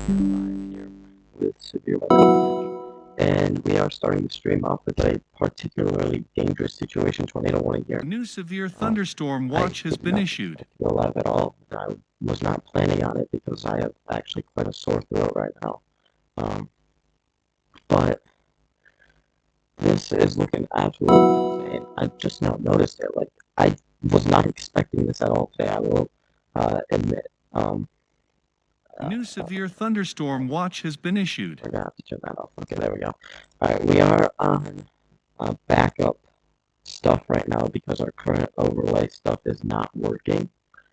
live here with severe weather, and we are starting the stream off with a particularly dangerous situation tornado warning here. New severe Um, thunderstorm I watch has did been not issued. expect to go live at all. I was not planning on it because I have actually quite a sore throat right now. But this is looking absolutely insane. I just now noticed it. Like, I was not expecting this at all today, I will admit. New severe thunderstorm watch has been issued. We're gonna have to turn that off. Okay, there we go. Alright, we are on backup stuff right now because our current overlay stuff is not working.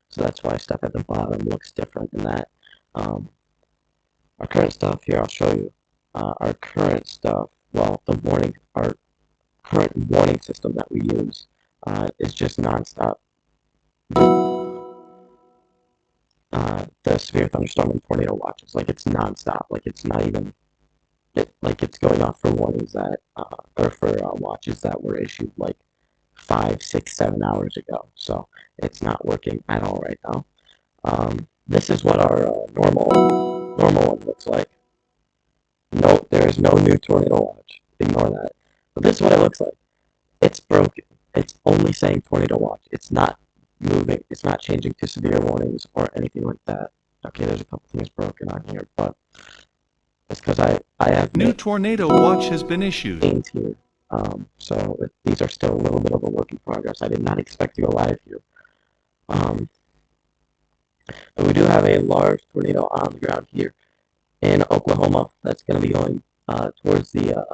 So that's why stuff at the bottom looks different than that. Our current stuff here, I'll show you. Our current stuff, well, our current warning system that we use is just nonstop. The severe thunderstorm and tornado watches, like it's nonstop. Like it's not even, like it's going off for warnings that, or for watches that were issued like 5, 6, 7 hours ago. So it's not working at all right now. This is what our normal one looks like. No, there is no new tornado watch. Ignore that. But this is what it looks like. It's broken. It's only saying tornado watch. It's not moving. It's not changing to severe warnings or anything like that. Okay, there's a couple things broken on here, but it's because I have New tornado watch has been issued. things here. So these are still a little bit of a work in progress. I did not expect to go live here. But we do have a large tornado on the ground here in Oklahoma that's going to be going towards the,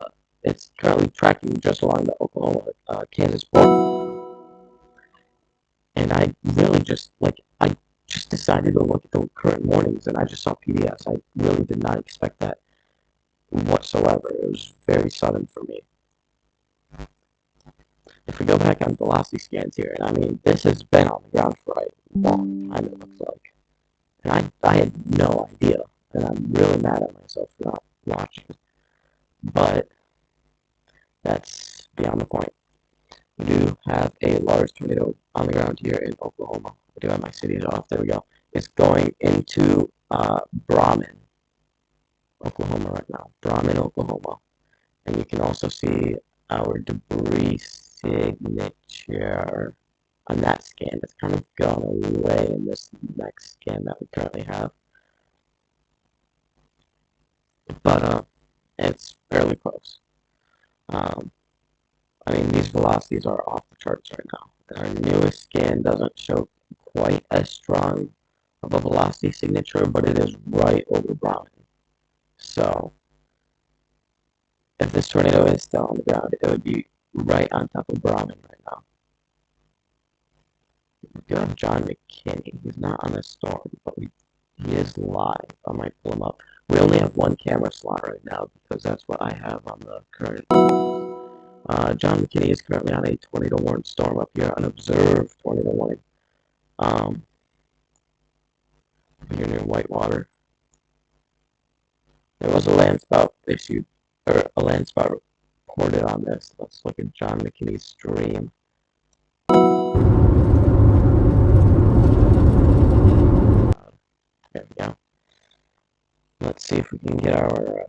it's currently tracking just along the Oklahoma-Kansas border. And I really I just decided to look at the current warnings and I just saw PDS. I really did not expect that whatsoever. It was very sudden for me. If we go back on velocity scans here, and I mean, this has been on the ground for a long time, it looks like. And I had no idea, and I'm really mad at myself for not watching. But that's beyond the point. We do have a large tornado on the ground here in Oklahoma. I do have my cities off. There we go. It's going into Brahman, Oklahoma right now. Brahman, Oklahoma. And you can also see our debris signature on that scan. It's kind of gone away in this next scan that we currently have. But it's fairly close. I mean, these velocities are off the charts right now. Our newest scan doesn't show quite as strong of a velocity signature, but it is right over Brahman. So, if this tornado is still on the ground, it would be right on top of Brahman right now. We do have John McKinney. He's not on this storm, but he is live. I might pull him up. We only have one camera slot right now because that's what I have on the current. John McKinney is currently on a tornado warning storm up here, an observed tornado warning. Here near Whitewater. There was a landspout issued, or a landspout reported on this. Let's look at John McKinney's stream. There we go. Let's see if we can get our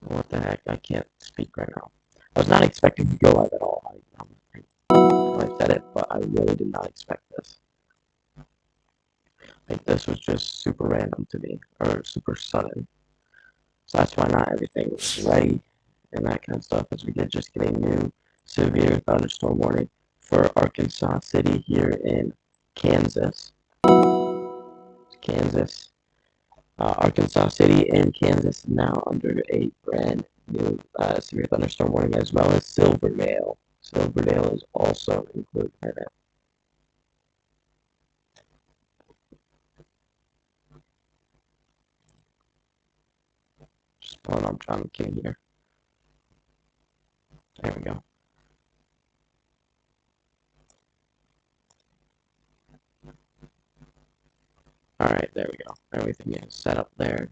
what the heck? I can't speak right now. I was not expecting to go live at all. I said it, but I really did not expect this. Like, this was just super random to me, or super sudden. So that's why not everything was ready and that kind of stuff, as we did just get a new severe thunderstorm warning for Arkansas City here in Kansas. Arkansas City and Kansas now under a brand new severe thunderstorm warning, as well as Silverdale. Silverdale is also included in it. Just pulling up John McKinney here. There we go. Alright, there we go. Everything is set up there.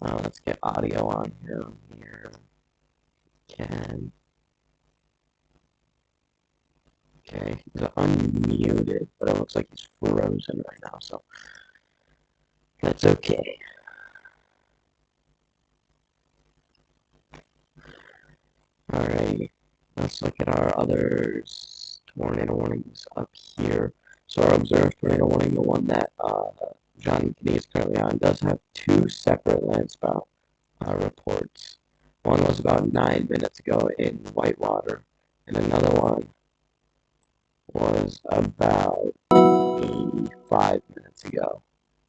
Let's get audio on here. Okay, he's unmuted, but it looks like he's frozen right now, so that's okay. Alright, let's look at our other tornado warnings up here. So our observed tornado warning, the one that John McKinney is currently on, does have two separate landspout reports. One was about 9 minutes ago in Whitewater, and another one was about 85 minutes ago,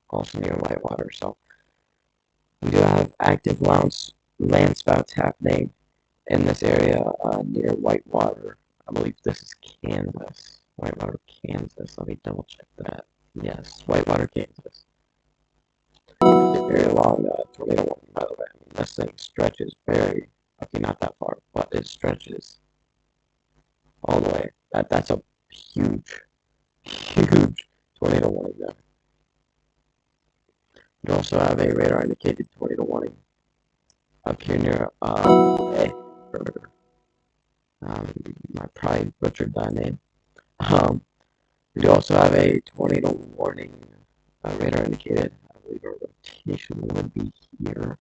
also near Whitewater. So we do have active landspouts happening in this area near Whitewater. I believe this is Kansas. Whitewater, Kansas. Let me double check that. Yes, Whitewater, Kansas. It's a very long tornado warning, by the way. I mean, this thing stretches very, okay, not that far, but it stretches all the way. That's a huge, huge tornado warning there. You also have a radar indicated tornado warning up here near I probably butchered that name. We do also have a tornado warning radar indicated. I believe our rotation would be here.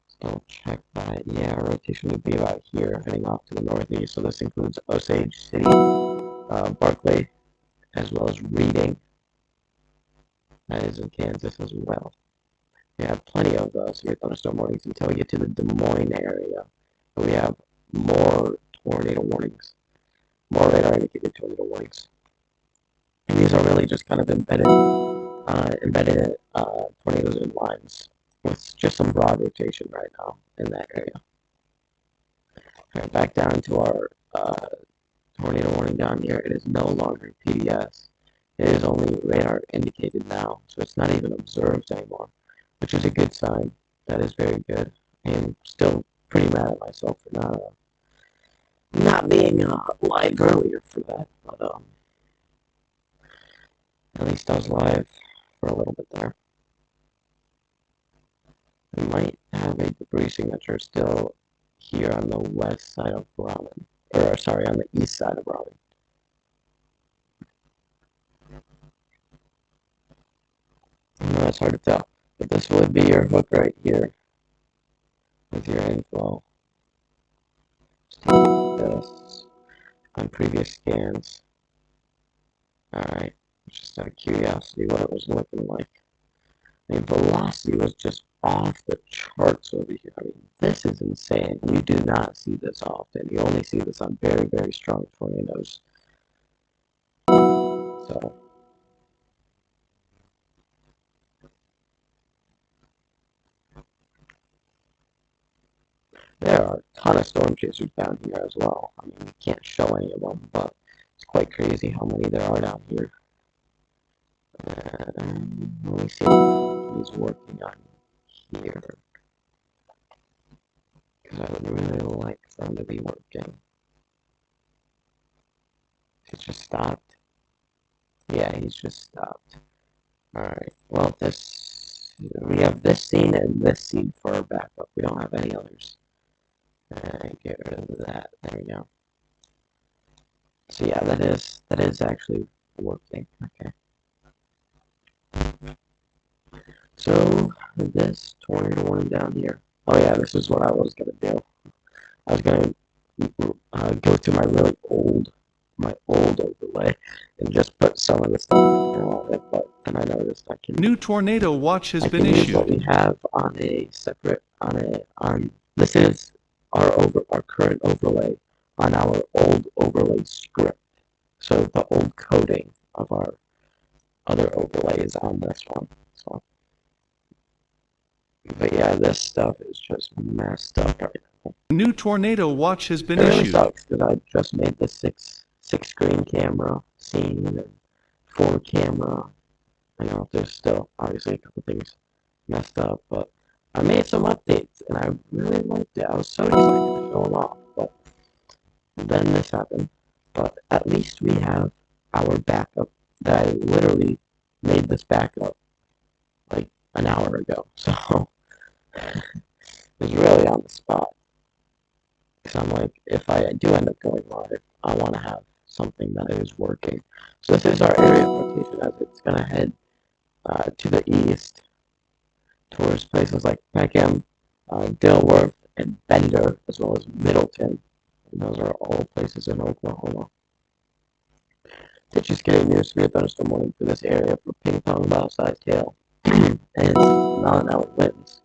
So I'll check that. Yeah, our rotation would be about here, heading off to the northeast. So this includes Osage City, Barclay, as well as Reading. That is in Kansas as well. We have plenty of severe thunderstorm warnings until we get to the Des Moines area. So we have more tornado warnings, more radar indicated tornado warnings. And these are really just kind of embedded tornadoes in lines with just some broad rotation right now in that area. All right, back down to our tornado warning down here. It is no longer PDS. It is only radar indicated now, so it's not even observed anymore, which is a good sign. That is very good. I am still pretty mad at myself for not being live earlier for that, but at least I was live for a little bit there. We might have a debris signature still here on the west side of Browning, or sorry, on the east side of Browning. I know it's hard to tell, but this would be your hook right here with your info. This on previous scans. Alright, just out of curiosity what it was looking like. I mean, velocity was just off the charts over here. I mean, this is insane. You do not see this often. You only see this on very, very strong tornadoes. So, there are a ton of storm chasers down here as well. I mean, we can't show any of them, but it's quite crazy how many there are down here. Let me see what he's working on here. Because I would really like for him to be working. He's just stopped. Yeah, he's just stopped. Alright, well, we have this scene and this scene for our backup. We don't have any others. Get rid of that. There we go. So yeah, that is actually working. Okay. So this tornado warning down here. Oh yeah, this is what I was gonna do. I was gonna go to my old overlay and just put some of the stuff on it, but then I noticed I can New tornado watch has I been can use what issued. we have on a separate this is our current overlay on our old overlay script. So the old coding of our other overlay is on this one. So, but yeah, this stuff is just messed up right now. New tornado watch has been It really issued. sucks because I just made the six screen camera scene and 4 camera. I know there's still obviously a couple things messed up, but I made some updates and I really liked it. I was so excited to show them off, but then this happened. But at least we have our backup that I literally made this backup like an hour ago. So it's really on the spot. Because I'm like, if I do end up going live, I want to have something that is working. So this is our area of rotation as it's going to head to the east towards places like Peckham, Dilworth, and Bender, as well as Middleton. And those are all places in Oklahoma. Just getting near severe thunderstorm warning for this area for ping pong ball sized hail and non-hour winds.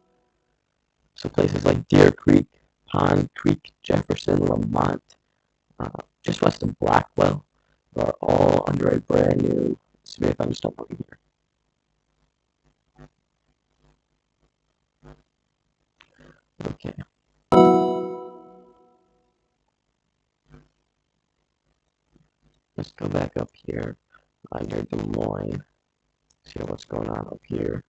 So places like Deer Creek, Pond Creek, Jefferson, Lamont, just west of Blackwell, are all under a brand new severe thunderstorm warning here. Okay. Let's go back up here near Des Moines. See what's going on up here.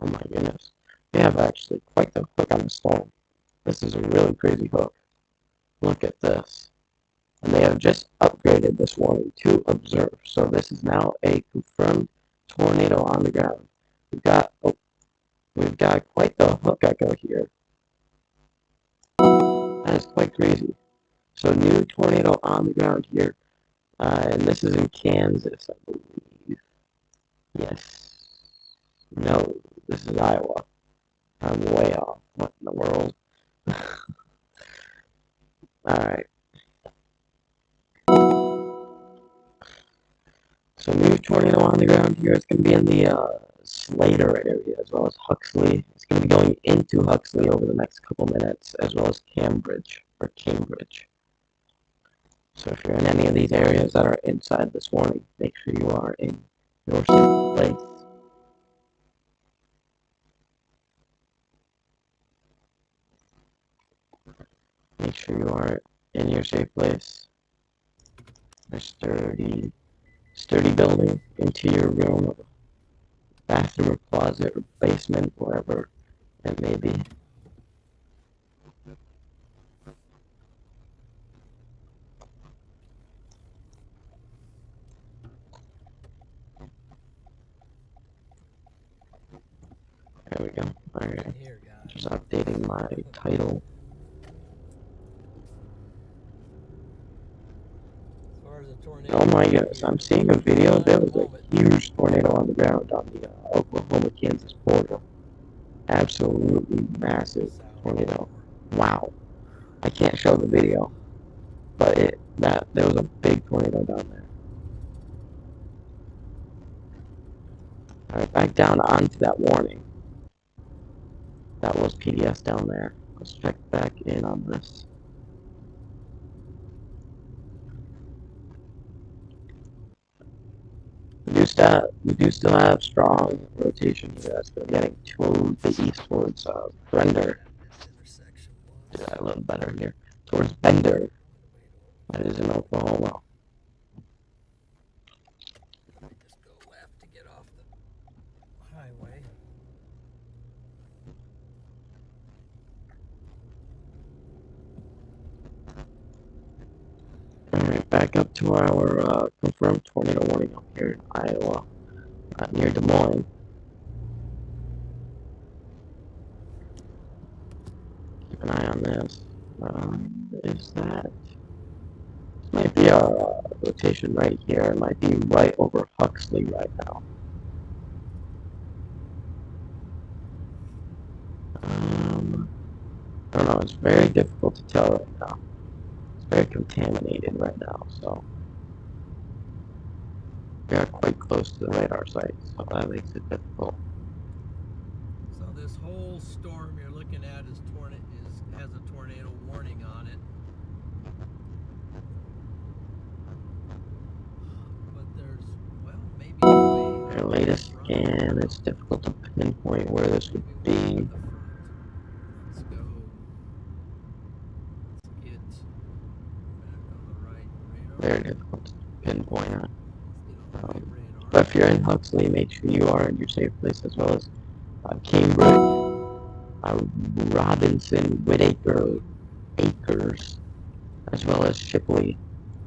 Oh my goodness. They have actually quite the hook on the storm. This is a really crazy hook. Look at this. And they have just upgraded this warning to observe. So this is now a confirmed tornado on the ground. We've got quite the hook echo here. That is quite crazy. So new tornado on the ground here. And this is in Kansas, I believe. Yes. No, this is Iowa. I'm way off. What in the world? Alright. So new tornado on the ground here. It's going to be in the Slater area as well as Huxley. It's going to be going into Huxley over the next couple minutes as well as Cambridge. So if you're in any of these areas that are inside this warning, make sure you are in your safe place. Make sure you are in your safe place. A sturdy building into your room, or bathroom, or closet, or basement, wherever it may be. There we go. Alright. Just updating my title. Oh my goodness, I'm seeing a video. There was a huge tornado on the ground on the Oklahoma-Kansas border. Absolutely massive tornado. Wow. I can't show the video, but there was a big tornado down there. Alright, back down onto that warning. That was PDS down there. Let's check back in on this. We do still have strong rotation here. That's getting to the east towards Bender. Did a little better here. Towards Bender. That is in Oklahoma. Just go left to get off the highway. Alright, back up to our confirmed tornado warning up here in Iowa, near Des Moines. Keep an eye on this. Is that? This might be our rotation right here. It might be right over Huxley right now. I don't know. It's very difficult to tell right now. It's very contaminated right now, so we are quite close to the radar site, so that makes it difficult. So this whole storm you're looking at has a tornado warning on it. But there's, well, maybe Our latest scan, it's difficult to pinpoint where this would be. Let's go. Let's get back on the right radar. Very difficult to pinpoint. But if you're in Huxley, make sure you are in your safe place, as well as Cambridge, Robinson, Whitaker, Acres, as well as Shipley.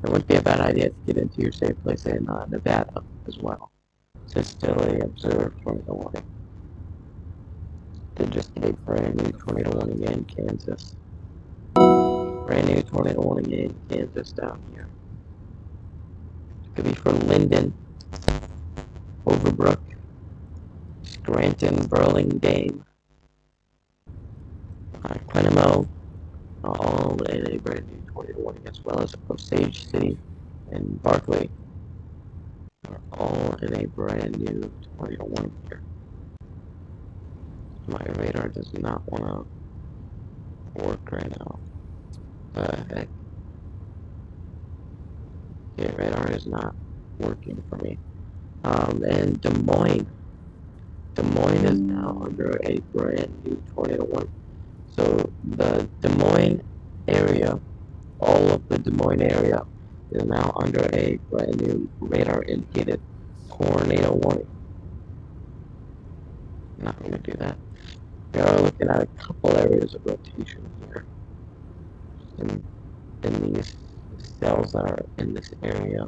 It wouldn't be a bad idea to get into your safe place in Nevada as well. So it's still a observed tornado warning. They just get a brand new tornado warning in Kansas. Brand new tornado warning in Kansas down here. Could be for Linden, Overbrook, Scranton, Burlingame, Quenemo, all in a brand new tornado warning, as well as Osage City and Barclay are all in a brand new tornado warning here. My radar does not want to work right now. Heck. Okay, radar is not working for me. And Des Moines is now under a brand new tornado warning. So the Des Moines area, all of the Des Moines area, is now under a brand new radar indicated tornado warning. I'm not going to do that. We are looking at a couple areas of rotation here. In these cells that are in this area,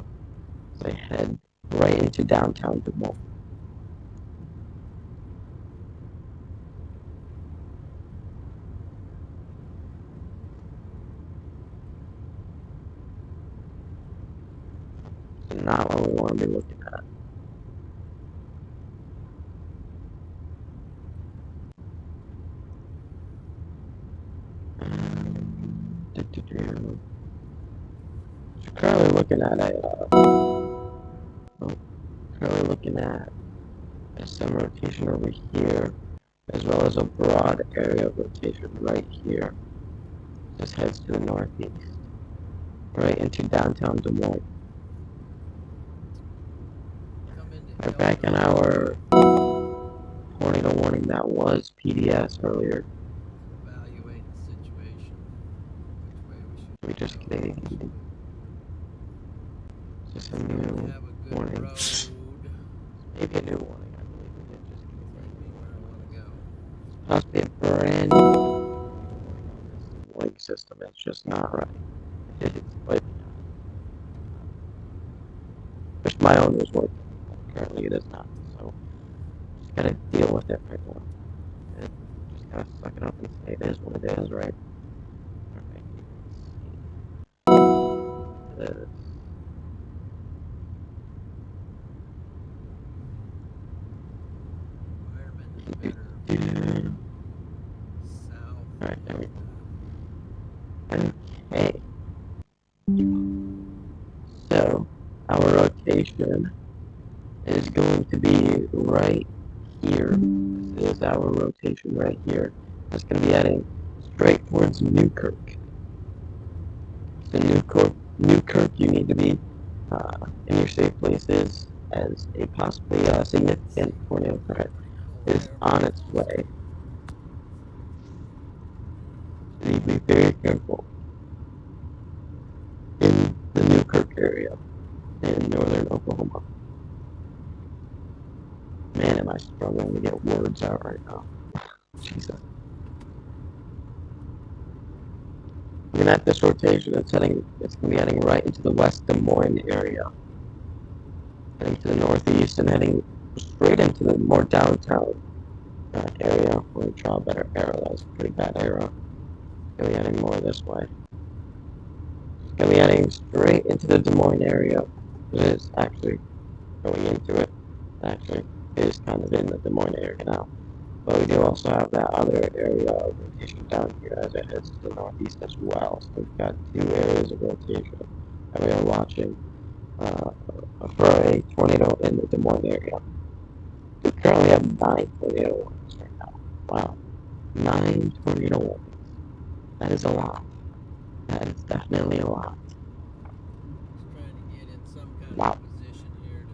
they head right into downtown Des Moines. So not what we want to be looking at. So currently looking at a sun rotation over here, as well as a broad area of rotation right here. This heads to the northeast, right into downtown Des Moines. We're back in our tornado warning that was PDS earlier. Evaluate the situation. Which way we should We just go. getting just a Don't new have a good warning. road. Maybe a new warning. I believe we did just get a Take me where I want to go. must be a brand new warning system. It's just not right. But wish my own was working. Currently it is not. So just gotta deal with it right now. And just gotta suck it up and say it is what it is, right? Alright. Environment is better. South. Alright, there we go. Okay. So our rotation is going to be right here. This is our rotation right here. It's going to be heading straight towards Newkirk. So Newkirk, you need to be in your safe places, as a possibly significant tornado threat is on its way. So you need to be very careful in the Newkirk area in northern Oklahoma. Man, am I struggling to get words out right now. Jesus. Looking at this rotation, it's going to be heading right into the West Des Moines area. Heading to the northeast and heading straight into the more downtown area. We're going to draw a better arrow. That was a pretty bad arrow. It's going to be heading more this way. It's going to be heading straight into the Des Moines area. It is actually going into it. Actually, it is kind of in the Des Moines area now. But we do also have that other area of rotation down here as it heads to the northeast as well. So we've got two areas of rotation that we are watching for a tornado in the Des Moines area. We currently have 9 tornado warnings right now. Wow. 9 tornado warnings. That is a lot. That is definitely a lot. Just trying to get in some kind Wow. of position here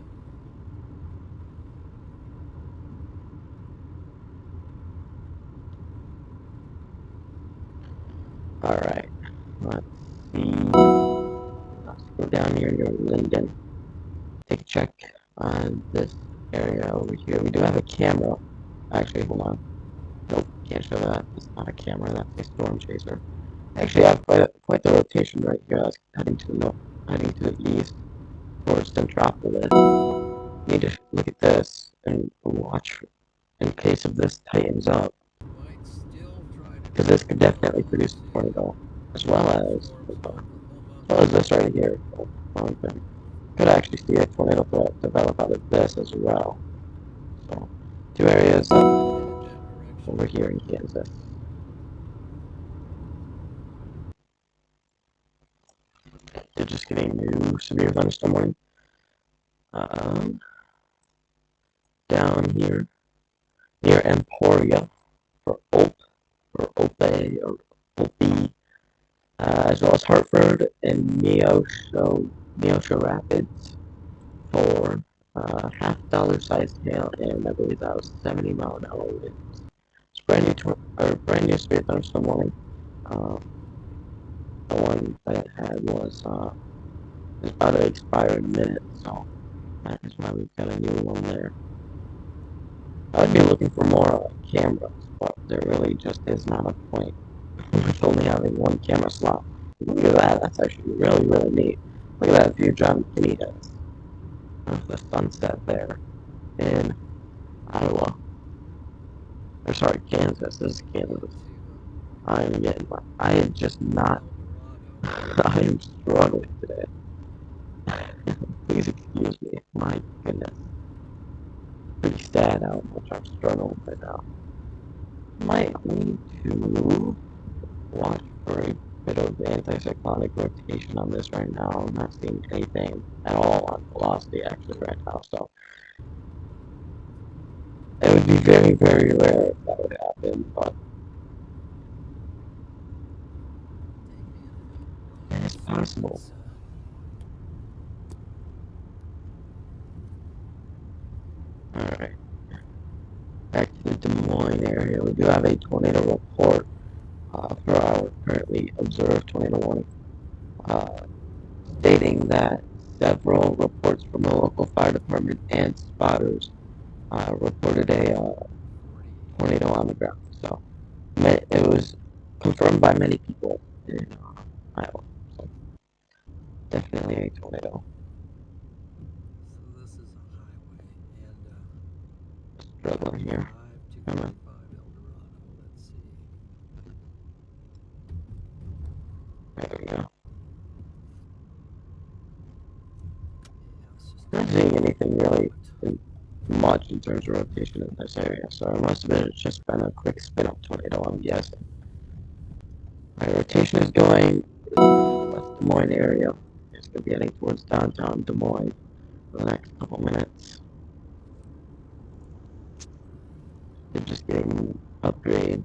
to. Alright. Let's see. Let's go down here near Linden. Take a check on this area over here. We do have a camera. Actually, hold on. Nope, can't show that. It's not a camera. That's a storm chaser. Actually, I have quite the rotation right here. That's heading to the east towards Centropolis. You need to look at this and watch in case if this tightens up, Might still try to. because this could definitely produce a tornado, as well as this right here. Wrong thing. could actually see a tornado threat develop out of this as well. So, two areas over here in Kansas. They're just getting new severe thunderstorm warning. Down here near Emporia for Ope, or Opie, as well as Hartford and Neosho Rapids for half-dollar sized hail, and I believe that was 70-mile-an-hour winds. It's brand new severe thunderstorm warning. The one that it had was about to expire in a minute, so that is why we've got a new one there. I'd be looking for more cameras, but there really just is not a point with only having one camera slot. Look at that, that's actually really, really neat. Look at that view John McKinney has of the sunset there in Iowa. Or sorry, Kansas. This is Kansas. I am just not, I am struggling today. Please excuse me, my goodness. Pretty sad how much I'm struggling right now. Might need to watch for a bit of anticyclonic rotation on this right now. I'm not seeing anything at all on velocity actually right now, so it would be very, very rare if that would happen, but it's possible. Alright. Back to the Des Moines area, we do have a tornado report for our currently observed tornado warning, stating that several reports from the local fire department and spotters reported a tornado on the ground. So it was confirmed by many people in Iowa. So definitely a tornado. So this is a highway, and Struggling here. 255 Eldorado. Let's see. There we go. Yeah, Not seeing anything really much in terms of rotation in this area, so most of it has just been a quick spin-up tornado, I'm guessing. My rotation is going West Des Moines area. It's going to be heading towards downtown Des Moines for the next couple minutes. They're just getting upgrade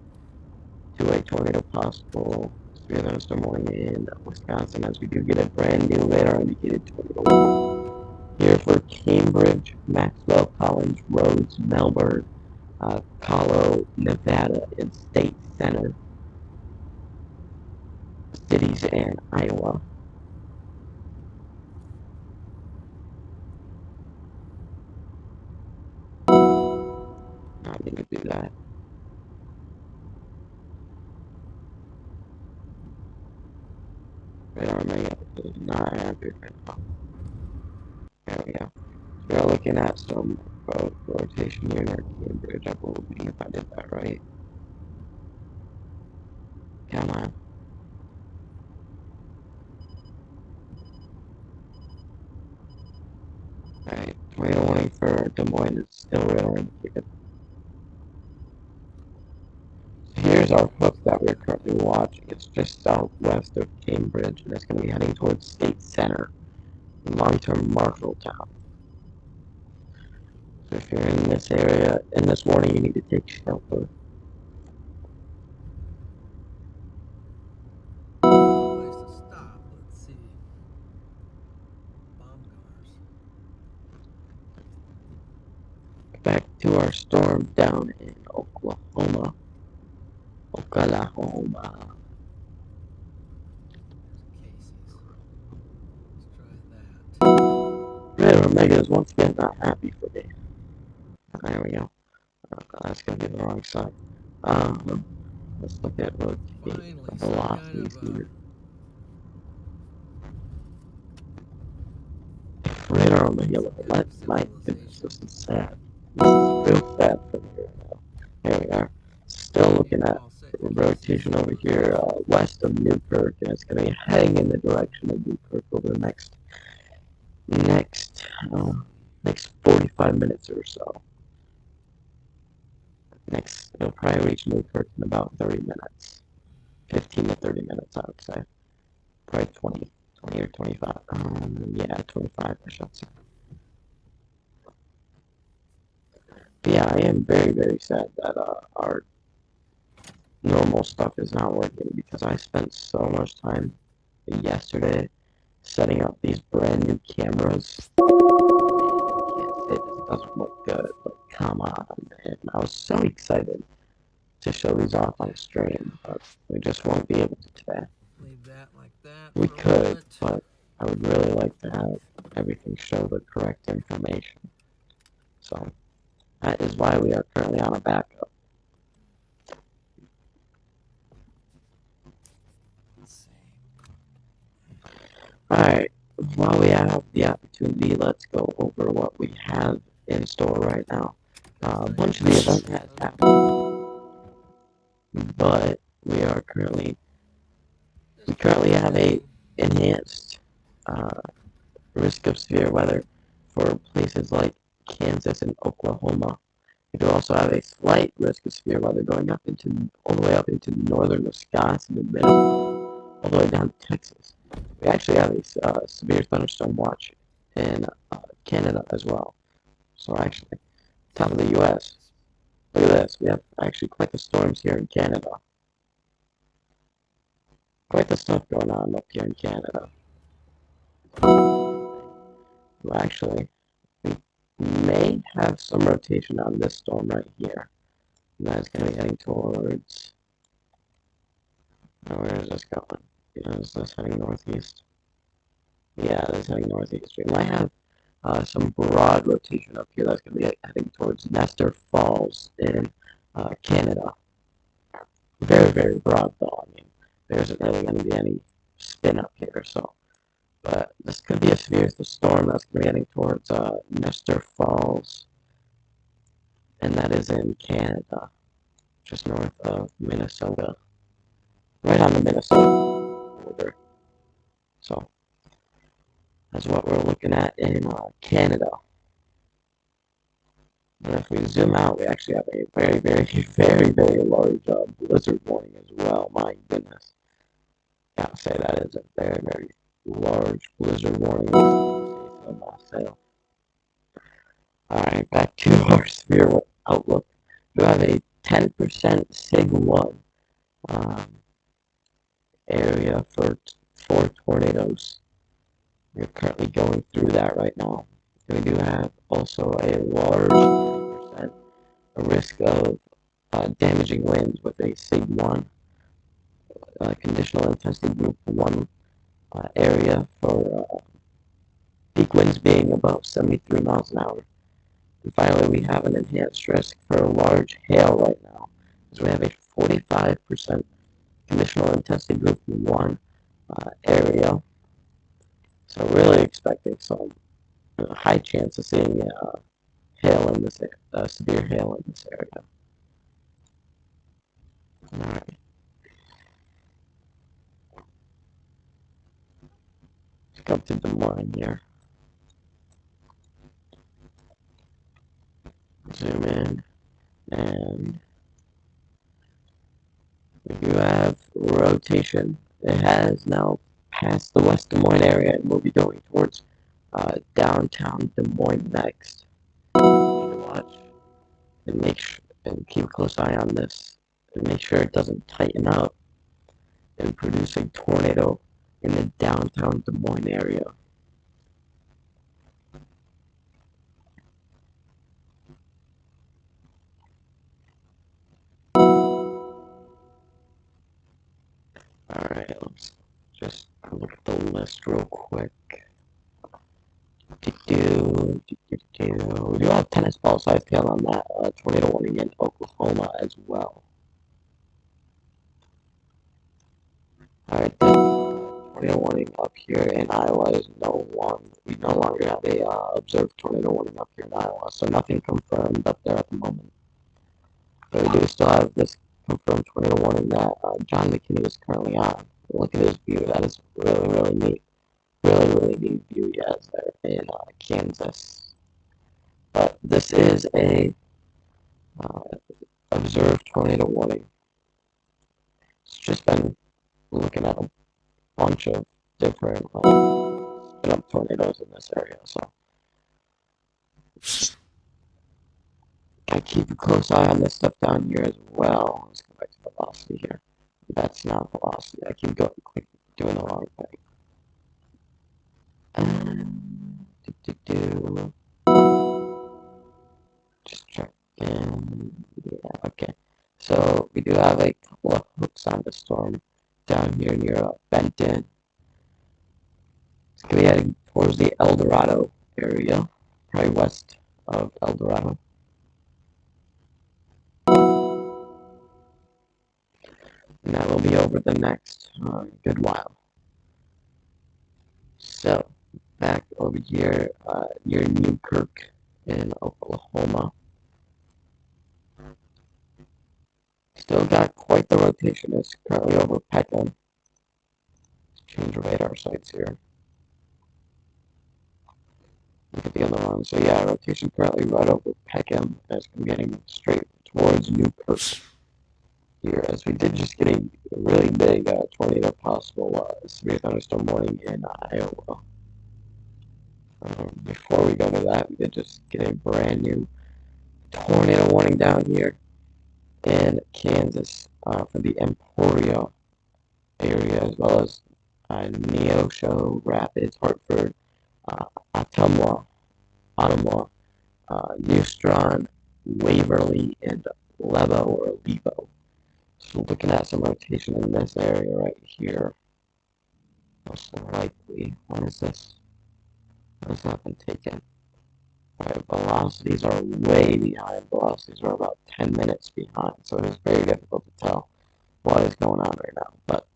to a tornado possible severe thunderstorm warning in Wisconsin, as we do get a brand new radar indicated tornado here for Cambridge, Maxwell, Collins, Rhodes, Melbourne, Colo, Nevada, and State Center cities and Iowa. Not going to do that. Radar mega is not happy right now. There we go. So we're looking at some rotation here near Cambridge, I believe, if I did that right. Come on. Alright, tornado warning for Des Moines is still radar indicated. So here's our hook that we're currently watching. It's just southwest of Cambridge, and it's going to be heading towards State Center in long-term Marshalltown. So if you're in this area, in this warning, you need to take shelter. place to stop. Let's see. Bomb cars. Back to our storm down in Oklahoma. Oklahoma. There's Casey's. Let's try that. Red Omega is once again not happy for me. There we go. That's going to be the wrong side. Let's look at rotate velocities here. Radar on the yellow. My goodness, this is sad. This is real sad for me right now. Here we are. Still looking at rotation over here west of Newkirk, and it's going to be heading in the direction of Newkirk over the next next next 45 minutes or so. Next, it'll probably reach Newkirk in about 30 minutes. 15 to 30 minutes, I would say. Probably 20 or 25. Yeah, 25, I should say. But yeah, I am very, very sad that our normal stuff is not working because I spent so much time yesterday setting up these brand new cameras. I can't say this doesn't look good, but come on, man. I was so excited to show these off on stream, but we just won't be able to today. Leave that like that. We for a could, moment. but I would really like to have everything show the correct information. So that is why we are currently on a backup. Let's see. Alright, while we have the opportunity, let's go over what we have in store right now. A bunch of the event has happened, but we currently have a enhanced risk of severe weather for places like Kansas and Oklahoma. We do also have a slight risk of severe weather going up all the way up into northern Wisconsin and Minnesota, all the way down to Texas. We actually have a severe thunderstorm watch in Canada as well. So actually, top of the U.S. Look at this. We have actually quite the storms here in Canada. Quite the stuff going on up here in Canada. Well, actually, we may have some rotation on this storm right here. And that's going to be heading towards... Now, where is this going? Is this heading northeast? Yeah, this is heading northeast. We might have some broad rotation up here that's going to be heading towards Nestor Falls in Canada. Very, very broad, though. I mean, there isn't really going to be any spin up here, so. But this could be a severe storm that's going to be heading towards Nestor Falls, and that is in Canada, just north of Minnesota, right on the Minnesota border. So that's what we're looking at in Canada. And if we zoom out, we actually have a very, very, very, very large blizzard warning as well. My goodness. Gotta say that is a very, very large blizzard warning. Alright, back to our severe outlook. We have a 10% SIG-1 area for tornadoes. We're currently going through that right now. We do have also a large 20% risk of damaging winds with a SIG-1 conditional intensity group 1 area for peak winds being above 73 miles an hour. And finally, we have an enhanced risk for large hail right now, as we have a 45% conditional intensity group 1 area. So really expecting some high chance of seeing hail in this severe hail in this area. All right. Let's come to Des Moines here. Zoom in, and we do have rotation. It has now passed the West Des Moines area, and we'll be going towards downtown Des Moines next. Watch and and keep a close eye on this, and make sure it doesn't tighten up and produce a tornado in the downtown Des Moines area. Alright, let's just look at the list real quick. We do have tennis ball size hail on that tornado warning in Oklahoma as well. Alright, the tornado warning up here in Iowa is we no longer have a observed tornado warning up here in Iowa, so nothing confirmed up there at the moment. But we do still have this confirmed tornado warning that John McKinney is currently on. Look at his view. That is really, really neat. Really, really neat view he has there. in Kansas. But this is a observed tornado warning. It's just been looking at a bunch of different spin up tornadoes in this area, so I keep a close eye on this stuff down here as well. Let's go back to velocity here. That's not velocity. I keep doing the wrong thing. Just check in. Yeah, okay. So we do have a couple of hooks on the storm down here near Benton. It's going to be heading towards the El Dorado area, probably west of El Dorado. And that will be over the next good while. So, back over here near Newkirk in Oklahoma. Still got quite the rotation. It's currently over Peckham. Let's change radar sites here. Look at the other one. So yeah, rotation currently right over Peckham. As I'm getting straight towards Newkirk here, as we did just get a really big tornado possible severe thunderstorm warning in Iowa. Before we go to that, we did just get a brand new tornado warning down here in Kansas for the Emporia area, as well as Neosho, Rapids, Hartford, Ottumwa, Neustron, Waverly, and Lebo. So looking at some rotation in this area right here. Most likely, what is this? What has that been taken? Alright, velocities are way behind. Velocities are about 10 minutes behind, so it is very difficult to tell what is going on right now. But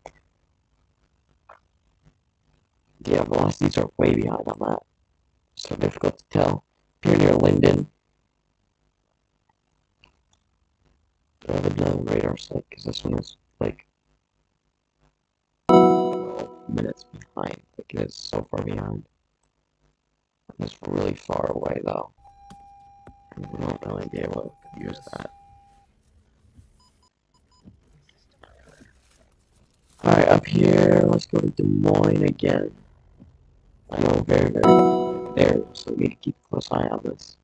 yeah, velocities are way behind on that, so difficult to tell. Here near Linden, I have another radar site because this one is like 12 minutes behind. Like it is so far behind. It's really far away though. We won't really be able to use that. Alright, up here, let's go to Des Moines again. I know very there, so we need to keep a close eye on this.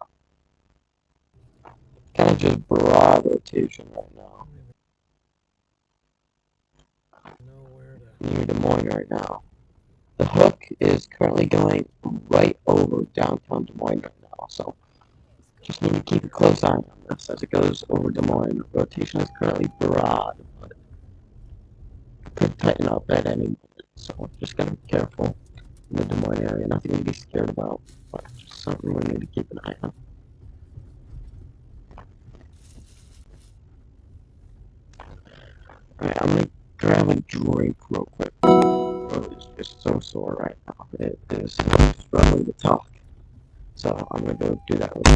Kind of just broad rotation right now. Near Des Moines right now. The hook is currently going right over downtown Des Moines right now, so just need to keep a close eye on this as it goes over Des Moines. Rotation is currently broad, but it could tighten up at any moment, so just gotta be careful in the Des Moines area. Nothing to be scared about, but just something we need to keep an eye on. Alright, I'm gonna grab a drink real quick. My throat is just so sore right now. It is struggling to talk. So I'm gonna go do that real quick.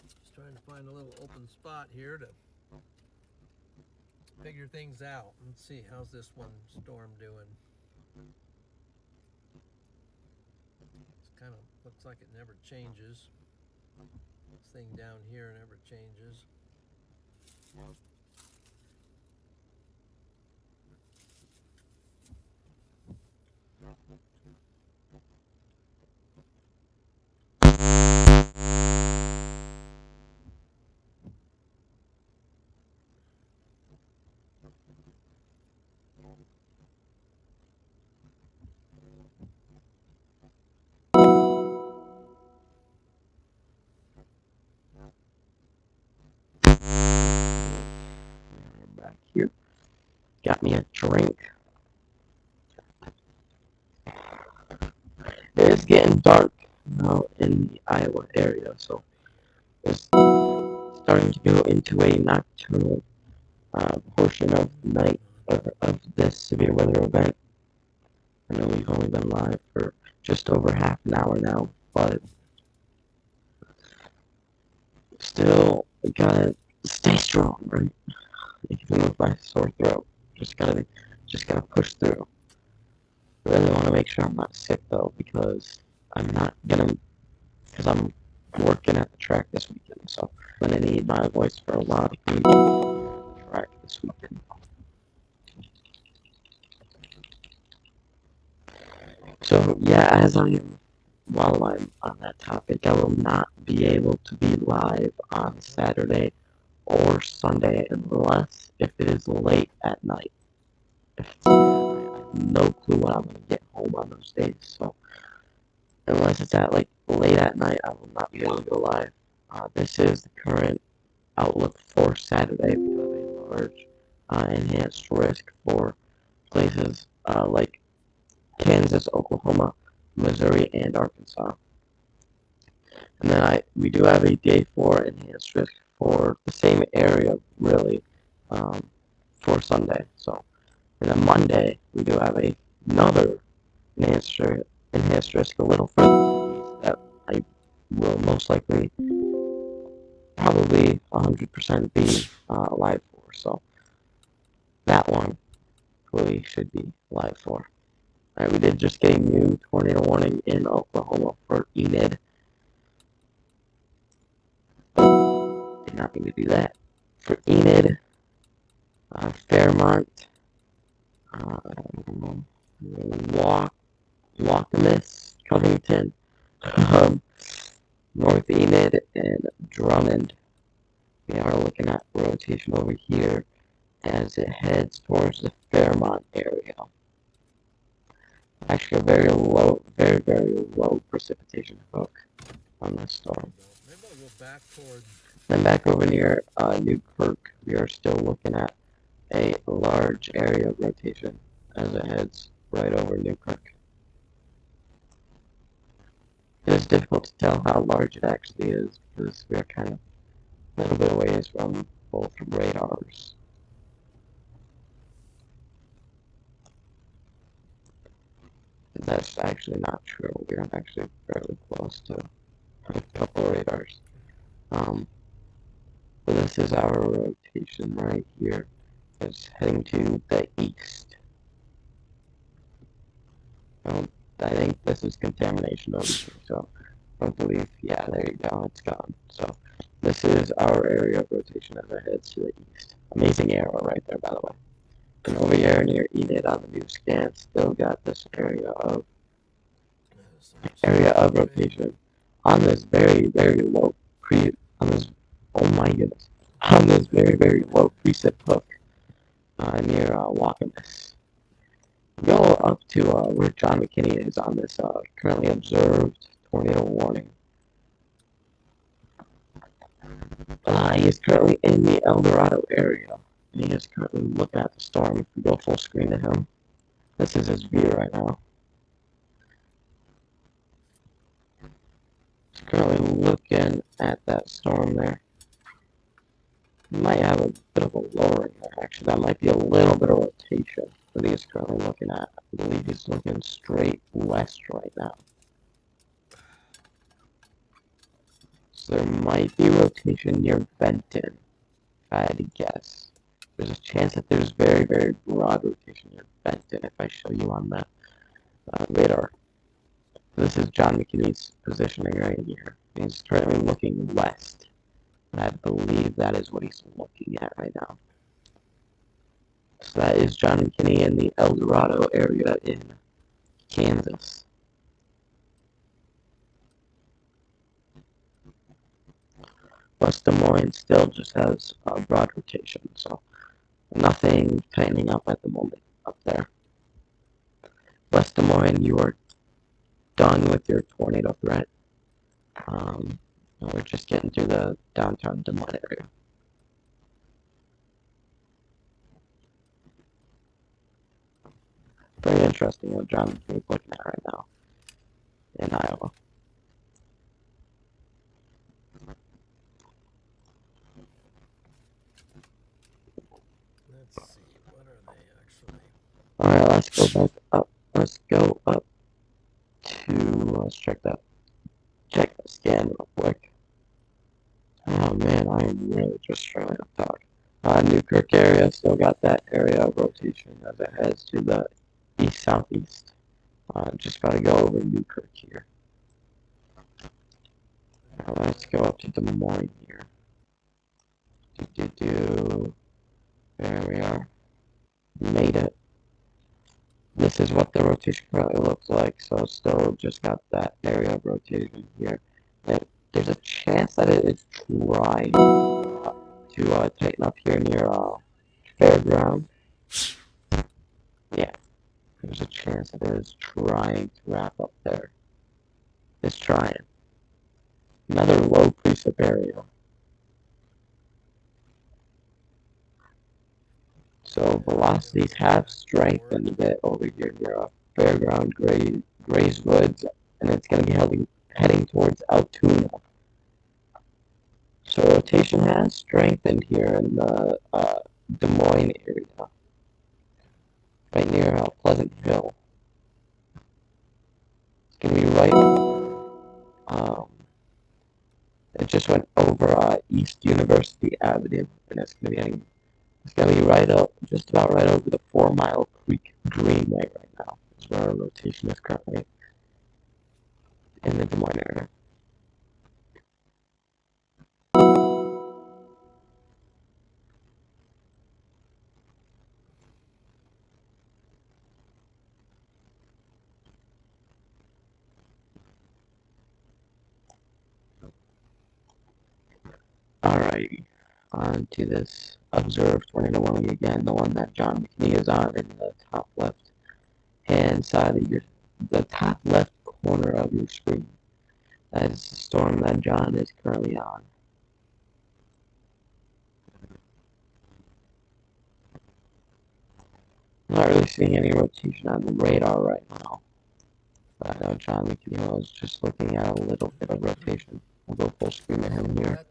Just trying to find a little open spot here to figure things out. Let's see, how's this one storm doing? It kind of looks like it never changes. This thing down here never changes. Back here. Got me a drink. It is getting dark now in the Iowa area, so it's starting to go into a nocturnal portion of the night of this severe weather event. I know we've only been live for just over half an hour now, but still gotta stay strong, right? Even with my sore throat, just gotta push through. Really want to make sure I'm not sick though, because I'm not gonna, because I'm working at the track this weekend, so I'm gonna need my voice for a lot of people at the track this weekend. So yeah, while I'm on that topic, I will not be able to be live on Saturday or Sunday unless if it is late at night. If it's late at night, I have no clue when I'm gonna get home on those days. So unless it's at like late at night, I will not be able to go live. This is the current outlook for Saturday because of a large enhanced risk for places like Kansas, Oklahoma, Missouri, and Arkansas. And then we do have a day 4 enhanced risk for the same area, really, for Sunday. So, and then Monday we do have another enhanced risk a little further east that I will most likely, probably 100% be live for. So that one we should be live for. All right, we did just get a new tornado warning in Oklahoma for Enid. Did not mean to do that. For Enid, Fairmont, Wakamis, Covington, um, North Enid, and Drummond. We are looking at rotation over here as it heads towards the Fairmont area. Actually, a very, very low precipitation hook on this storm. Maybe I'll go back towards. Then back over near Newkirk, we are still looking at a large area of rotation as it heads right over Newkirk. It is difficult to tell how large it actually is because we are kind of a little bit away from both radars. That's actually not true. We are actually fairly close to a couple of radars. But this is our rotation right here. It's heading to the east. I think this is contamination over here, so I don't believe, yeah, there you go, it's gone. So this is our area of rotation as it heads to the east. Amazing arrow right there, by the way. And over here near Enid on the new scan, still got this area of rotation on this very, very low on this, oh my goodness, on this very, very low precip hook near Wakamis. Go up to where John McKinney is on this currently observed tornado warning. He is currently in the El Dorado area, and he is currently looking at the storm. If we go full screen to him, this is his view right now. He's currently looking at that storm there. He might have a bit of a lowering there. Actually, that might be a little bit of rotation that he is currently looking at. I believe he's looking straight west right now. So there might be rotation near Benton, if I had to guess. There's a chance that there's very, very broad rotation near Benton if I show you on that radar. This is John McKinney's positioning right here. He's currently looking west, and I believe that is what he's looking at right now. So that is John McKinney in the El Dorado area in Kansas. West Des Moines still just has a broad rotation, so nothing tightening up at the moment up there. West Des Moines, you are done with your tornado threat. We're just getting through the downtown Des Moines area. Very interesting what John McKinney's looking at right now in Iowa. Let's see, what are they actually? Alright, let's go back up. Let's go up to, let's check the scan real quick. Oh man, I am really just struggling to talk. Newkirk area still got that area of rotation as it heads to the east-southeast. Just about to go over Newkirk here. Now let's go up to Des Moines here. There we are. Made it. This is what the rotation currently looks like, so it's still just got that area of rotation here. And there's a chance that it is trying to tighten up here near Fairground. Yeah, there's a chance that it is trying to wrap up there. It's trying. Another low precip area. So velocities have strengthened a bit over here near Fairground, Grays Woods, and it's going to be heading towards Altoona. So rotation has strengthened here in the Des Moines area, right near Pleasant Hill. It's going to be right. It just went over East University Avenue, and it's going to be heading. It's going to be right up, just about right over the 4 Mile Creek Greenway right now. That's where our rotation is currently in the Des Moines area. Alrighty, on to this observed tornado warning again, the one that John McKinney is on in the top left hand side of the top left corner of your screen. That is the storm that John is currently on. I'm not really seeing any rotation on the radar right now. But I know John McKinney was just looking at a little bit of rotation. We'll go full screen to him here.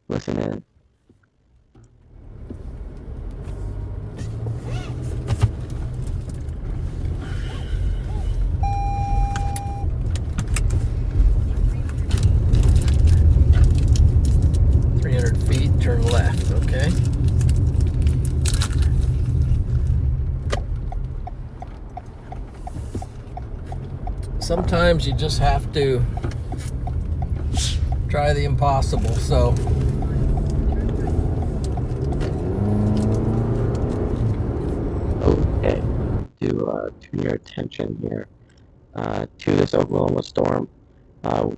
Listen in. Turn left, okay? Sometimes you just have to try the impossible, so okay, to turn your attention here to this Oklahoma storm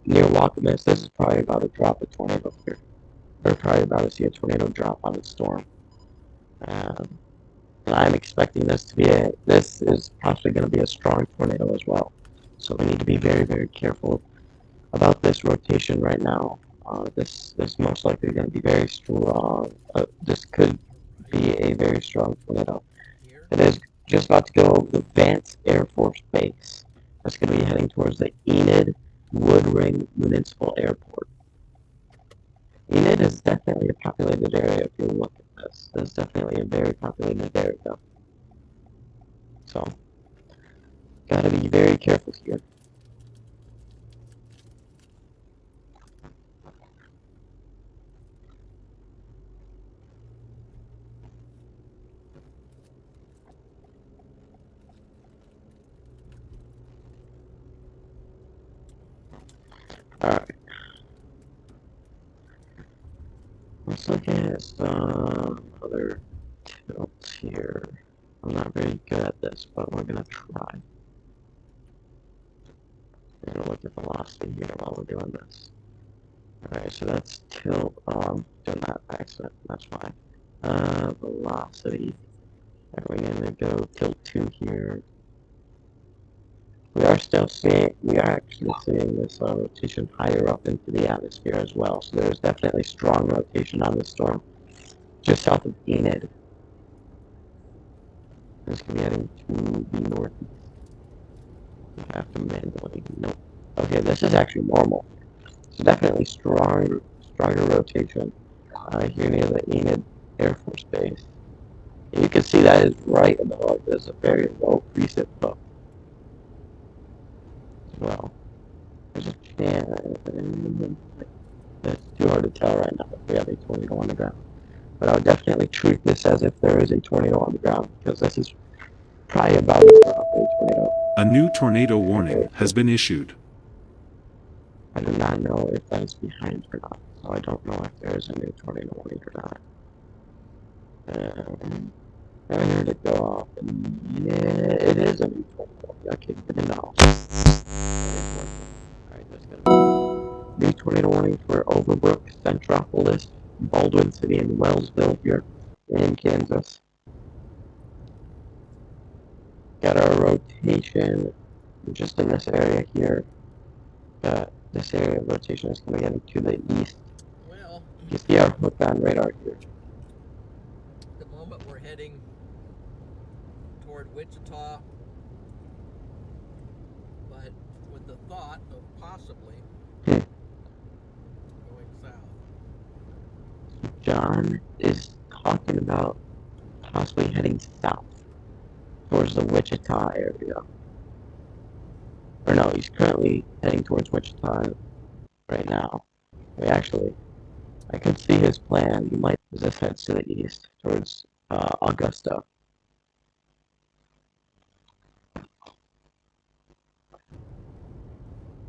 near Wakamis. This is probably about to drop a tornado here. We're probably about to see a tornado drop on the storm. And I'm expecting this to be this is possibly going to be a strong tornado as well. So we need to be very, very careful about this rotation right now. This is most likely going to be very strong. This could be a very strong tornado. It is just about to go over the Vance Air Force Base. That's going to be heading towards the Enid Woodring Municipal Airport. Enid is definitely a populated area if you look at this. This is definitely a very populated area. So, gotta be very careful here. Alright. Let's look at some other tilts here. I'm not very good at this, but we're gonna try. I'm gonna look at velocity here while we're doing this. Alright, so that's tilt. Oh, I'm doing that by accident. That's fine. Velocity. We're gonna go tilt 2 here. We are actually seeing this rotation higher up into the atmosphere as well. So there's definitely strong rotation on the storm just south of Enid. It's going to be heading to the northeast. We have to manually, nope. Okay, this is actually normal. So definitely stronger rotation here near the Enid Air Force Base. And you can see that is right in the middle. There's a very low precip book as well. There's a chance. That's too hard to tell right now if we have a tornado on the ground. But I would definitely treat this as if there is a tornado on the ground, because this is probably about to drop a tornado. A new tornado warning has been issued. I do not know if that is behind or not, so I don't know if there is a new tornado warning or not. I heard it go off, and yeah, it is a new tornado. Okay, good to know. Alright, there's gonna be new tornado warning for Overbrook, Centropolis, Baldwin City, and Wellsville here in Kansas. Got our rotation just in this area here. This area of rotation is going to get to the east. Well, You see our hook on radar here. at the moment we're heading toward Wichita, but with the thought of possibly going south. John is talking about possibly heading south towards the Wichita area. Or no, he's currently heading towards Wichita right now. I could see his plan. He might just head to the east towards Augusta.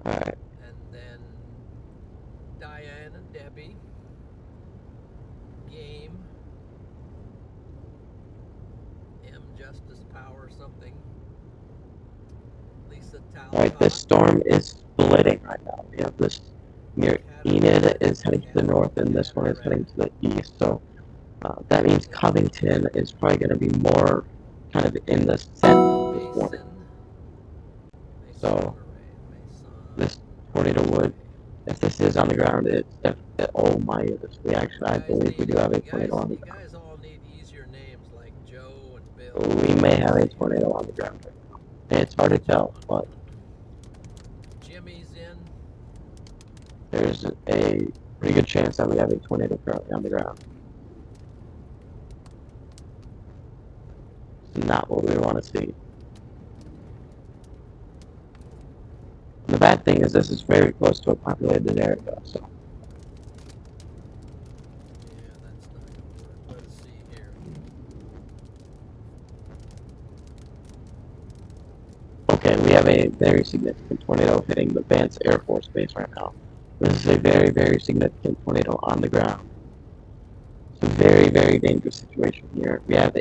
Alright. And then Diane and Debbie, Game, M Justice Power something, Lisa Talcott. Alright, this storm is splitting right now. We have this near Enid is heading to the north, and this one is heading to the east. So that means Covington is probably going to be more kind of in the center of this warning. So this tornado would, if this is on the ground, oh my goodness, I believe we do have a tornado on the ground. You guys all need easier names like Joe and Bill. We may have a tornado on the ground right now. It's hard to tell, but Jimmy's in. there's a pretty good chance that we have a tornado currently on the ground. It's not what we want to see. The bad thing is this is very close to a populated area, so. Yeah, that's not gonna work. Let's see here. Okay, we have a very significant tornado hitting the Vance Air Force Base right now. This is a very, very significant tornado on the ground. It's a very, very dangerous situation here. We have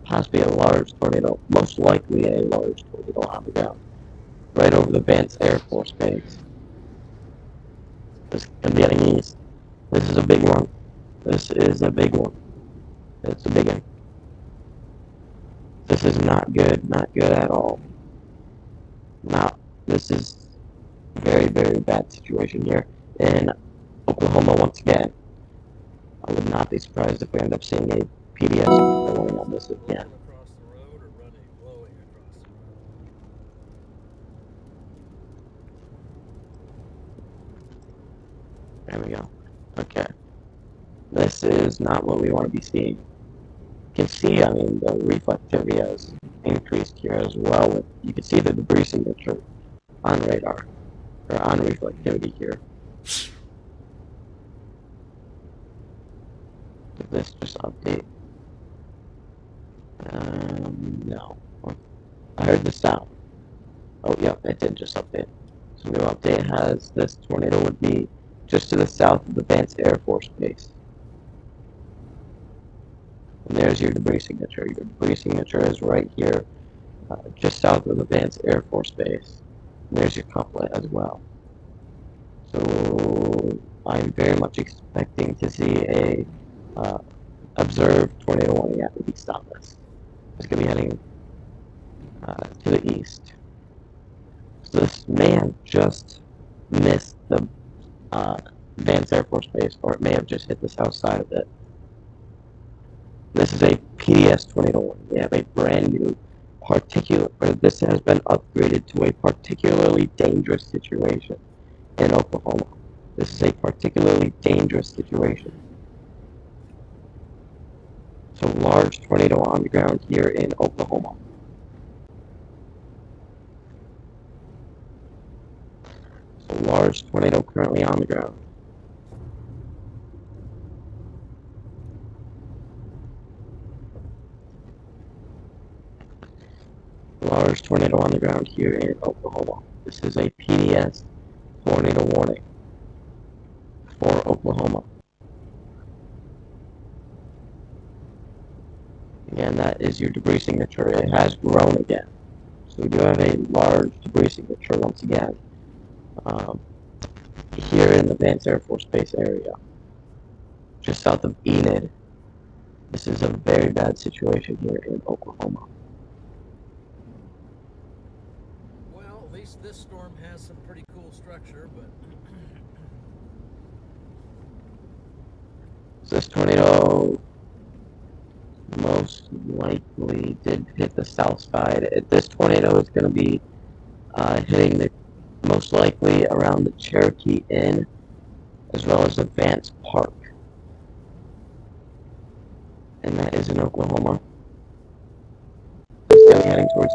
possibly a large tornado, most likely a large tornado on the ground, right over the Vance Air Force Base. It's going to be heading east. This is a big one. This is a big one. It's a big one. This is not good at all. This is a very, very bad situation here in Oklahoma once again. I would not be surprised if we end up seeing a PDS going on this again. Across the road or blowing across the road? There we go. Okay. This is not what we want to be seeing. You can see, I mean, the reflectivity has increased here as well. You can see the debris signature on radar, or on reflectivity here. Did this just update? No. I heard the sound. Oh, yep, it did just update. So new update has this tornado would be just to the south of the Vance Air Force Base. And there's your debris signature. Your debris signature is right here, just south of the Vance Air Force Base. And there's your couplet as well. So I'm very much expecting to see a observed tornado warning at least on this. It's going to be heading to the east. So this may have just missed the Vance Air Force Base, or it may have just hit the south side of it. This is a PDS tornado warning. We have a brand new this has been upgraded to a particularly dangerous situation in Oklahoma. This is a particularly dangerous situation. So large tornado on the ground here in Oklahoma. So large tornado currently on the ground. tornado on the ground here in Oklahoma. This is a PDS tornado warning for Oklahoma. Again, that is your debris signature. It has grown again. So we do have a large debris signature once again here in the Vance Air Force Base area, just south of Enid. This is a very bad situation here in Oklahoma. Well, at least this storm has some pretty cool structure, but This tornado most likely did hit the south side. This tornado is going to be hitting the most likely around the Cherokee Inn as well as the Vance Park. And that is in Oklahoma. It's going to be heading towards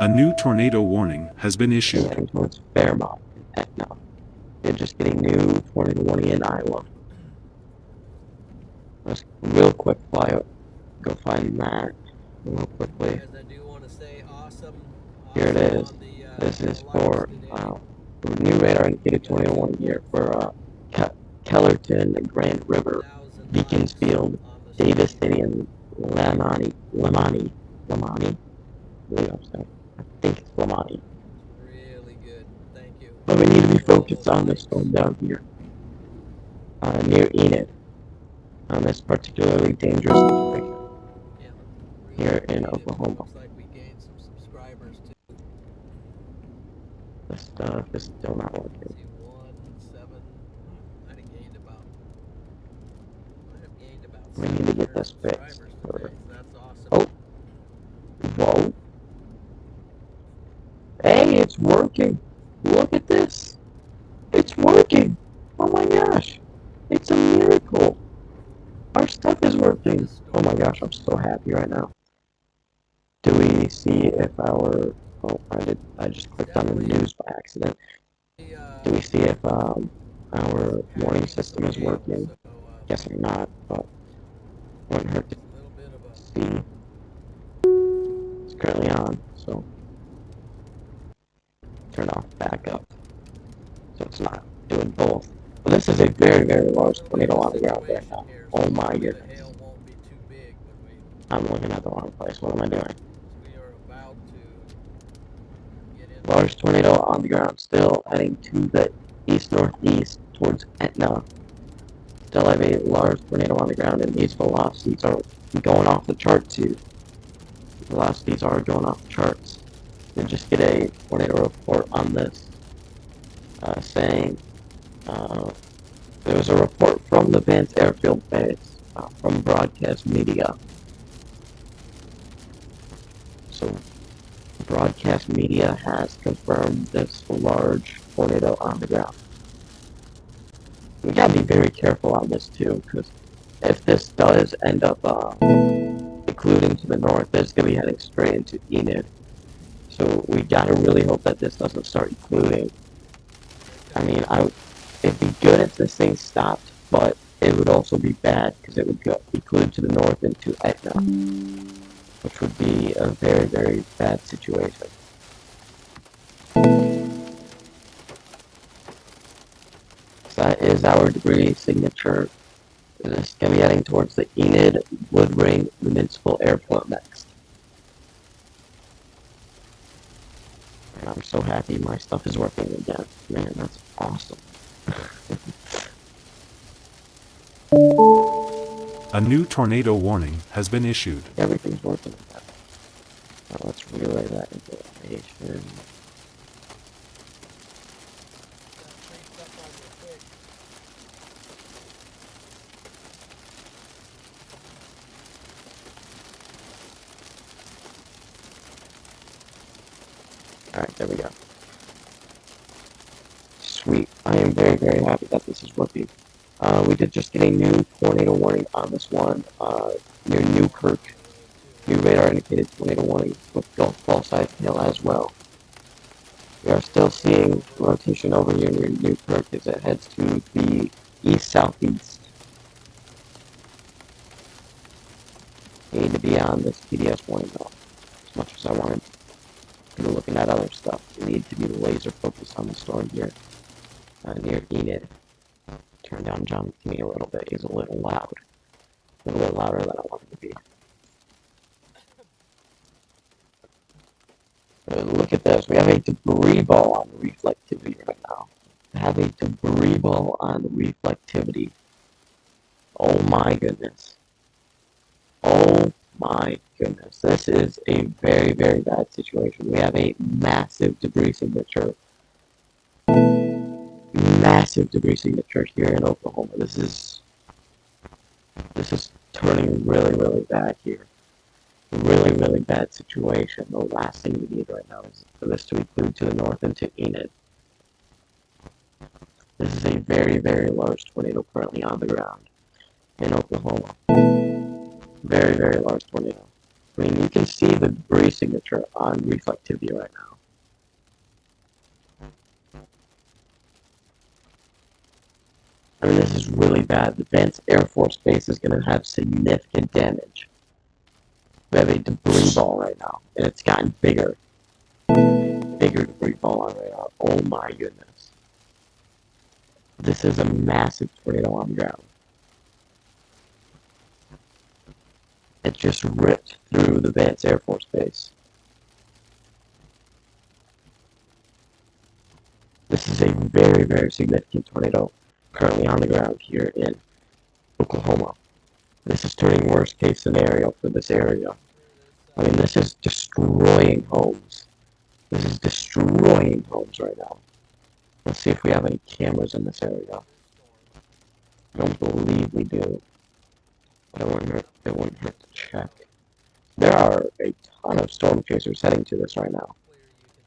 A new tornado warning has been issued. heading towards Fairmont and Etna. They're just getting new tornado warning in Iowa. Let's real quick go find that real quickly. as I do want to say, awesome. Here it is. On the, This is the for lights today. new radar indicated tornado warning here for Kellerton, Grand River, 1,000 Beaconsfield, lights on the Davis screen. City, and Lamani. I believe I'm saying. I think it's Lamani. Really good. Thank you. But we need to be For all focused those on this lights. storm down here, near Enid. This particularly dangerous situation Yeah, really here in appreciate it. Oklahoma. Looks like we gained some subscribers too. This stuff is still not Let's working. see, 1-7. Might have gained about. We need to get 700 this fixed. subscribers today, so that's awesome. Oh. Whoa. Hey, it's working. Look at this. It's working. Oh my gosh. It's a miracle. Our stuff is working. Oh my gosh, I'm so happy right now. Do we see if our... Oh, I just clicked on the news by accident. Do we see if our warning system is working? Guessing not, but wouldn't hurt to A little bit of a see. It's currently on, so turn off backup. So it's not doing both. But this is a very, very large tornado on the ground right now. Oh my goodness. hail won't be too big when I'm looking at the wrong place. What am I doing? we are about to get in. Large tornado on the ground, still heading to the east-northeast towards Etna. Still have a large tornado on the ground, and these velocities are going off the charts here. Velocities are going off the charts. We just get a tornado report on this, saying there was a report from the Vance Airfield Base from broadcast media. So broadcast media has confirmed this large tornado on the ground. We gotta be very careful on this too, because if this does end up including to the north, it's gonna be heading straight into Enid. So we gotta really hope that this doesn't start including. I mean, it'd be good if this thing stopped, but it would also be bad because it would go include to the north into Etna, which would be a very, very bad situation. So that is our debris signature. It's going to be heading towards the Enid Woodring Municipal Airport next. And I'm so happy my stuff is working again. Man, that's awesome. A new tornado warning has been issued. Everything's working again. Now let's relay that information. Alright, there we go. Sweet. I am very, very happy that this is working. We did just get a new tornado warning on this one, near Newkirk. New radar indicated tornado warning with Gulf Fall-side hail as well. We are still seeing rotation over here near Newkirk as it heads to the east-southeast. Need to be on this PDS warning though, as much as I wanted. We're looking at other stuff. We need to be laser focused on the storm here near Enid. Turn down John McKinney a little bit. He's a little loud. A little bit louder than I want him to be. Look at this. We have a debris ball on reflectivity right now. We have a debris ball on reflectivity. Oh my goodness. Oh my goodness. This is a very, very bad situation. We have a massive debris signature. Massive debris signature here in Oklahoma. This is turning really, really bad here. Really, really bad situation. The last thing we need right now is for this to include to the north into Enid. This is a very, very large tornado currently on the ground in Oklahoma. Very, very large tornado. I mean, you can see the debris signature on reflectivity right now. I mean, this is really bad. The Vance Air Force Base is going to have significant damage. We have a debris ball right now, and it's gotten bigger. Bigger debris ball on right now. Oh my goodness. This is a massive tornado on the ground. It just ripped through the Vance Air Force Base. This is a very, very significant tornado currently on the ground here in Oklahoma. This is turning worst case scenario for this area. I mean, this is destroying homes. This is destroying homes right now. Let's see if we have any cameras in this area. I don't believe we do. But it wouldn't hurt to check. There are a ton of storm chasers heading to this right now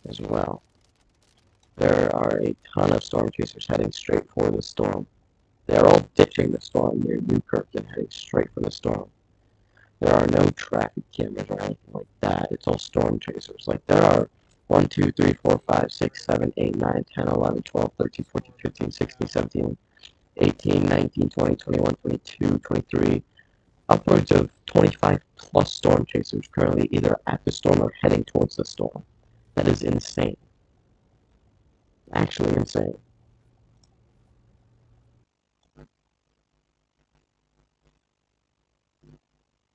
as well. There are a ton of storm chasers heading straight for the storm. They're all ditching the storm near Newkirk and heading straight for the storm. There are no traffic cameras or anything like that. It's all storm chasers. Like there are 1, 2, 3, 4, 5, 6, 7, 8, 9, 10, 11, 12, 13, 14, 15, 16, 17, 18, 19, 20, 21, 22, 23, upwards of 25 plus storm chasers currently either at the storm or heading towards the storm. That is insane. Actually insane.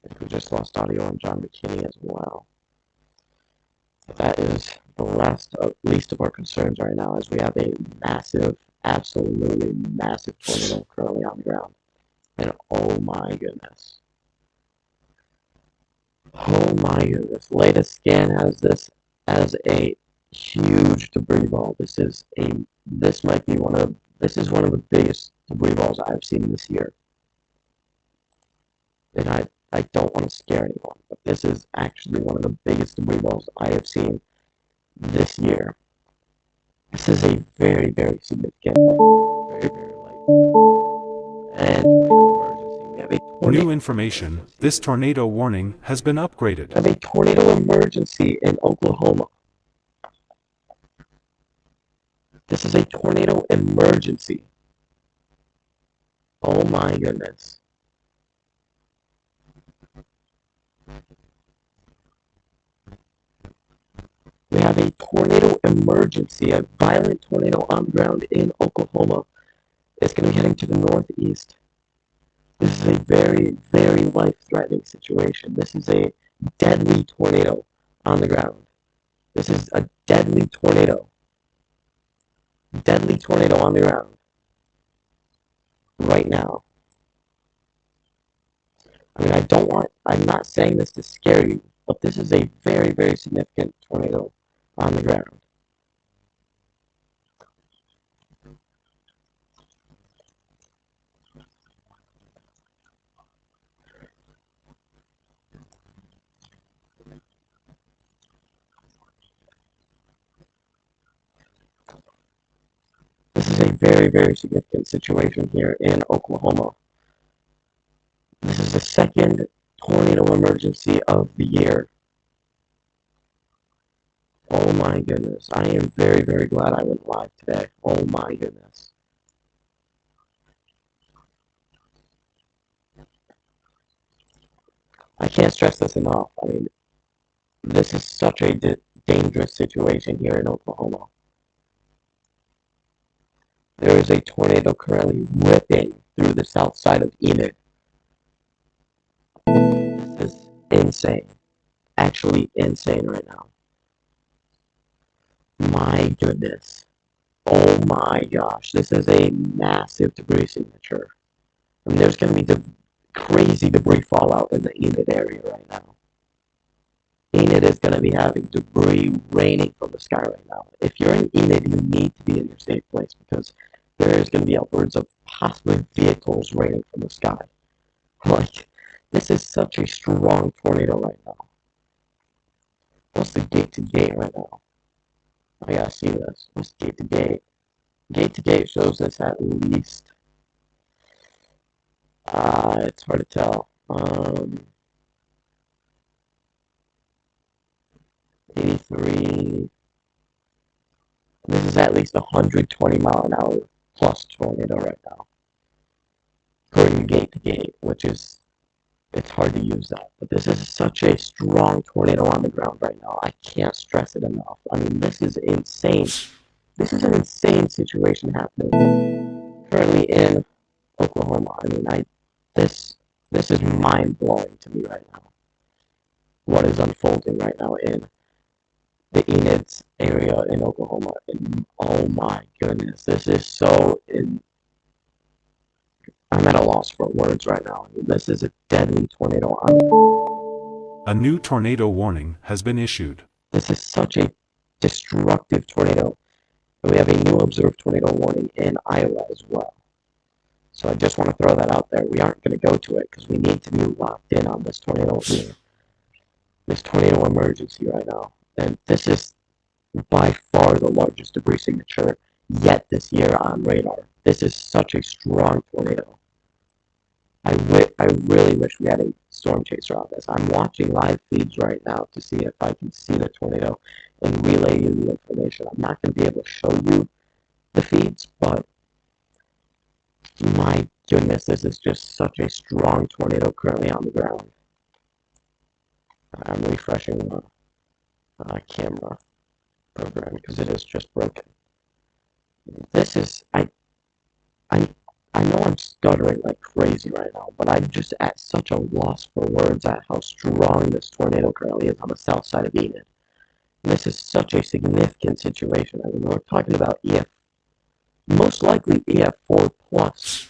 I think we just lost audio on John McKinney as well. But that is the least of our concerns right now, as we have a massive, absolutely massive tornado currently on the ground. And oh my goodness. Oh my goodness. Latest scan has this as a huge debris ball. This is one of the biggest debris balls I've seen this year. And I don't want to scare anyone, but this is actually one of the biggest debris balls I have seen this year. This is a very, very significant, very, very light and tornado emergency. We have a tornado. New information, this tornado warning has been upgraded. We have a tornado emergency in Oklahoma. This is a tornado emergency. Oh my goodness. We have a tornado emergency, a violent tornado on the ground in Oklahoma. It's going to be heading to the northeast. This is a very, very life-threatening situation. This is a deadly tornado on the ground. This is a deadly tornado. Deadly tornado on the ground. Right now. I mean, I'm not saying this to scare you, but this is a very, very significant tornado on the ground. This is a very, very significant situation here in Oklahoma. This is the second tornado emergency of the year. Oh my goodness. I am very, very glad I went live today. Oh my goodness. I can't stress this enough. I mean, this is such a dangerous situation here in Oklahoma. There is a tornado currently ripping through the south side of Enid. This is insane. Actually insane right now. My goodness. Oh my gosh. This is a massive debris signature. I mean, there's going to be crazy debris fallout in the Enid area right now. Enid is going to be having debris raining from the sky right now. If you're in Enid, you need to be in your safe place because there is going to be upwards of possibly vehicles raining from the sky. Like, this is such a strong tornado right now. What's the gate to gate right now? I gotta see this. What's gate to gate? Gate to gate shows this at least. It's hard to tell. 83. This is at least 120 mile an hour plus tornado right now. According to gate, which is, it's hard to use that. But this is such a strong tornado on the ground right now. I can't stress it enough. I mean, this is insane. This is an insane situation happening currently in Oklahoma. I mean, this is mind blowing to me right now. What is unfolding right now in the Enid area in Oklahoma? And oh my goodness, this is so. I'm at a loss for words right now. I mean, this is a deadly tornado. A new tornado warning has been issued. This is such a destructive tornado. And we have a new observed tornado warning in Iowa as well. So I just want to throw that out there. We aren't going to go to it because we need to be locked in on this tornado here. This tornado emergency right now. And this is by far the largest debris signature yet this year on radar. This is such a strong tornado. I really wish we had a storm chaser on this. I'm watching live feeds right now to see if I can see the tornado and relay you the information. I'm not going to be able to show you the feeds, but my goodness, this is just such a strong tornado currently on the ground. I'm refreshing the camera program because it is just broken. This is, I know I'm stuttering like crazy right now, but I'm just at such a loss for words at how strong this tornado currently is on the south side of Enid. And this is such a significant situation. I mean, we're talking about most likely EF4 plus.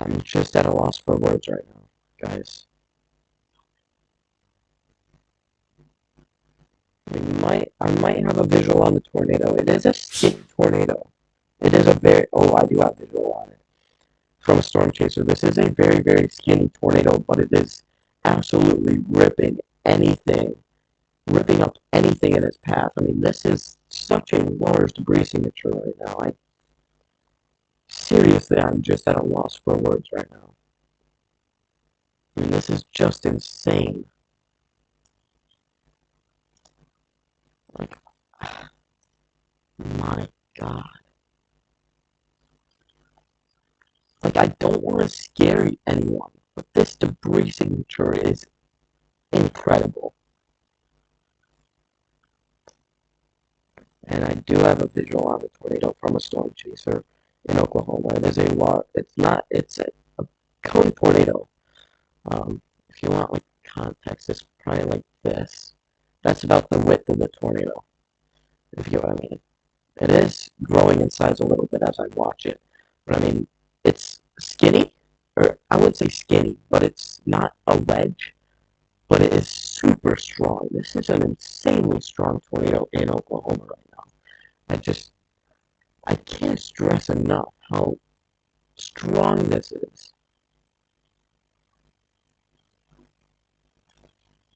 I'm just at a loss for words right now, guys. I might have a visual on the tornado. It is a skinny tornado. It is a I do have visual on it. From a storm chaser. This is a very, very skinny tornado, but it is absolutely ripping up anything in its path. I mean, this is such a large debris signature right now. Seriously, I'm just at a loss for words right now. I mean, this is just insane. Like, my God. Like, I don't want to scare anyone, but this debris signature is incredible. And I do have a visual on the tornado from a storm chaser in Oklahoma. It is it's a cone tornado. If you want like context, it's probably like this. That's about the width of the tornado, if you get what I mean. It is growing in size a little bit as I watch it. But I mean, it's skinny, or I wouldn't say skinny, but it's not a wedge, but it is super strong. This is an insanely strong tornado in Oklahoma right now. I can't stress enough how strong this is.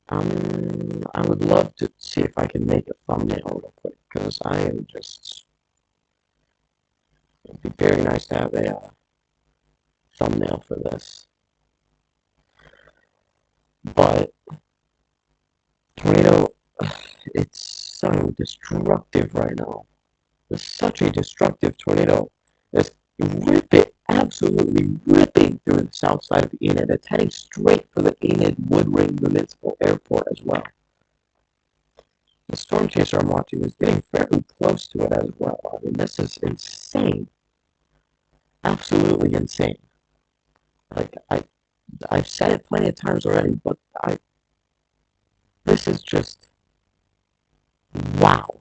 I would love to see if I can make a thumbnail real quick, because I am just, it'd be very nice to have a thumbnail for this. But tornado, it's so destructive right now. It's such a destructive tornado. It's absolutely ripping through the south side of Enid. It's heading straight for the Enid Woodring Municipal Airport as well. The storm chaser I'm watching is getting fairly close to it as well. I mean, this is insane. Absolutely insane. Like, I've said it plenty of times already, but this is just, wow.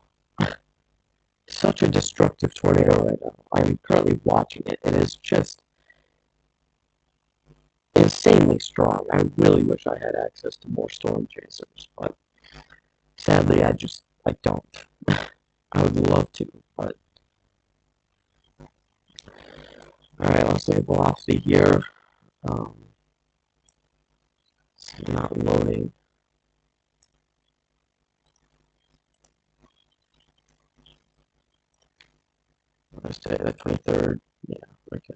Such a destructive tornado right now. I'm currently watching it. It is just insanely strong. I really wish I had access to more storm chasers, but sadly, I don't. I would love to, but alright, let's look at velocity here. It's not loading. Let's say the 23rd. Yeah, okay.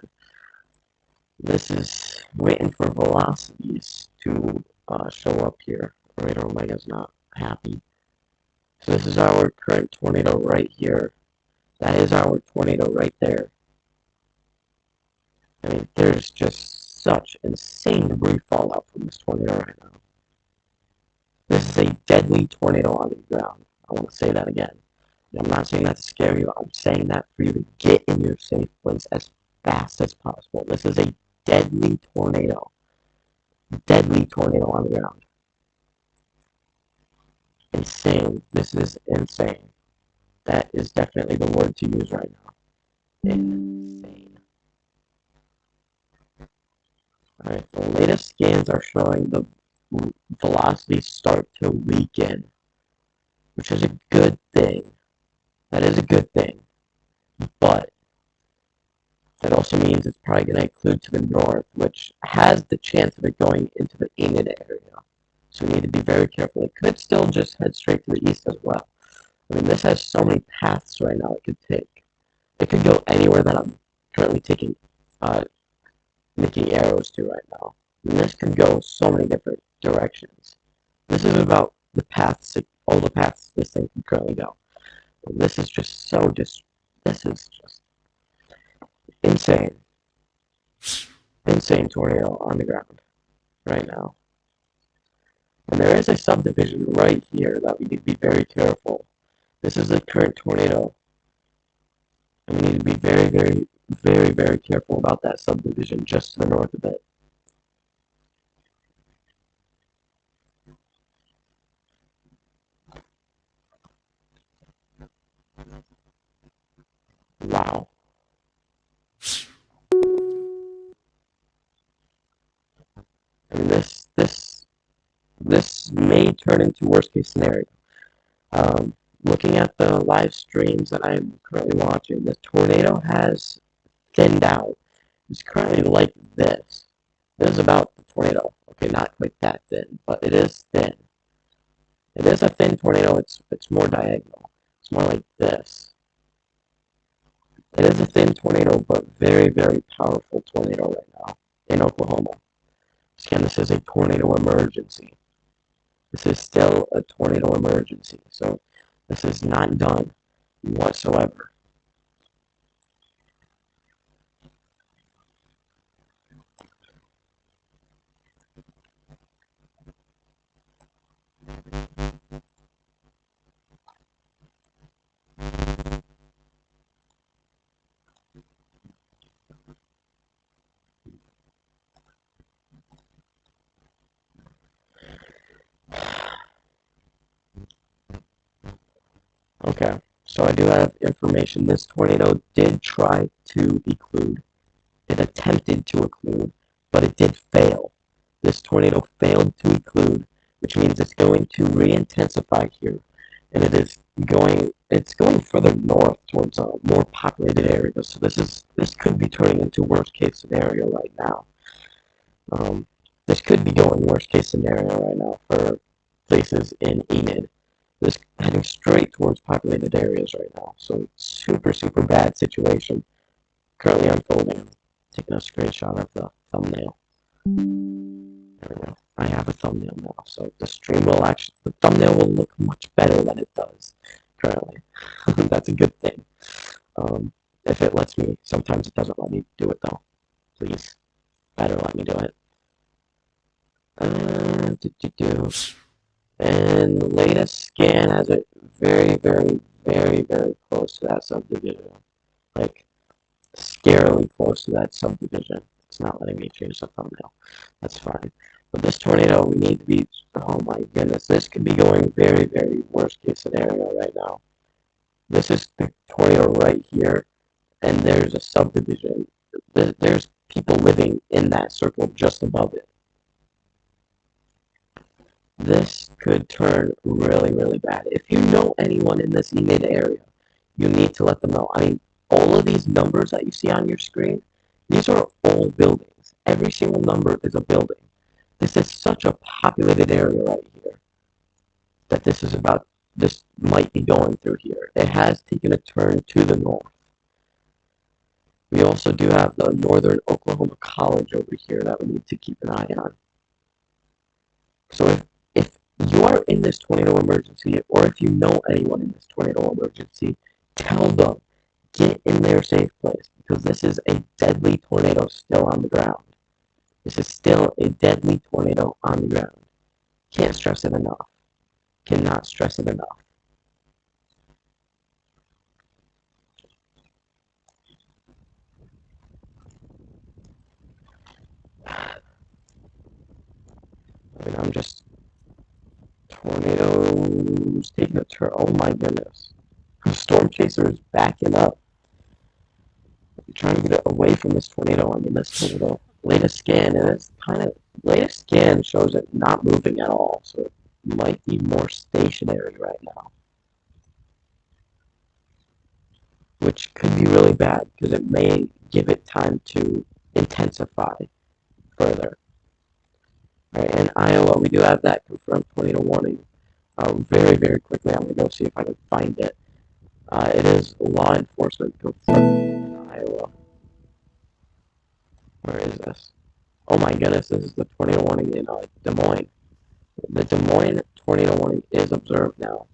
This is waiting for velocities to show up here. Radar Omega's not happy. So this is our current tornado right here. That is our tornado right there. I mean, there's just such insane debris fallout from this tornado right now. This is a deadly tornado on the ground. I want to say that again. I'm not saying that to scare you. I'm saying that for you to get in your safe place as fast as possible. This is a deadly tornado. Deadly tornado on the ground. Insane. This is insane. That is definitely the word to use right now. Insane. Alright, the latest scans are showing the velocities start to weaken, which is a good thing. That is a good thing. But that also means it's probably going to include to the north, which has the chance of it going into the Enid area. So we need to be very careful. It could still just head straight to the east as well. I mean, this has so many paths right now it could take. It could go anywhere that I'm currently making arrows to right now. And this could go so many different directions. This is about the paths, all the paths this thing can currently go. And this is just this is just insane. Insane tornado on the ground right now. And there is a subdivision right here that we need to be very careful. This is the current tornado. And we need to be very, very, very, very careful about that subdivision just to the north of it. Wow. I mean, this may turn into worst case scenario. Looking at the live streams that I'm currently watching, the tornado has thinned out. It's currently like this. This is about the tornado. Okay, not quite that thin, but it is thin. It is a thin tornado. It's more diagonal. It's more like this. It is a thin tornado, but very, very powerful tornado right now in Oklahoma. Again, this is a tornado emergency. This is still a tornado emergency. So this is not done whatsoever. Okay, so I do have information. This tornado did try to occlude. It attempted to occlude, but it did fail. This tornado failed to occlude, which means it's going to re-intensify here, and it's going further north towards more populated areas. So this could be turning into worst case scenario right now. This could be going worst case scenario right now for places in Enid. This heading straight towards populated areas right now. So super, super bad situation currently unfolding. I'm taking a screenshot of the thumbnail. There we go. I have a thumbnail now, so the thumbnail will look much better than it does currently. That's a good thing. If it lets me. Sometimes it doesn't let me do it though. Please, better let me do it. And latest scan has it very, very, very, very close to that subdivision. Like, scarily close to that subdivision. It's not letting me change the thumbnail. That's fine. But this tornado, we need to be, oh my goodness, this could be going very, very worst case scenario right now. This is the tornado right here, and there's a subdivision. There's people living in that circle just above it. This could turn really, really bad. If you know anyone in this Enid area, you need to let them know. I mean, all of these numbers that you see on your screen, these are all buildings. Every single number is a building. This is such a populated area right here that this might be going through here. It has taken a turn to the north. We also do have the Northern Oklahoma College over here that we need to keep an eye on. So if you are in this tornado emergency, or if you know anyone in this tornado emergency, tell them, get in their safe place, because this is a deadly tornado still on the ground. This is still a deadly tornado on the ground. Can't stress it enough. Cannot stress it enough. I mean, I'm just... Tornadoes taking a turn. Oh my goodness. Storm Chaser is backing up. I'm trying to get it away from this tornado. I mean, this tornado, latest scan, and it's kind of, latest scan shows it not moving at all, so it might be more stationary right now. Which could be really bad, because it may give it time to intensify further. Right, in Iowa, we do have that confirmed tornado warning. Very, very quickly, I'm going to go see if I can find it. It is law enforcement confirmed in Iowa. Where is this? Oh my goodness, this is the tornado warning in Des Moines. The Des Moines tornado warning is observed now.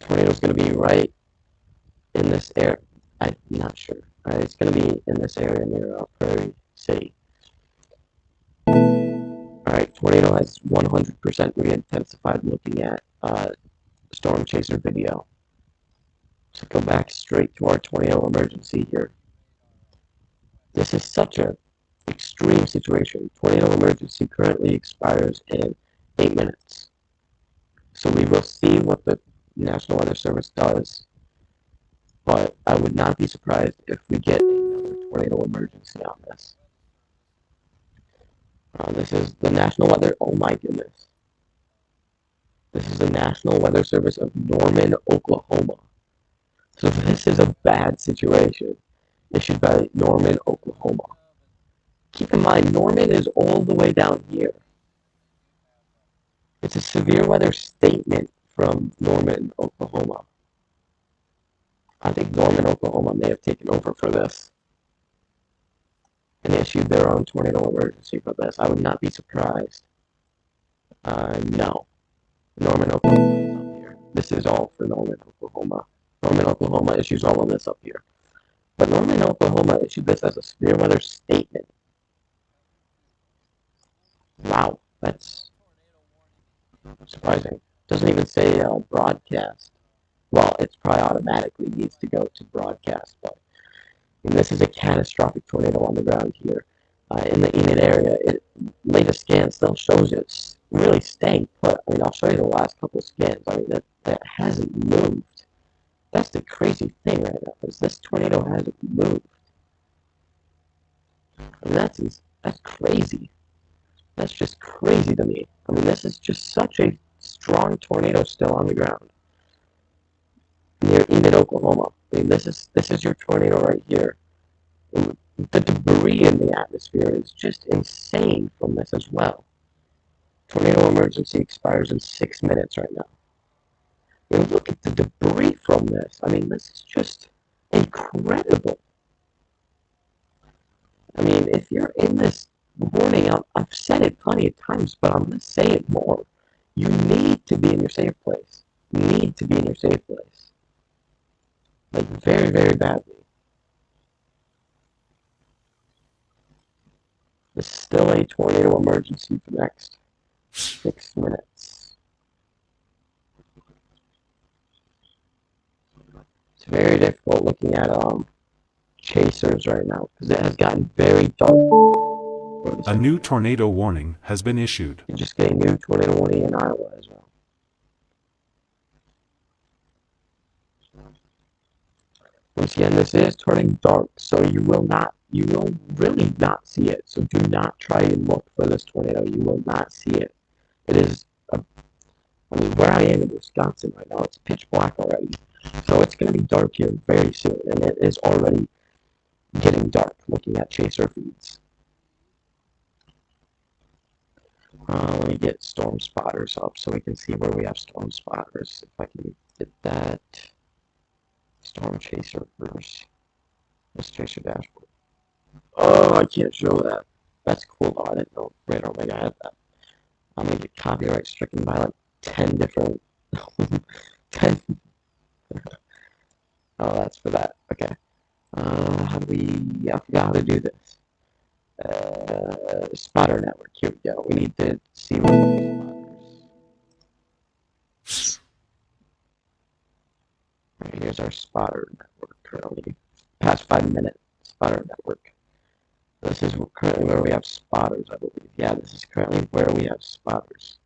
Tornado's going to be right in this area. I'm not sure. It's going to be in this area near Prairie City. Alright, tornado has 100% re-intensified looking at Storm Chaser video. So go back straight to our tornado emergency here. This is such an extreme situation. Tornado emergency currently expires in 8 minutes. So we will see what the National Weather Service does, but I would not be surprised if we get another tornado emergency on this. This is the National Weather, oh my goodness. This is the National Weather Service of Norman, Oklahoma. So this is a bad situation, issued by Norman, Oklahoma. Keep in mind, Norman is all the way down here. It's a severe weather statement from Norman, Oklahoma. I think Norman, Oklahoma may have taken over for this and issued their own tornado emergency for this. I would not be surprised. No. Norman, Oklahoma is up here. This is all for Norman, Oklahoma. Norman, Oklahoma issues all of this up here. But Norman, Oklahoma issued this as a severe weather statement. Wow, that's surprising. Doesn't even say broadcast. Well, it's probably automatically needs to go to broadcast, but this is a catastrophic tornado on the ground here in the Enid area. Latest scan still shows it's really staying put. I mean, I'll show you the last couple scans. I mean, that hasn't moved. That's the crazy thing right now, is this tornado hasn't moved. I mean, that's crazy. That's just crazy to me. I mean, this is just such a strong tornado still on the ground near Enid, Oklahoma. I mean, this is your tornado right here. And the debris in the atmosphere is just insane from this as well. Tornado emergency expires in 6 minutes right now. I mean, look at the debris from this. I mean, this is just incredible. I mean, if you're in this warning, I've said it plenty of times, but I'm going to say it more. You need to be in your safe place. You need to be in your safe place. like very, very badly. This is still a tornado emergency for the next 6 minutes. It's very difficult looking at chasers right now because it has gotten very dark. A new tornado warning has been issued. You just get a new tornado warning in Iowa as well. Once again, this is turning dark, so you will really not see it. So do not try and look for this tornado. You will not see it. It is, I mean, where I am in Wisconsin right now, it's pitch black already. So it's going to be dark here very soon, and it is already getting dark looking at chaser feeds. Let me get storm spotters up so we can see where we have storm spotters. If I can get that. Storm chaser first. Let's chaser dashboard. Oh, I can't show that. That's cool though. I didn't know Radar Omega had that. I'm gonna get copyright stricken by like 10 different 10. Oh, that's for that. Okay. How do we I forgot how to do this. Spotter network. Here we go. We need to see what spotters. Right, here's our spotter network currently. Past 5 minutes spotter network. This is currently where we have spotters, I believe. Yeah, this is currently where we have spotters.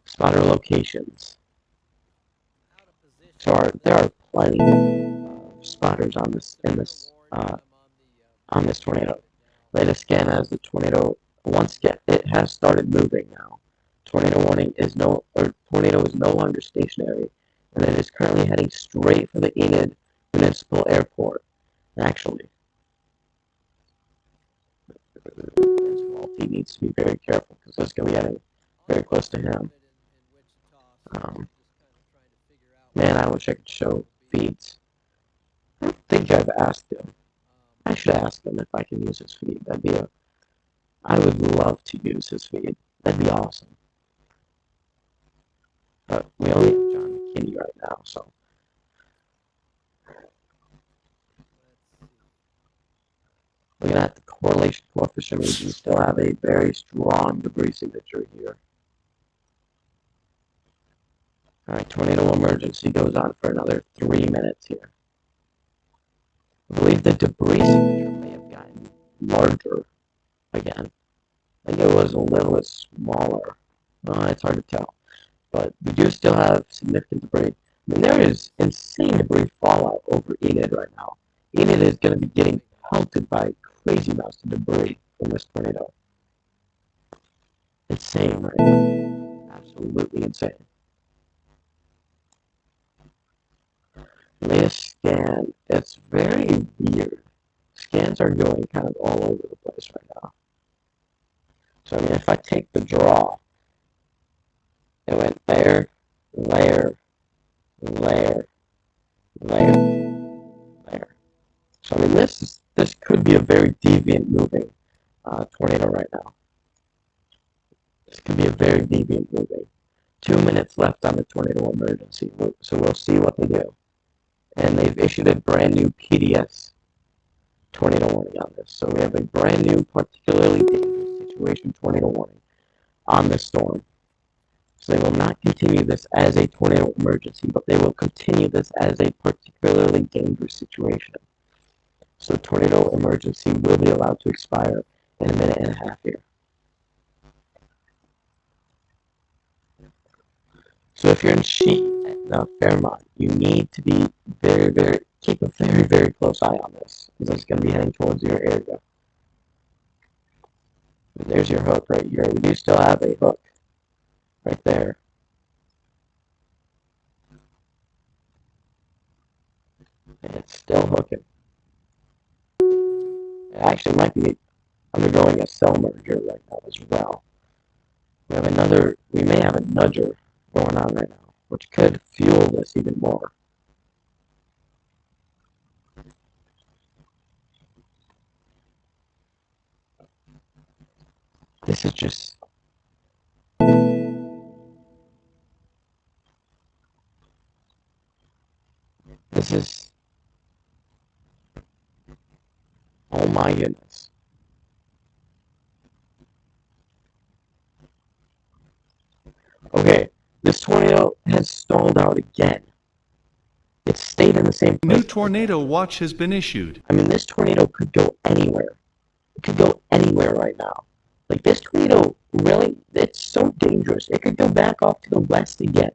Spotter locations. So there are plenty of spotters on this on this tornado. Latest scan has the tornado. Once it has started moving now. Tornado is no longer stationary, and it is currently heading straight for the Enid Municipal Airport. Actually, Walty needs to be very careful because it's going to be heading very close to him. Man, I wish I could show feeds. I don't think I've asked him. I should ask him if I can use his feed. I would love to use his feed. That'd be awesome. But we only have John McKinney right now, so. Looking at the correlation coefficient, we do still have a very strong debris signature here. Alright, tornado emergency goes on for another 3 minutes here. I believe the debris signature may have gotten larger again. I think it was a little bit smaller. It's hard to tell. But we do still have significant debris. I mean, there is insane debris fallout over Enid right now. Enid is going to be getting pelted by crazy amounts of debris from this tornado. Insane right now. Absolutely insane. Latest scan, it's very weird. Scans are going kind of all over the place right now. So, I mean, if I take the draw, it went there, there, there, there, there. So, I mean, this could be a very deviant moving tornado right now. This could be a very deviant moving. 2 minutes left on the tornado emergency, so we'll see what they do. And they've issued a brand new PDS tornado warning on this. So we have a brand new, particularly dangerous situation tornado warning on this storm. So they will not continue this as a tornado emergency, but they will continue this as a particularly dangerous situation. So tornado emergency will be allowed to expire in a minute and a half here. So if you're in Sheet at Fairmont, you need to be keep a very, very close eye on this, because it's going to be heading towards your area. And there's your hook right here. We do still have a hook right there. And it's still hooking. It actually might be undergoing a cell merger right now as well. We may have a nudger going on right now, which could fuel this even more. This is just... This is my goodness. Okay, this tornado has stalled out again. It stayed in the same place. New tornado watch has been issued. I mean, this tornado could go anywhere. It could go anywhere right now. Like, this tornado, really, it's so dangerous. It could go back off to the west again.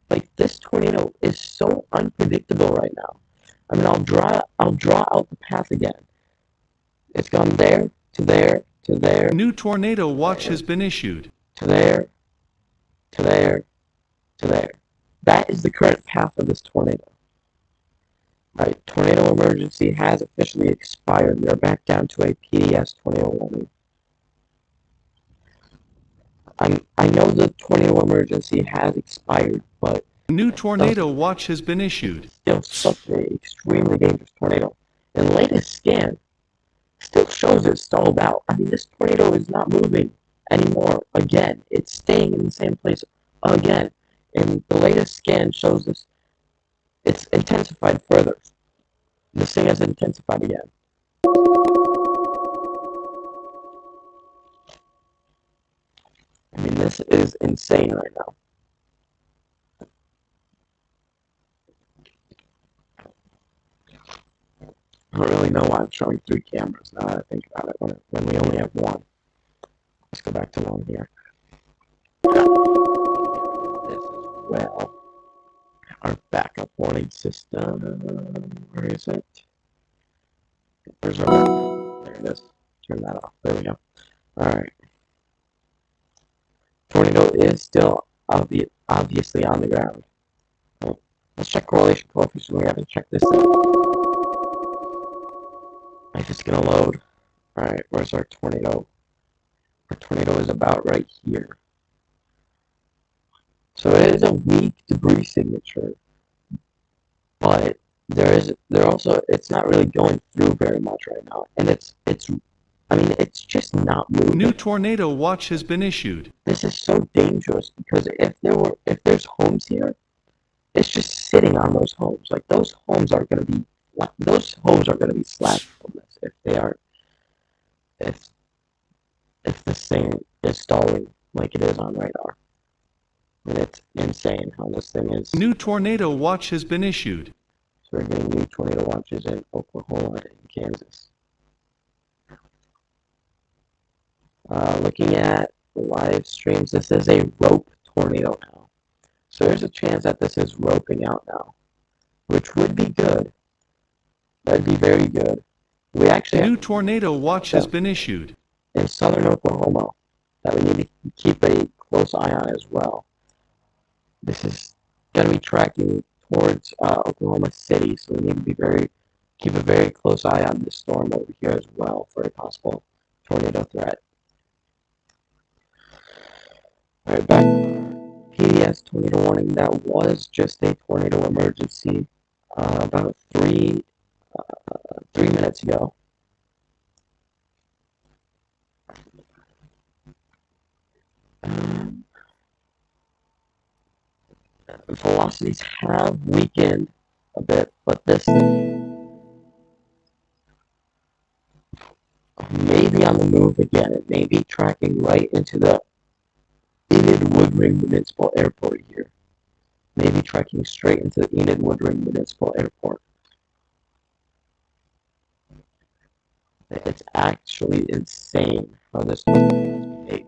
Like, this tornado is so unpredictable right now. I mean, I'll draw out the path again. It's gone there, to there, to there. New tornado watch has been issued. To there, to there, to there. That is the current path of this tornado. Alright, tornado emergency has officially expired. We are back down to a PDS tornado warning. I know the tornado emergency has expired, but New tornado watch has been issued. still such an extremely dangerous tornado. And latest scan still shows it stalled out. I mean, this tornado is not moving anymore. Again, it's staying in the same place again. And the latest scan shows this. It's intensified further. This thing has intensified again. I mean, this is insane right now. I don't really know why I'm showing 3 cameras now that I think about it when we only have 1. Let's go back to 1 here. This as well. Our backup warning system. Where is it? Where's our backup? There it is. Turn that off. There we go. Alright. Tornado is still obviously on the ground. Oh, let's check correlation coefficient. We haven't checked this yet. I'm just gonna load. Alright, where's our tornado? Our tornado is about right here. So it is a weak debris signature, but it's not really going through very much right now, and it's just not moving. New tornado watch has been issued. This is so dangerous because if there's homes here, it's just sitting on those homes. Like those homes are gonna be slapped from this if this thing is stalling like it is on radar. And it's insane how this thing is. New tornado watch has been issued. So we're getting new tornado watches in Oklahoma and Kansas. Looking at live streams, this is a rope tornado now. So there's a chance that this is roping out now, which would be good. That'd be very good. We actually New tornado watch has been issued. In southern Oklahoma that we need to keep a close eye on as well. This is going to be tracking towards Oklahoma City, so we need to keep a very close eye on this storm over here as well for a possible tornado threat. Alright, back PDS tornado warning. That was just a tornado emergency about 3 minutes ago. Velocities have weakened a bit, but this may be on the move again. It may be tracking right into the Enid Woodring Municipal Airport here. Maybe tracking straight into the Enid Woodring Municipal Airport. It's actually insane how this tornado is behaving.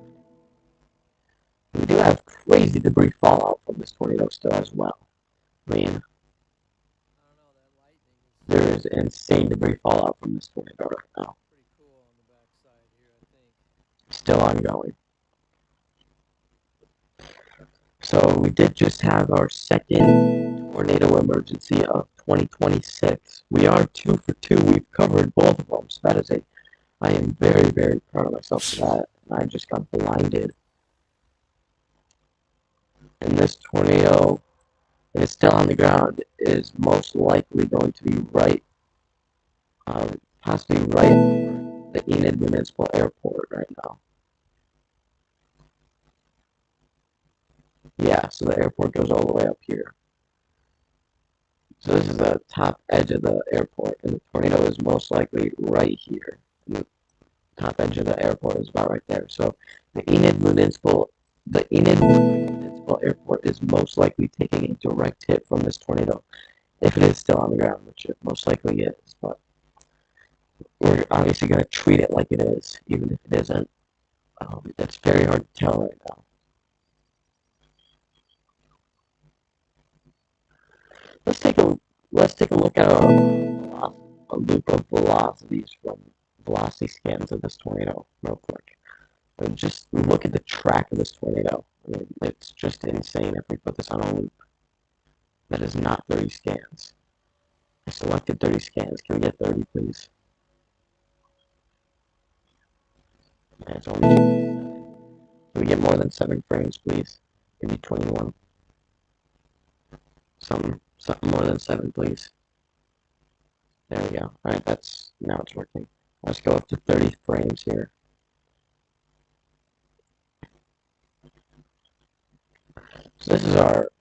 We do have crazy debris fallout from this tornado still as well. I mean, there is insane debris fallout from this tornado right now. Pretty cool on the backside here, I think. Still ongoing. So we did just have our second tornado emergency of 2026. We are 2 for 2. We've covered both of them. So that is I am very, very proud of myself for that. I just got blinded. And this tornado, if it's still on the ground, is most likely going to be possibly right over the Enid Municipal Airport right now. Yeah, so the airport goes all the way up here. So this is the top edge of the airport, and the tornado is most likely right here. And the top edge of the airport is about right there. So the Enid Municipal Airport is most likely taking a direct hit from this tornado, if it is still on the ground, which it most likely is. But we're obviously going to treat it like it is, even if it isn't. It's very hard to tell right now. Let's take a look at a loop of velocities from velocity scans of this tornado real quick. But just look at the track of this tornado. I mean, it's just insane if we put this on a loop. That is not 30 scans. I selected 30 scans. Can we get 30, please? Yeah, it's only. Can we get more than 7 frames, please? Maybe 21. Something more than 7, please. There we go. Alright, now it's working. Let's go up to 30 frames here. So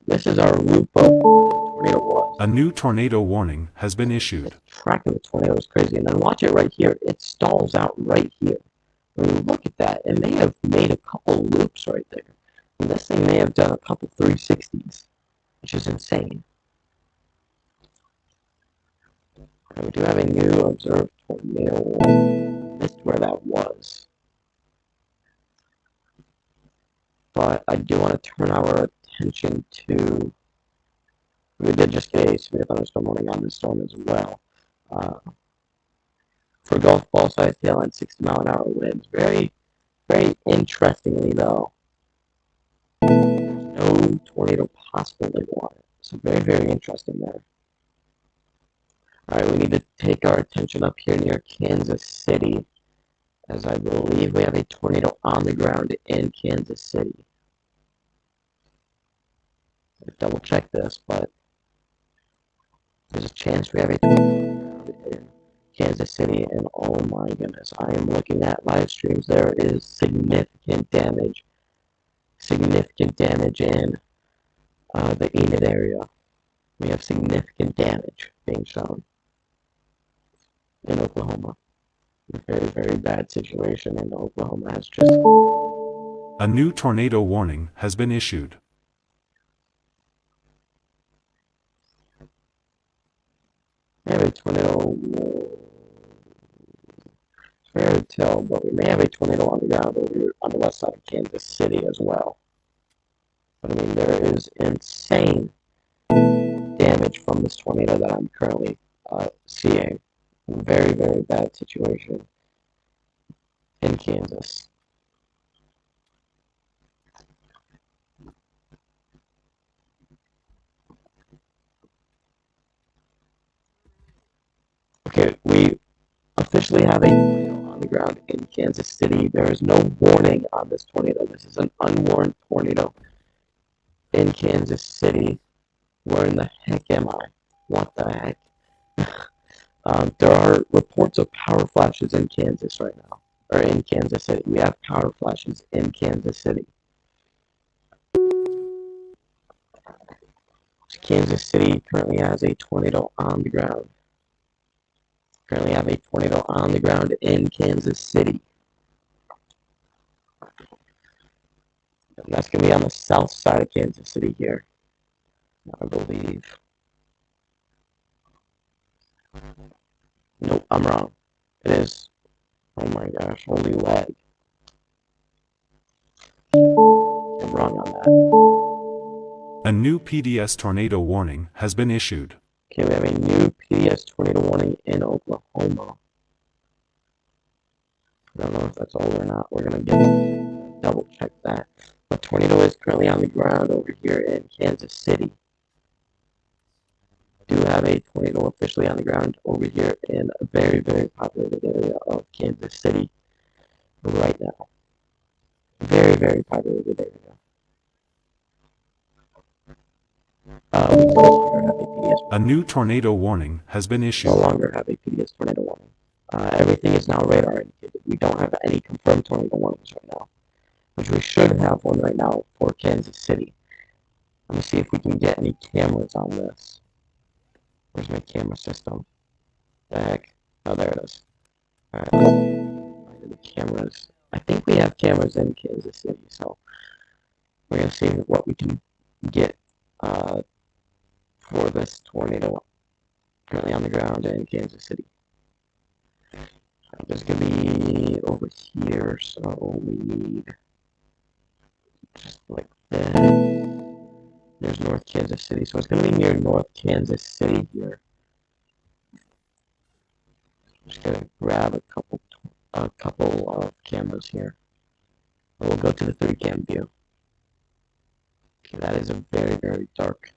this is our loop of tornado was. A new tornado warning has been issued. The track of the tornado is crazy. And then watch it right here. It stalls out right here. I mean, look at that. It may have made a couple loops right there. And this thing may have done a couple 360s, which is insane. And we do have a new observed tornado. Missed where that was. But I do want to turn our attention to. We did just get a severe thunderstorm warning on this storm as well. For golf ball size tail and 60-mile-an-hour winds. Very, very interestingly, though, there's no tornado possible label on it. So very, very interesting there. Alright, we need to take our attention up here near Kansas City, as I believe we have a tornado on the ground in Kansas City. Double check this, but there's a chance we have a tornado in Kansas City, and oh my goodness, I am looking at live streams. There is significant damage in the Enid area. We have significant damage being shown in Oklahoma. A very, very bad situation in Oklahoma has just. A new tornado warning has been issued. We have a tornado. It's very hard to tell, but we may have a tornado on the ground over on the west side of Kansas City as well. But I mean, there is insane damage from this tornado that I'm currently seeing. Very, very bad situation in Kansas. Okay, we officially have a tornado on the ground in Kansas City. There is no warning on this tornado. This is an unwarned tornado in Kansas City. Where in the heck am I? What the heck? There are reports of power flashes in Kansas right now, or in Kansas City. We have power flashes in Kansas City. Kansas City currently has a tornado on the ground. Currently have a tornado on the ground in Kansas City. And that's going to be on the south side of Kansas City here, I believe. Nope, I'm wrong. It is. Oh my gosh, holy lag. I'm wrong on that. A new PDS tornado warning has been issued. Okay, we have a new PDS tornado warning in Oklahoma. I don't know if that's old or not. We're going to double check that. The tornado is currently on the ground over here in Kansas City. We do have a tornado officially on the ground over here in a very, very populated area of Kansas City right now. Very, very populated area. We no longer have a PDS. A new tornado warning has been issued. No longer have a PDS tornado warning. Everything is now radar indicated. We don't have any confirmed tornado warnings right now, which we should have one right now for Kansas City. Let me see if we can get any cameras on this. Where's my camera system? The heck? Oh, there it is. Alright, the cameras. I think we have cameras in Kansas City, so we're gonna see what we can get for this tornado currently on the ground in Kansas City. There's gonna be over here, so we need just like this. There's North Kansas City, so it's gonna be near North Kansas City here. Just gonna grab a couple of cameras here. And we'll go to the 3-cam view. Okay, that is a very, very dark.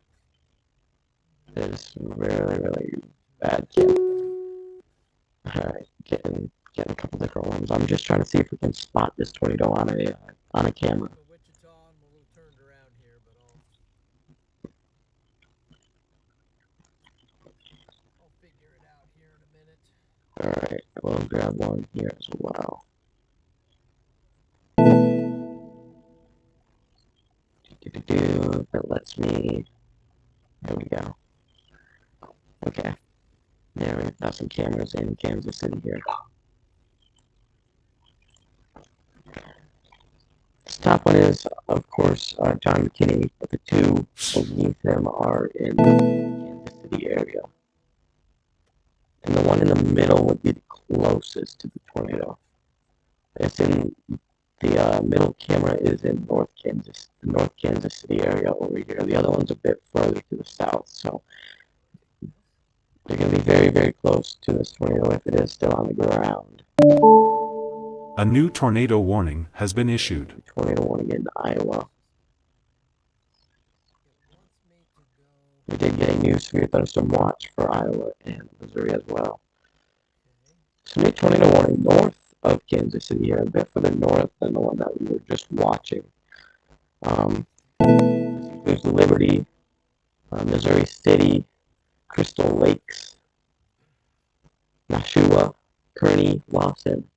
It is really, really bad camera. Alright, getting a couple different ones. I'm just trying to see if we can spot this tornado on a camera. Wichita, I'm a little turned around here, but I'll figure it out here in a minute. Alright, we'll grab one here as well. That lets me. There we go. Okay. There we've got some cameras in Kansas City here. This top one is, of course, John McKinney, but the two beneath him are in the Kansas City area. And the one in the middle would be the closest to the tornado. It's in the middle camera is in the North Kansas City area over here. The other one's a bit further to the south, so they're going to be very, very close to this tornado if it is still on the ground. A new tornado warning has been issued. Tornado warning in Iowa. We did get a new severe thunderstorm watch for Iowa and Missouri as well. So new tornado warning north of Kansas City here, a bit further north than the one that we were just watching. There's Liberty, Missouri City, Crystal Lakes, Nashua, Kearney, Lawson.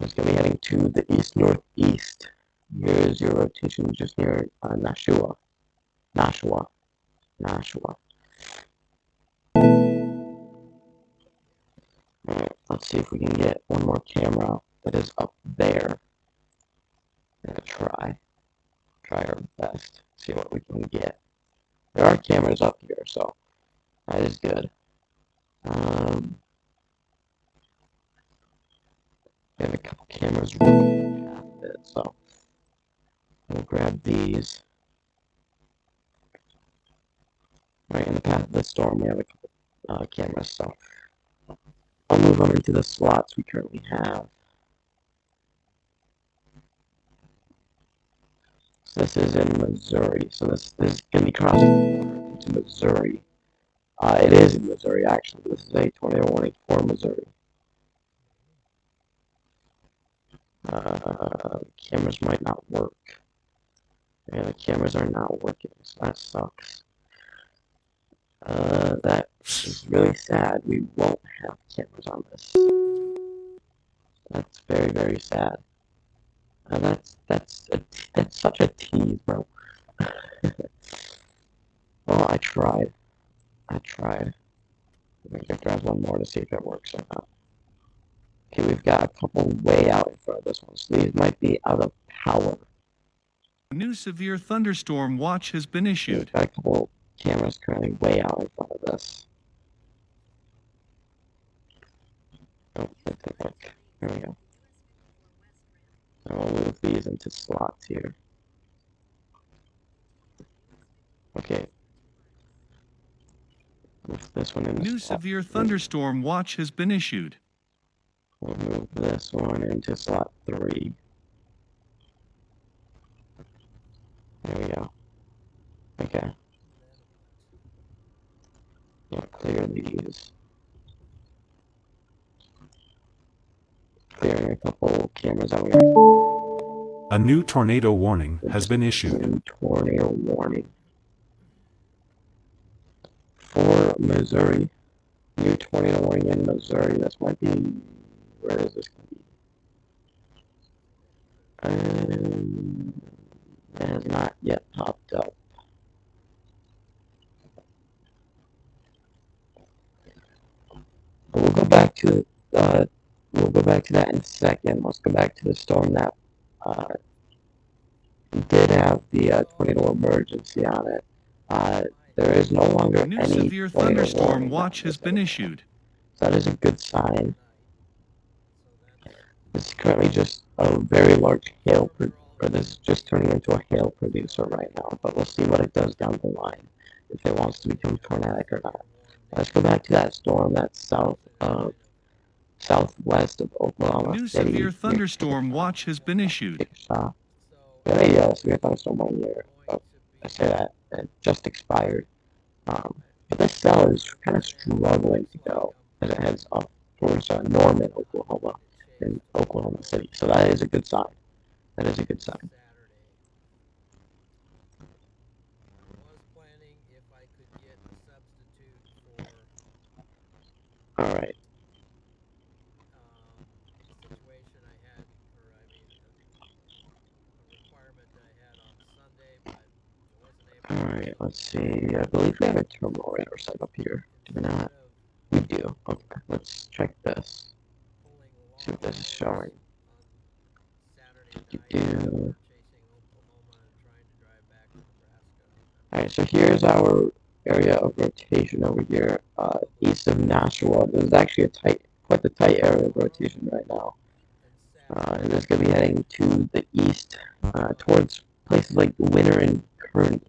It's going to be heading to the east-northeast. Here is your rotation just near Nashua. Alright, let's see if we can get one more camera that is up there. I'm going to try our best, see what we can get. There are cameras up here, so that is good. We have a couple cameras running past it, so we'll grab these. Right in the path of the storm, we have a couple cameras, so I'll move them into the slots we currently have. So this is in Missouri, so this is going to be crossing into Missouri. It is in Missouri, actually. This is a tornado warning for Missouri. Cameras might not work. Yeah, the cameras are not working, so that sucks. That is really sad. We won't have cameras on this. That's very, very sad. That's such a tease, bro. Well, I tried. Let me grab one more to see if it works or not. Okay, we've got a couple way out in front of this one, so these might be out of power. A new severe thunderstorm watch has been issued. We've got a couple cameras currently way out in front of this. Oh, that didn't work. There we go. And we'll move these into slots here. Okay. Move this one into New slot severe 3. thunderstorm watch has been issued. We'll move this one into slot 3. There we go. Okay. We'll clear these. Clearing a couple cameras out here. A new tornado warning has been issued. New tornado warning for Missouri. New tornado warning in Missouri. This might be. Where is this going to be? It has not yet popped up. back to we'll go back to that in a second. Let's go back to the storm that did have the tornado emergency on it. There is no longer New any severe tornado thunderstorm warning watch on has this been anymore. issued. So that is a good sign. This is currently just a very large hail, or this is just turning into a hail producer right now. But we'll see what it does down the line, if it wants to become tornadic or not. Let's go back to that storm that's southwest of Oklahoma New City. severe thunderstorm watch has been issued. Yeah, yeah, severe thunderstorm 1 year. Oh, I say that it just expired. But this cell is kind of struggling to go as it heads up towards Norman, Oklahoma, and Oklahoma City. So that is a good sign. That is a good sign. All right. All right. Let's see. I believe we have a terminal radar set up here. Do we not? We do. Okay. Let's check this. See what this is showing. Do. All right. So here's our area of rotation over here, east of Nashua. This is actually quite the tight area of rotation right now. And it's going to be heading to the east, towards places like Winter and Kearney.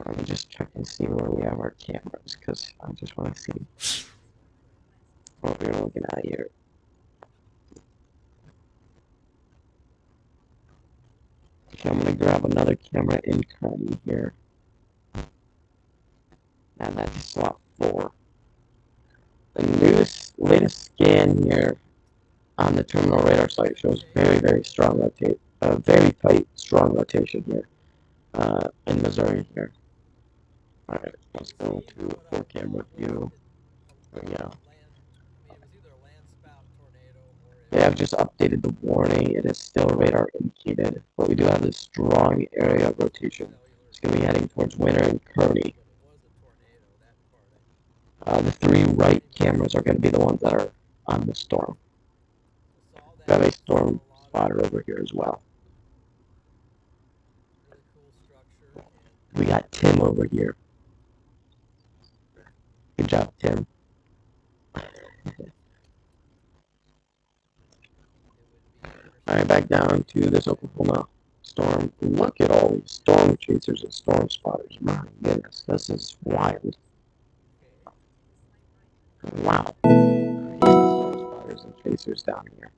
Let me just check and see where we have our cameras, because I just want to see what we're looking at here. Okay, I'm going to grab another camera in Kearney here. And that's slot 4. The latest scan here on the terminal radar site shows very strong rotate, very tight, strong rotation here in Missouri here. All right, let's go to full camera view. There we go. Yeah, I've just updated the warning. It is still radar indicated, but we do have this strong area of rotation. It's going to be heading towards Winter and Kearney. The 3 right cameras are going to be the ones that are on the storm. We have a storm spotter over here as well. We got Tim over here. Good job, Tim. Alright, back down to this Oklahoma storm. Look at all these storm chasers and storm spotters. My goodness, this is wild. Wow. Storm spotters and chasers down here.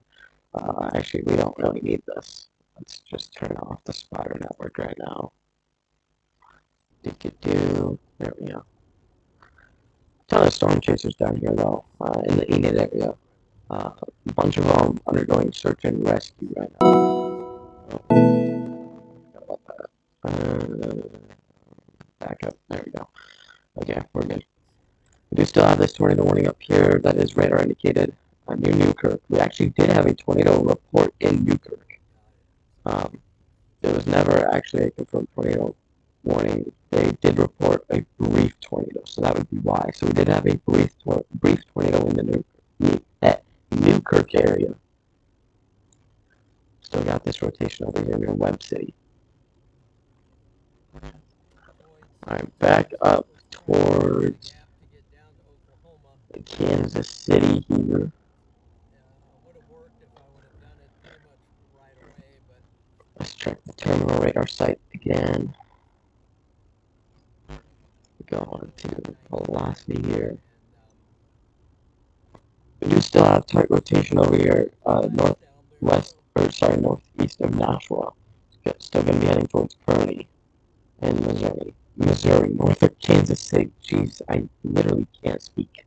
Actually, we don't really need this. Let's just turn off the spotter network right now. There we go. A ton of storm chasers down here, though, in the Enid area. A bunch of them undergoing search and rescue right now. Back up. There we go. Okay, we're good. We do still have this tornado warning up here that is radar indicated near Newkirk. We actually did have a tornado report in Newkirk. There was never actually a confirmed tornado warning. They did report a brief tornado, so that would be why. So we did have a brief tornado in the Newkirk area. Still got this rotation over here near Webb City. Alright, back up towards Kansas City here. Let's check the terminal radar site again. Go on to velocity here. We do still have tight rotation over here, northeast of Nashua. Still going to be heading towards Kearney and Missouri, north of Kansas City. Jeez, I literally can't speak.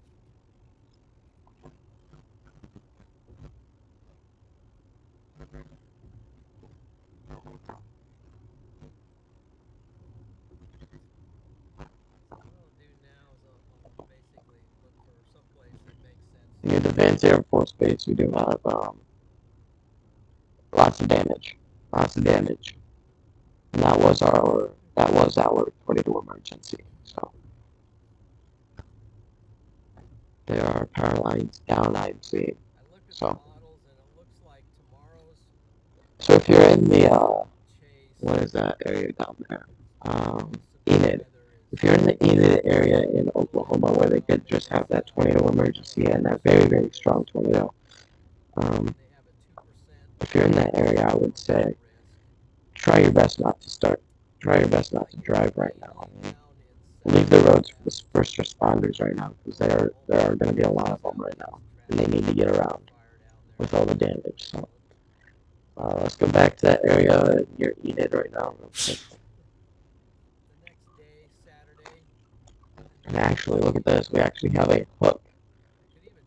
Near the Vance Air Force Base, we do have lots of damage. And that was our tornado emergency. So There are power lines down, I'm seeing. I looked at So, the models, and it looks like tomorrow's so if you're in the, chase. what is that area down there? Severe Enid. weather is If you're in the Enid area in Oklahoma where they could just have that tornado emergency and that very, very strong tornado, um, they have a 2% if you're in that area, I would say risk. try your best not to start. Try your best not to drive right now. Leave the roads for the first responders right now because there are going to be a lot of them right now, and they need to get around with all the damage. So let's go back to that area near Enid right now, real quick. The next day, Saturday, And actually, look at this. We actually have a hook.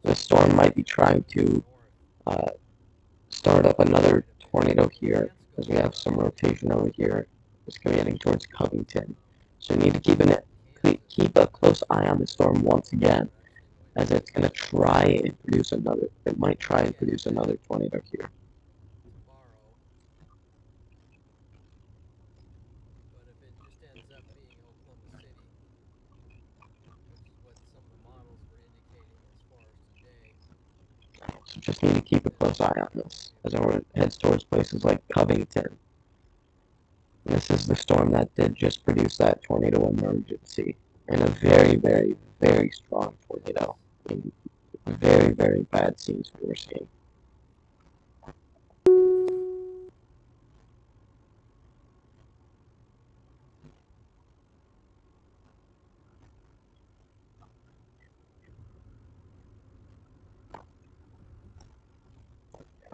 The storm might be trying to uh, start up another tornado here because we have some rotation over here. It's heading towards Covington. So you need to keep a close eye on the storm once again, as it's going to try and produce another. It might try and produce another tornado here. tomorrow. But if it just ends up being Oklahoma City, which is what some of the models were indicating as far as today, So just need to keep a close eye on this as it heads towards places like Covington. This is the storm that did just produce that tornado emergency, and a very, very, very strong tornado. I mean, very, very bad scenes we were seeing.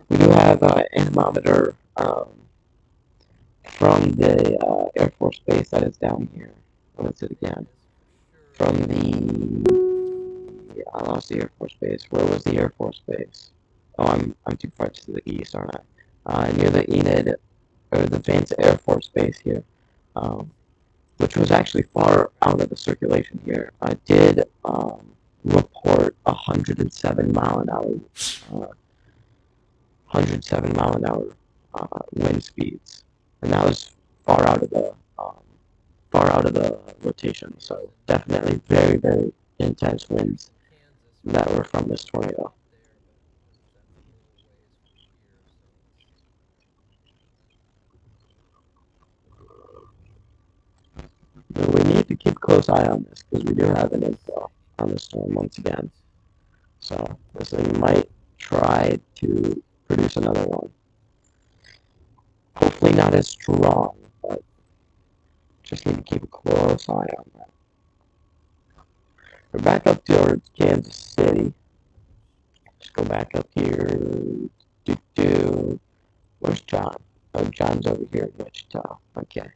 We do have an anemometer from the Air Force Base that is down here. What is it again? From the I lost the Air Force Base. Where was the Air Force Base? Oh, I'm too far to the east, aren't I? Near the Enid or the Vance Air Force Base here, which was actually far out of the circulation here. I did report 107 mile an hour wind speeds, and that was far out of the rotation. So definitely very, very intense winds that were from this tornado. But we need to keep a close eye on this because we do have an info on the storm once again. So this thing might try to produce another one. Hopefully not as strong, but just need to keep a close eye on that. We're back up towards Kansas City. Just go back up here. Where's John? Oh, John's over here in Wichita. Okay.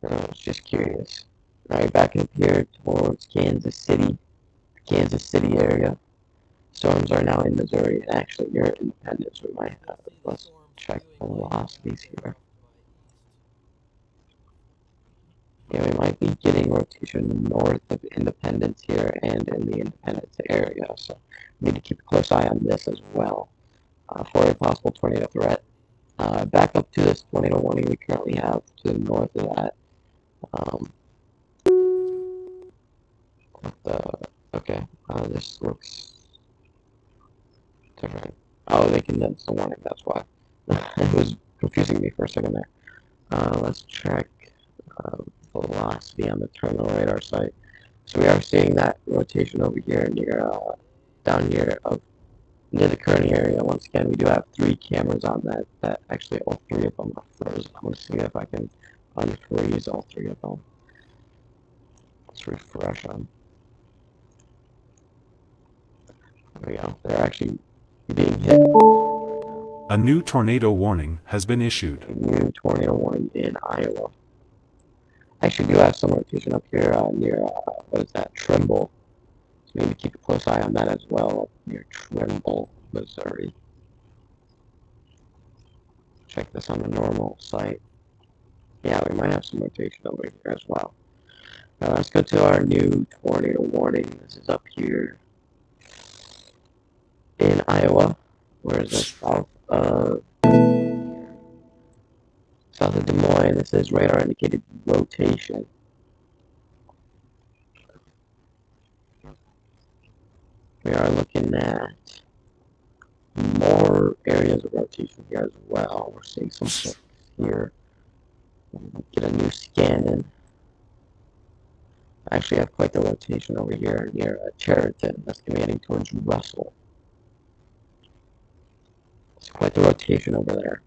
I was just curious. Alright, back up here towards Kansas City area. Storms are now in Missouri, and actually near Independence. We might have. Let's check velocities here. Yeah, we might be getting rotation north of Independence here and in the Independence area, so we need to keep a close eye on this as well for a possible tornado threat. Back up to this tornado warning we currently have to the north of that. Okay, this looks different. Oh, they condensed the warning, that's why. It was confusing me for a second there. Let's check velocity on the terminal radar site. So we are seeing that rotation over here near, down here near the Kearney area. Once again, we do have 3 cameras on that actually all 3 of them are frozen. I'm going to see if I can unfreeze all 3 of them. Let's refresh them. There we go. They're actually being hit. A new tornado warning has been issued. A new tornado warning in Iowa. I actually do have some rotation up here near, what is that, Trimble. So we need to keep a close eye on that as well, near Trimble, Missouri. Check this on the normal site. Yeah, we might have some rotation over here as well. Now let's go to our new tornado warning. This is up here in Iowa. Where is this? South of Des Moines. This is radar indicated rotation. We are looking at more areas of rotation here as well. We're seeing some hits here. Get a new scan in. I actually have quite the rotation over here near Cheriton. That's going to be heading towards Russell. It's quite the rotation over there.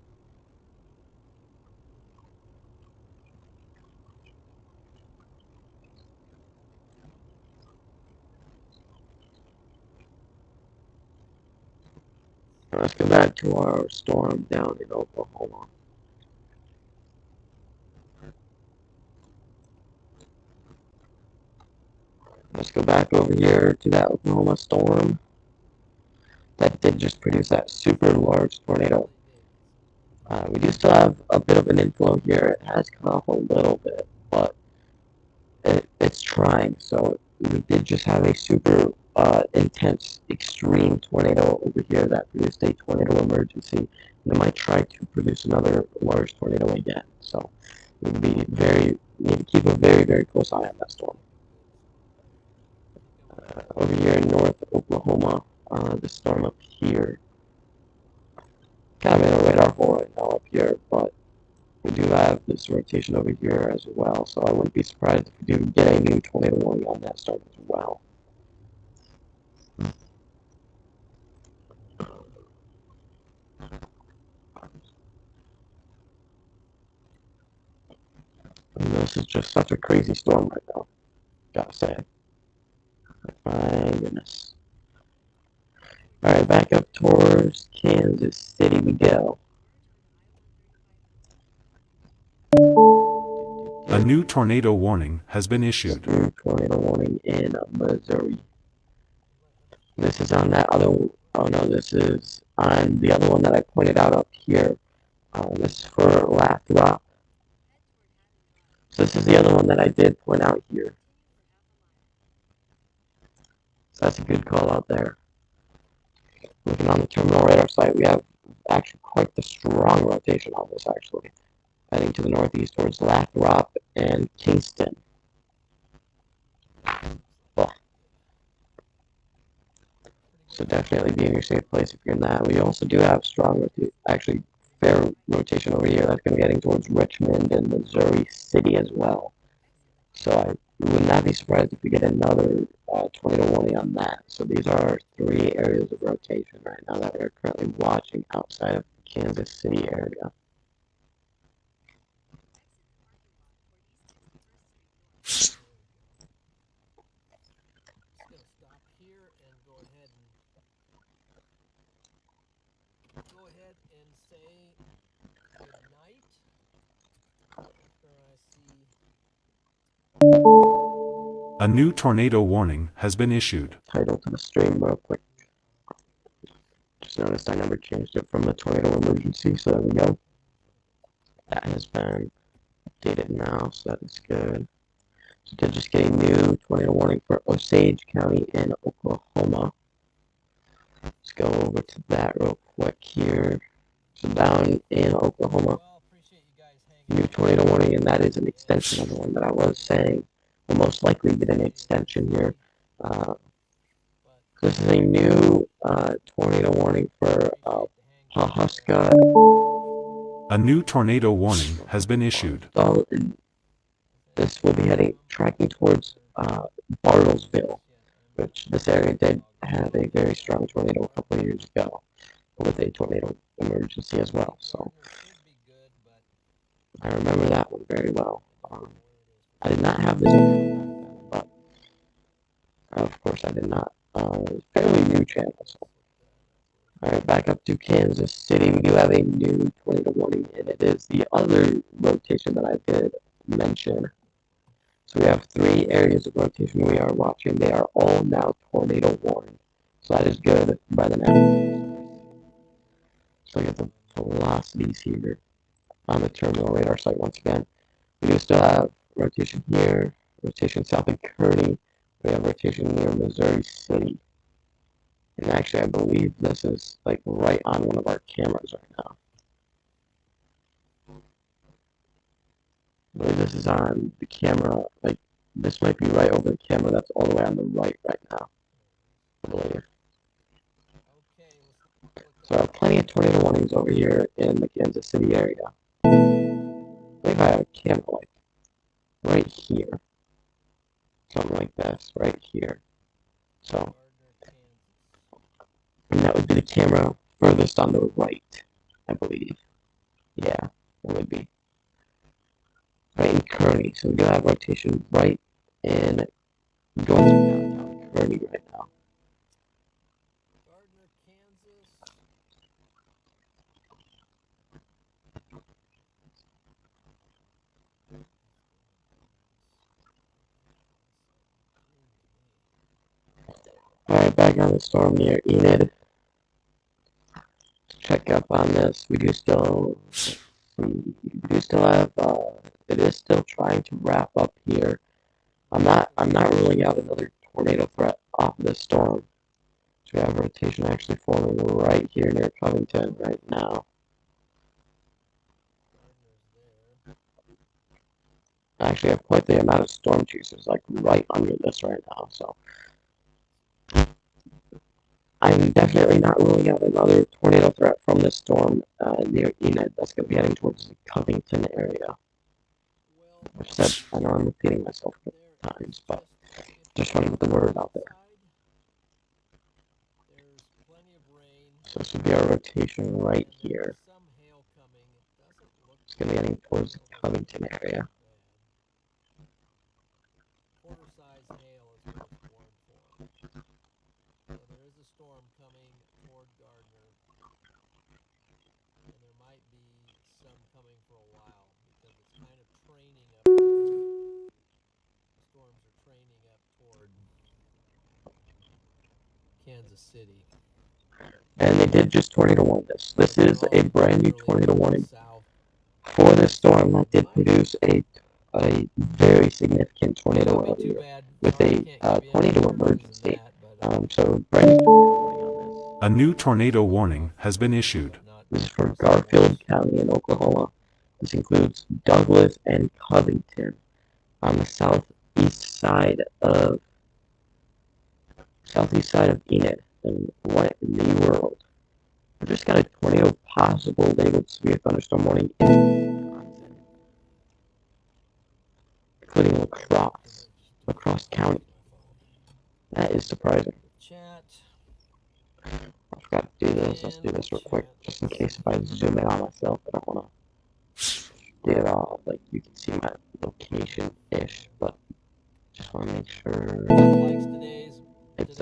Let's go back to our storm down in Oklahoma. Let's go back over here to that Oklahoma storm. That did just produce that super large tornado. We do still have a bit of an inflow here. It has come off a little bit, but it's trying. So we did just have a super intense, extreme tornado over here that produced a tornado emergency. And it might try to produce another large tornado again. So we need to keep a very, very close eye on that storm. Over here in North Oklahoma, the storm up here, kind of in a radar hole right now up here, but we do have this rotation over here as well, so I wouldn't be surprised if we do get a new tornado warning on that storm as well. And this is just such a crazy storm right now, gotta say. My goodness. Alright, back up towards Kansas City we go. A new tornado warning has been issued. New tornado warning in Missouri. This is on that other, oh no, this is on the other one that I pointed out up here. This is for Lathrop. So this is the other one that I did point out here. So that's a good call out there. Looking on the terminal radar site, we have actually quite the strong rotation on this actually. Heading to the northeast towards Lathrop and Kingston. Oh. So definitely be in your safe place if you're in that. We also do have strong, actually fair rotation over here that's going to be heading towards Richmond and Missouri City as well. So I would not be surprised if we get another tornado warning on that. So these are 3 areas of rotation right now that we're currently watching outside of the Kansas City area. Just gonna stop here and go ahead and say good night after I see. A new tornado warning has been issued. Title to the stream real quick. Just noticed I never changed it from a tornado emergency, so there we go. That has been updated now, so that is good. So did just get a new tornado warning for Osage County in Oklahoma. Let's go over to that real quick here. So down in Oklahoma, new tornado warning, and that is an extension of the one that I was saying. We'll most likely get an extension here. This is a new tornado warning for Pawhuska. A new tornado warning has been issued. This will be tracking towards Bartlesville, which this area did have a very strong tornado a couple of years ago with a tornado emergency as well. So I remember that one very well. I did not have this, but of course I did not. Fairly new channel. So. Alright, back up to Kansas City. We do have a new tornado warning, and it is the other rotation that I did mention. So we have 3 areas of rotation we are watching. They are all now tornado warned. So that is good by the now. So look at the velocities here on the terminal radar site once again. We do still have rotation here, rotation south of Kearney. We have rotation near Missouri City. And actually, I believe this is like right on one of our cameras right now. I believe this is on the camera, like this might be right over the camera that's all the way on the right now, I believe. plenty of tornado warnings over here in the Kansas City area. I believe I have a camera like right here. Something like this, right here. So, Gardner, Kansas. and that would be the camera furthest on the right, I believe. Yeah, it would be. Right in Kearney. So we do have rotation right in going through downtown Kearney right now. Gardner, Kansas. Alright, back on the storm near Enid. Let's check up on this. We do still have it is still trying to wrap up here. I'm not ruling out another tornado threat off of this storm. So we have rotation actually forming right here near Covington right now. Gardner's there. I actually have quite the amount of storm chasers like right under this right now, so I'm definitely not ruling out another tornado threat from this storm near Enid that's going to be heading towards the Covington area. Well, Which said, I know I'm repeating myself a couple times, but just trying to get the word out there. There's plenty of rain. So this would be our rotation right And here. there's some hail coming. It doesn't look It's going to be heading towards the Covington area. Quarter-sized hail is what it's warned for. So there is a storm coming toward Gardner, and there might be some coming for a while because it's kind of training up. The storms are training up toward Kansas City. And they did just tornado warn this. This is a brand new tornado warning South. for this storm that did produce a very significant tornado earlier with a tornado emergency. So brand new tornado warning on this. A new tornado warning has been issued. This is for Garfield County in Oklahoma. This includes Douglas and Covington on the southeast side of Enid and what in the world. We just got a tornado possible labeled severe thunderstorm warning in Wisconsin, including lacrosse County. That is surprising. Chat. I forgot to do this. Let's do this real quick, just in case if I zoom in on myself. I don't want to get all like you can see my location-ish, but just want to make sure it's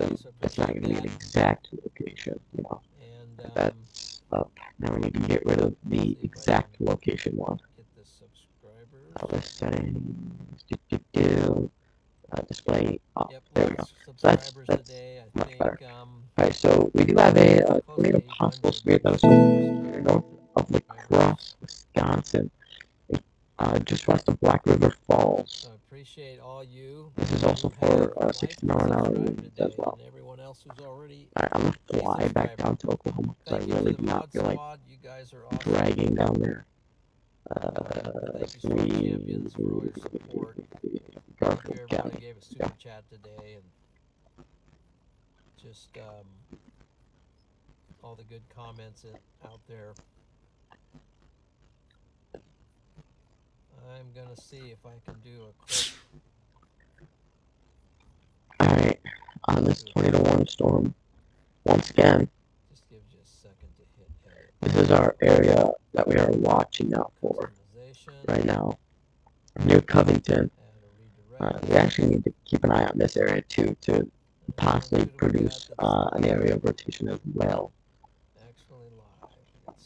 not going to be an exact location, you know. And That's up. Now we need to get rid of the exact location one. get the subscribers. List settings. Display. Oh, Yep, there we go. So that's today, I much think, better. Alright, so we do have a tornado possible severe thunderstorm here north of La Crosse, Wisconsin, just west of Black River Falls. So I appreciate all you. This is also for 60 mile an hour winds as well. And everyone else who's already Alright, I'm gonna fly back down to Oklahoma because I really do not feel like you guys are awesome. dragging down there. Thank you, Storm Champions, for all your support. Garfield Everybody County. gave a super chat today, and just all the good comments out there. I'm gonna see if I can do a quick. Alright, on this tornado warning storm, once again, Just gives you a second to hit edit. this is our area that we are watching out for right now, near Covington. We actually need to keep an eye on this area too to possibly produce an area of rotation as well. Actually live.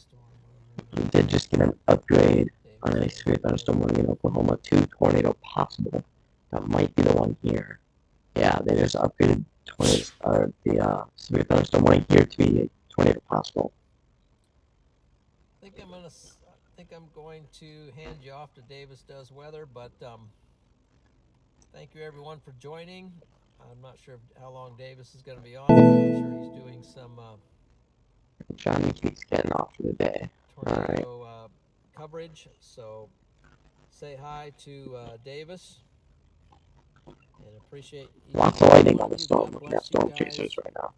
We did just get an upgrade on a severe thunderstorm warning in Oklahoma to tornado possible. That might be the one here. Yeah, they just upgraded the severe thunderstorm warning here to be a tornado possible. I think I'm going to hand you off to Davis Does Weather, but thank you everyone for joining. I'm not sure how long Davis is going to be on, but I'm sure he's doing some John McKinney's getting off for the day. tornado coverage. So say hi to Davis and appreciate lots of lightning on the storm. Looking at storm chasers right now.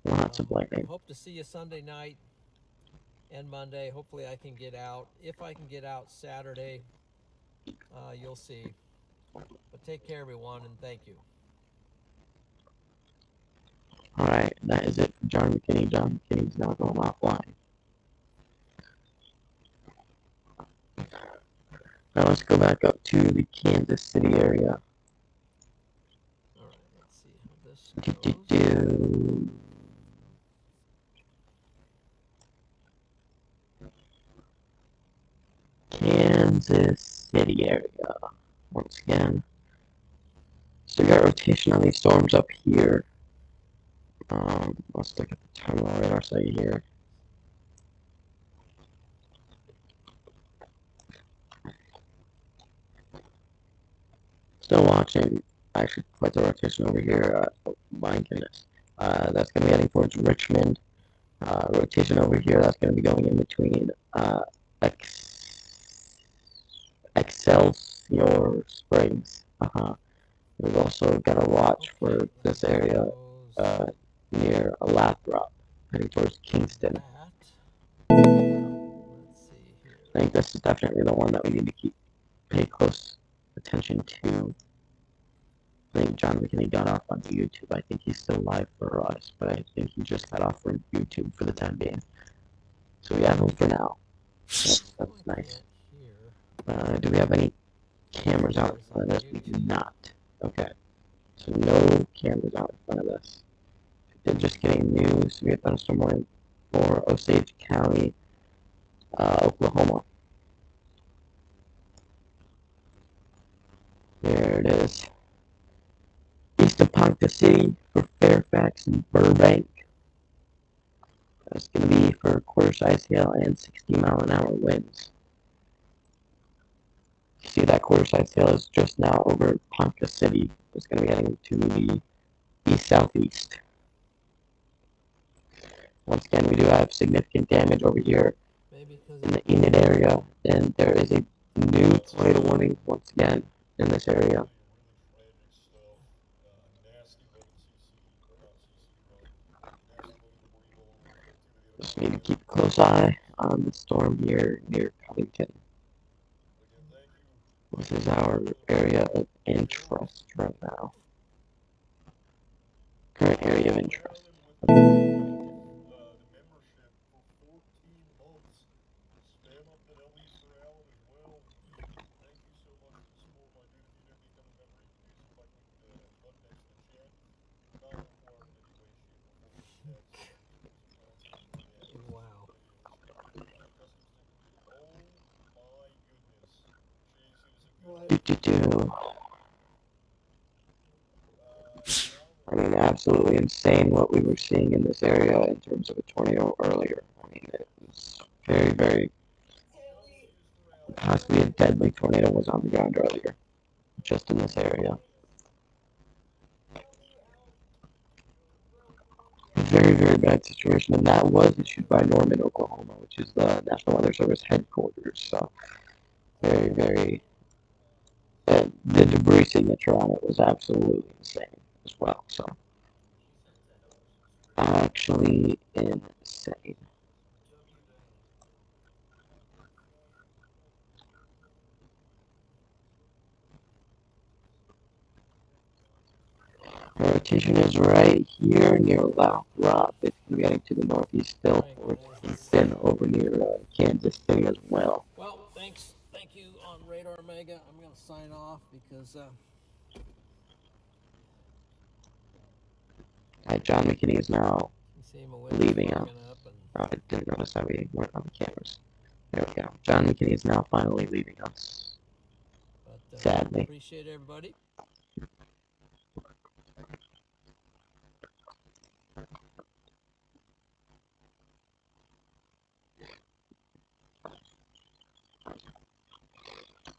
Lots of lightning. Hope to see you Sunday night and Monday. Hopefully I can get out. If I can get out Saturday, you'll see. But take care, everyone, and thank you. Alright, that is it for John McKinney. John McKinney's now going offline. Now let's go back up to the Kansas City area. Alright, let's see how this goes. Kansas City area. Once again. So we got rotation on these storms up here. Let's look at the terminal radar site here. Still watching. Actually, quite the rotation over here. Oh my goodness. That's going to be heading towards Richmond. Rotation over here. That's going to be going in between Excelsior Springs. We've also got to watch for this area near Lathrop, heading towards Kingston. Let's see here. I think this is definitely the one that we need to pay close attention to. I think John McKinney got off on YouTube. I think he's still live for us, but I think he just got off from YouTube for the time being. So we have him for now. That's nice. Do we have any cameras out in front of this? We do not. Okay. So no cameras out in front of this. They're just getting new severe thunderstorm warning for Osage County, Oklahoma. There it is. East of Ponca City for Fairfax and Burbank. That's going to be for quarter-size hail and 60-mile-an-hour winds. You see that quarter-size hail is just now over Ponca City. It's going to be heading to the east-southeast. Once again, we do have significant damage over here in the Enid area, and there is a new tornado warning once again in this area. Just need to keep a close eye on the storm here near Covington. This is our area of interest right now. Current area of interest. Wow. I mean, absolutely insane what we were seeing in this area in terms of a tornado earlier. I mean, it was very, very possibly a deadly tornado was on the ground earlier, just in this area. Very, very bad situation, and that was issued by Norman, Oklahoma, which is the National Weather Service headquarters. So, very, very. The debris signature on it was absolutely insane as well. So, actually insane. Our rotation is right here near Lathrop. It's going to be heading to the northeast still towards Kingston over near Kansas City as well. Well, thanks. Thank you on Radar Mega. I'm going to sign off because John McKinney is now leaving us. Oh, I didn't notice that we weren't on the cameras. There we go. John McKinney is now finally leaving us. But, Sadly. Appreciate everybody.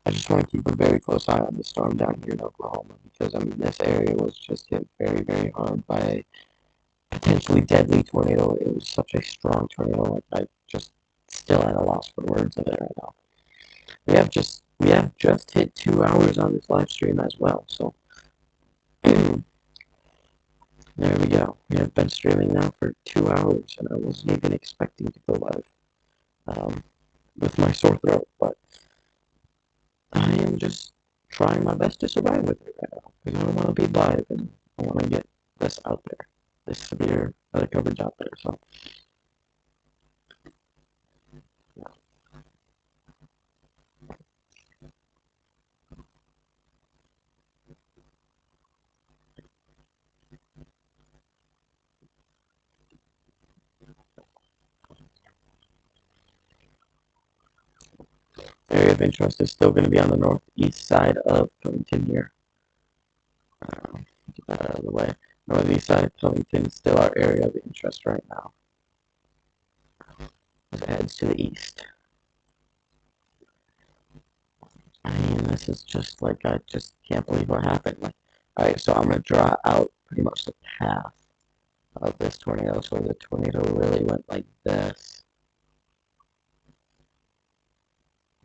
I just want to keep a very close eye on the storm down here in Oklahoma because, I mean, this area was just hit very, very hard by a potentially deadly tornado. It was such a strong tornado. Like, I just still at a loss for words of it right now. We have just hit 2 hours on this live stream as well. So There we go. We have been streaming now for 2 hours, and I wasn't even expecting to go live with my sore throat, but I am just trying my best to survive with it right now because I don't want to be live and I want to get this out there, this severe weather coverage out there. So, yeah. Area of interest is still going to be on the northeast side of Covington here. Get that out of the way. Northeast side of Covington is still our area of interest right now. As it heads to the east. I mean, this is just like, I just can't believe what happened. Like, alright, so I'm going to draw out pretty much the path of this tornado. So the tornado really went like this.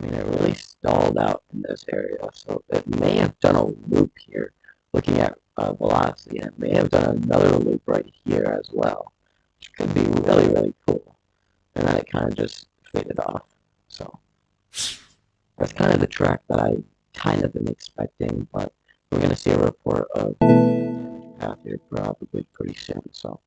I mean, it really stalled out in this area. So it may have done a loop here, looking at velocity. And it may have done another loop right here as well, which could be really, really cool. And then it kind of just faded off. So that's kind of the track that I kind of been expecting, but we're going to see a report of path here probably pretty soon. So.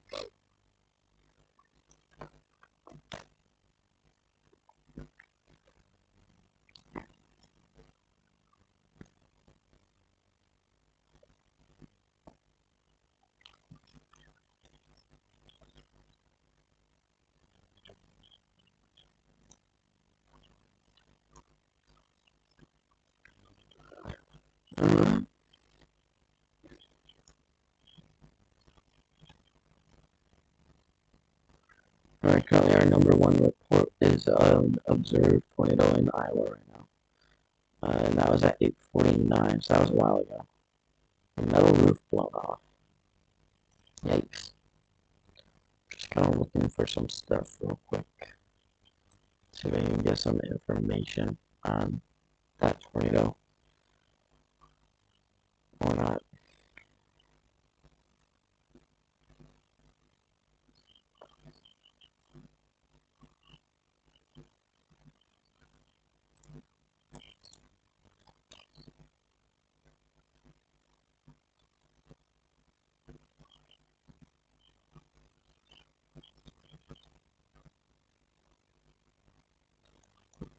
Alright, currently our number one report is observed tornado in Iowa right now. And that was at 8:49, so that was a while ago. A metal roof blown off. Yikes. Just kind of looking for some stuff real quick. See if I can get some information on that tornado or not.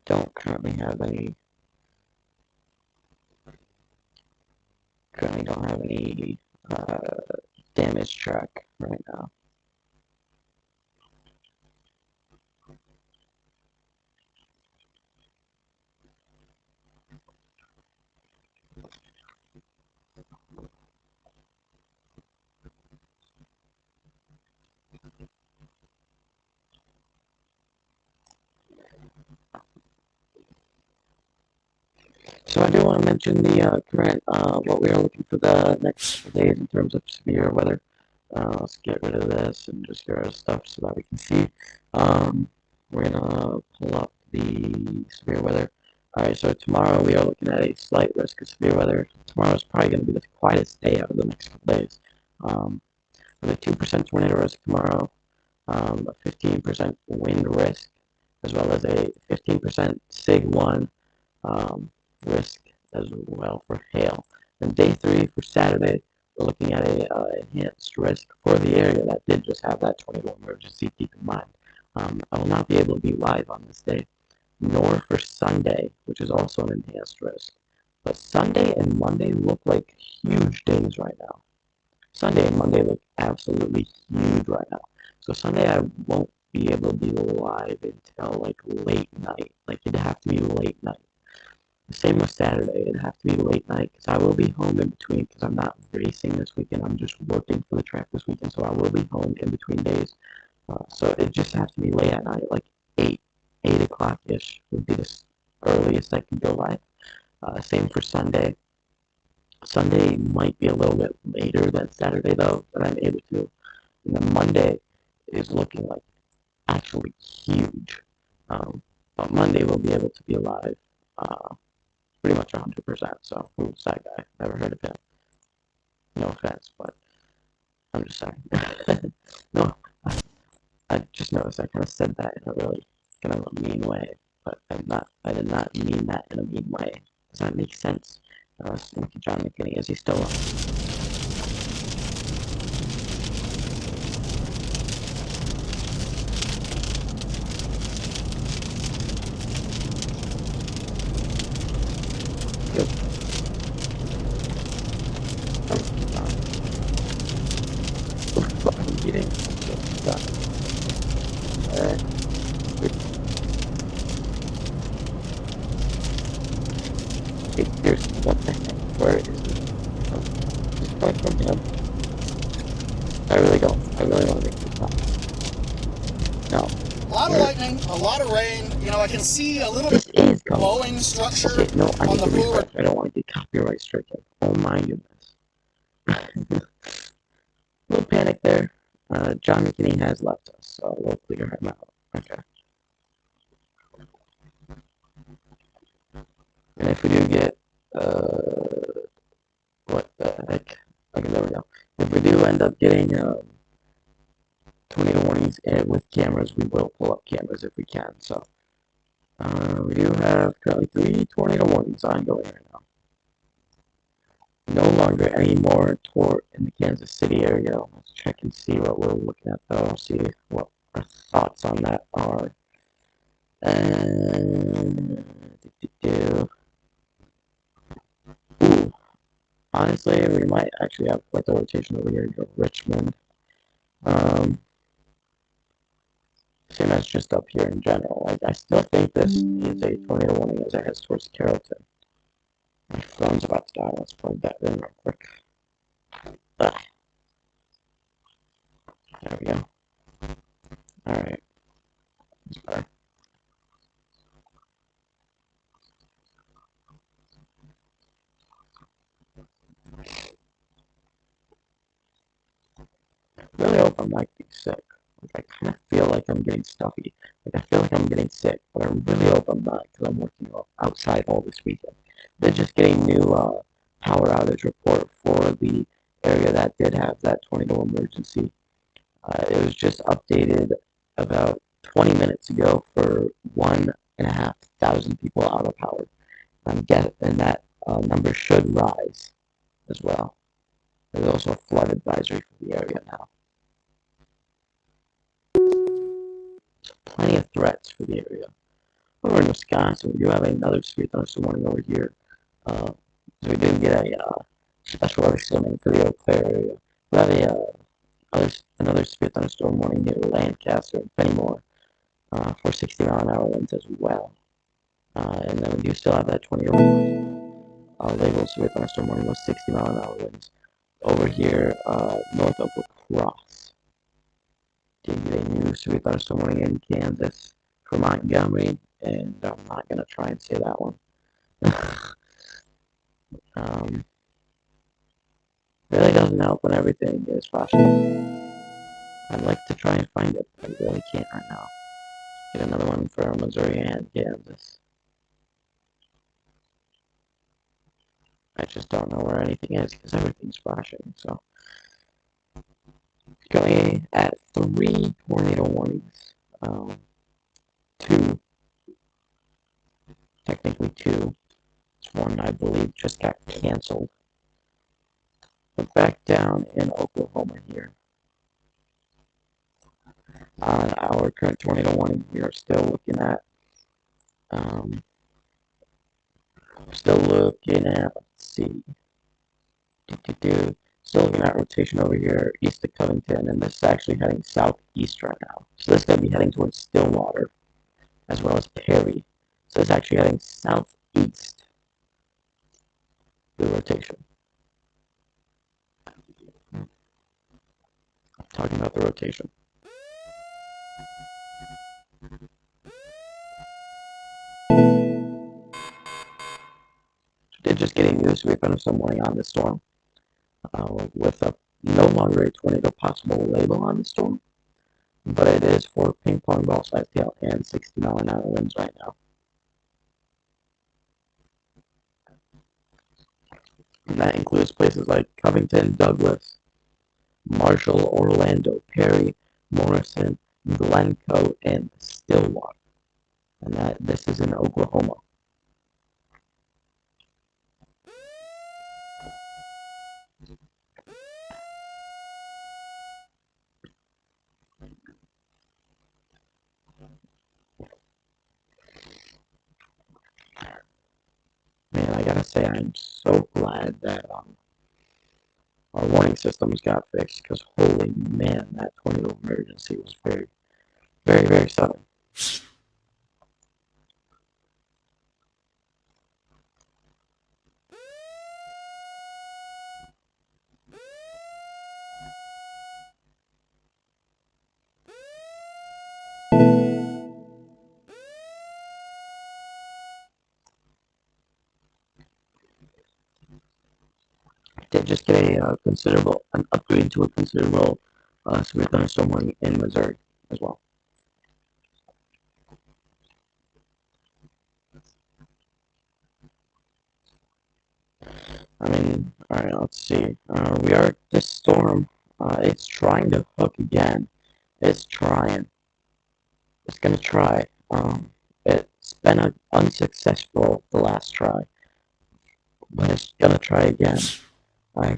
Don't currently have any uh, damage track right now. So I do want to mention the current, what we are looking for the next couple days in terms of severe weather. Let's get rid of this and just get rid of stuff so that we can see. We're gonna pull up the severe weather. All right, so tomorrow we are looking at a slight risk of severe weather. Tomorrow is probably going to be the quietest day out of the next couple days. With a 2% tornado risk tomorrow, a 15% wind risk, as well as a 15% SIG 1 risk as well for hail. And day 3 for Saturday, we're looking at a enhanced risk for the area that did just have that tornado emergency. Keep in mind, I will not be able to be live on this day, nor for Sunday, which is also an enhanced risk. But Sunday and Monday look like huge days right now. Sunday and Monday look absolutely huge right now. So Sunday I won't be able to be live until like late night. Like it'd have to be late night. The same with Saturday. It'd have to be late night because I will be home in between because I'm not racing this weekend. I'm just working for the track this weekend, so I will be home in between days. So it just has to be late at night, like 8 o'clock ish would be the earliest I could go live. Same for Sunday. Sunday might be a little bit later than Saturday though, that I'm able to. And then Monday is looking like actually huge. But Monday we'll be able to be live pretty much 100%. So who's that guy? Never heard of him. No offense, but I'm just saying. No, I just noticed I kind of said that in a really kind of a mean way, but I did not mean that in a mean way. Does that make sense? Thank you, John McKinney. Is he still up? Good. I'm eating. Alright. Here's what the heck? Where is he? Just play from him. I really don't. I really want to make this stop. No. A lot of lightning, a lot of rain. You know, I can see a little This is coming. glowing structure Okay, no, I on need the to forward. refresh. I don't want to get copyright stricken. Oh my goodness. Little panic there. John McKinney has left us, so we'll clear him out. Okay. And if we do get, what the heck? Okay, there we go. If we do end up getting tornado warnings with cameras, we will pull up cameras if we can. So we do have currently 3 tornado warnings ongoing right now. No longer any more in the Kansas City area. Let's check and see what we're looking at though. See what our thoughts on that are. Ooh, honestly, we might actually have quite the rotation over here to Richmond. Same as just up here in general. Like, I still think this is a tornado warning as it heads towards Carrollton. My phone's about to die. Let's plug that in real quick. Ah, there we go. Alright. That's better. Really hope I'm not getting sick. Like, I kind of feel like I'm getting stuffy. Like, I feel like I'm getting sick, but I really hope I'm not because I'm working outside all this weekend. They're just getting new power outage report for the area that did have that tornado emergency. It was just updated about 20 minutes ago for 1,500 people out of power. And that number should rise as well. There's also a flood advisory for the area now. So plenty of threats for the area. Over in Wisconsin, we do have another severe thunderstorm warning over here. So we did get a special weather storm for the Eau Claire area. We have another severe thunderstorm warning near Lancaster and Fenimore for 60-mile-an-hour winds as well. And then we do still have that 20 labeled severe thunderstorm warning with 60-mile-an-hour winds over here north of La Crosse. Did get a new severe thunderstorm warning in Kansas for Montgomery, and I'm not going to try and say that one. Really doesn't help when everything is flashing. I'd like to try and find it, but I really can't right now. Get another one for Missouri and Kansas. I just don't know where anything is because everything's flashing. So currently at 3 tornado warnings. 2, technically 2. One I believe just got canceled. But back down in Oklahoma here. On our current tornado warning, we are still looking at let's see, still looking at rotation over here east of Covington, and this is actually heading southeast right now. So this is going to be heading towards Stillwater as well as Perry. So it's actually heading southeast, the rotation. I'm talking about the rotation. Did just get a new sweep and some warning on the storm with a no longer a tornado possible label on the storm, but it is for ping pong ball size tail and 60-mile-an-hour winds right now. And that includes places like Covington, Douglas, Marshall, Orlando, Perry, Morrison, Glencoe, and Stillwater. And this is in Oklahoma. Man, I gotta say, I'm so glad that our warning systems got fixed, because holy man, that tornado emergency was very, very, very sudden. Did just get an upgrade to a considerable severe thunderstorm warning in Missouri as well. I mean, all right, let's see. This storm, it's trying to hook again. It's trying. It's gonna try. It's been unsuccessful the last try, but it's gonna try again.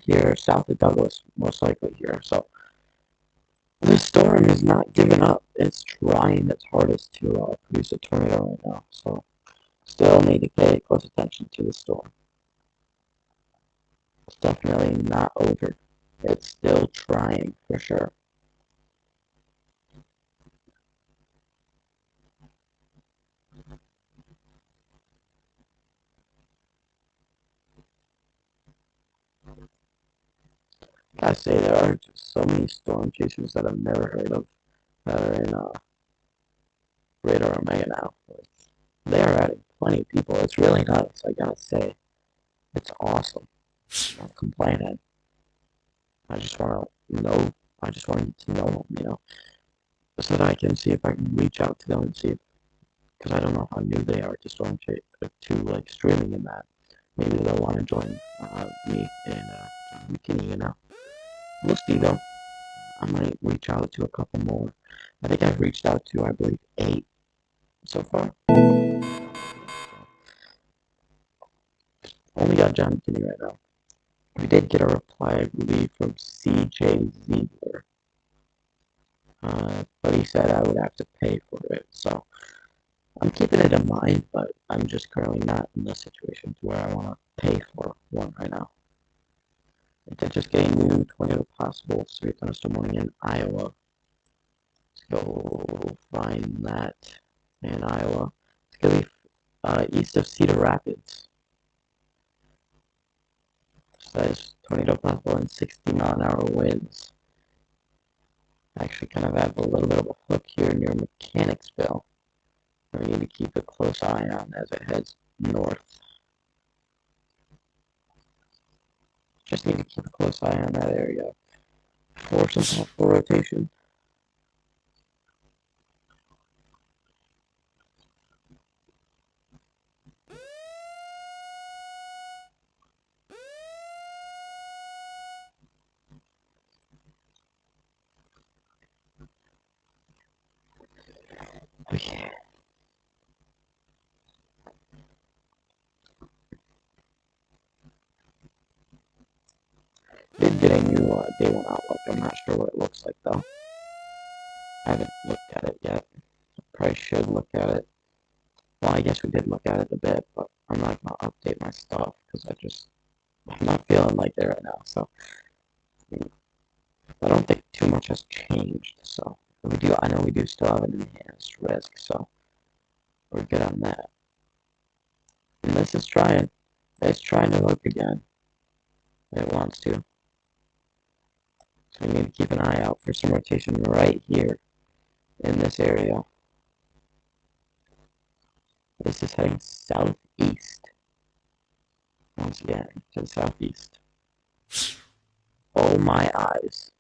Here south of Douglas, most likely here. So this storm is not giving up. It's trying its hardest to produce a tornado right now. So still need to pay close attention to the storm. It's definitely not over. It's still trying for sure. I say there are just so many storm chasers that I've never heard of that are in Radar Omega now. They are adding plenty of people. It's really nice, I gotta say. It's awesome. I'm not complaining. I just want to know. I just want to get to know them, so that I can see if I can reach out to them and see if, because I don't know how new they are to storm to like streaming in that. Maybe they'll want to join me and McKinney. We'll see though. I might reach out to a couple more. I think I've reached out to, I believe, 8 so far. Only got John McKinney right now. We did get a reply, I believe, from CJ Ziegler. But he said I would have to pay for it. So I'm keeping it in mind, but I'm just currently not in the situation to where I want to pay for one right now. I did just get a new tornado possible severe thunderstorm warning in Iowa. Let's go find that in Iowa. It's going to be east of Cedar Rapids. Says tornado possible and 60-mile-an-hour winds. Actually kind of have a little bit of a hook here near Mechanicsville. We need to keep a close eye on as it heads north. Just need to keep a close eye on that area for some possible rotation. Okay. Did get a new day one outlook. I'm not sure what it looks like though. I haven't looked at it yet. Probably should look at it. Well, I guess we did look at it a bit, but I'm not gonna update my stuff because I'm not feeling like it right now. So I don't think too much has changed. So I know we do still have an enhanced risk, so we're good on that. And this is trying. It's trying to hook again. It wants to. So we need to keep an eye out for some rotation right here in this area. This is heading southeast. Once again, to the southeast. Oh my eyes.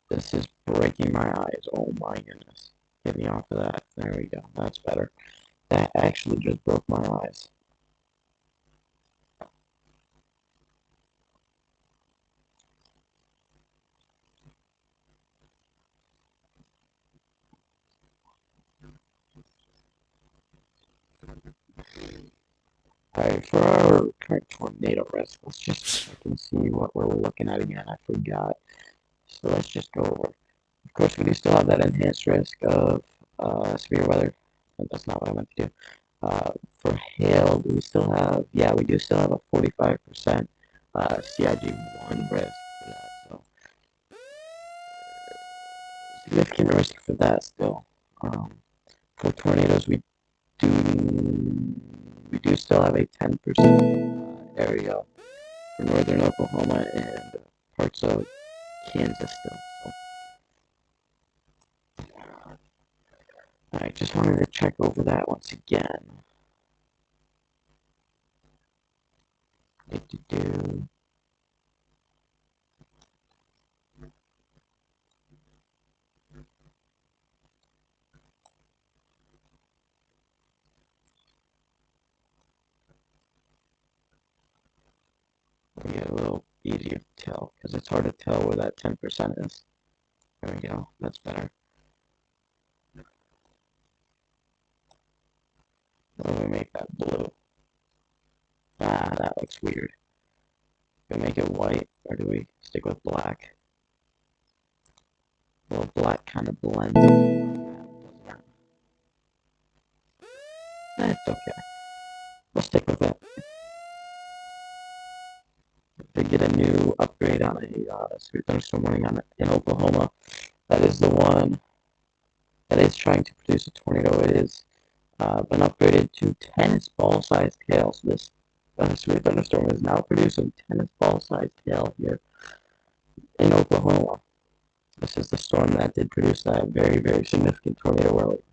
This is breaking my eyes. Oh my goodness. Get me off of that. There we go. That's better. That actually just broke my eyes. Alright, for our current tornado risk, let's just check and see what we're looking at again. I forgot. So let's just go over. Of course, we do still have that enhanced risk of severe weather. But that's not what I meant to do. For hail, do we still have? Yeah, we do still have a 45% CIG1 risk for that. So significant risk for that still. For tornadoes, we do still have a 10% area for northern Oklahoma and parts of Kansas still. So, I just wanted to check over that once again. Do. Yeah, a little easier to tell because it's hard to tell where that 10% is. There we go. That's better. What do we make that blue? Ah, that looks weird. Do we make it white or do we stick with black? Well, black kind of blends doesn't it? It's okay. We'll stick with it. They get a new upgrade on a Severe Thunderstorm warning in Oklahoma. That is the one that is trying to produce a tornado. It is been upgraded to tennis ball sized hail. So this Severe Thunderstorm is now producing tennis ball sized hail here in Oklahoma. This is the storm that did produce that very, very significant tornado early.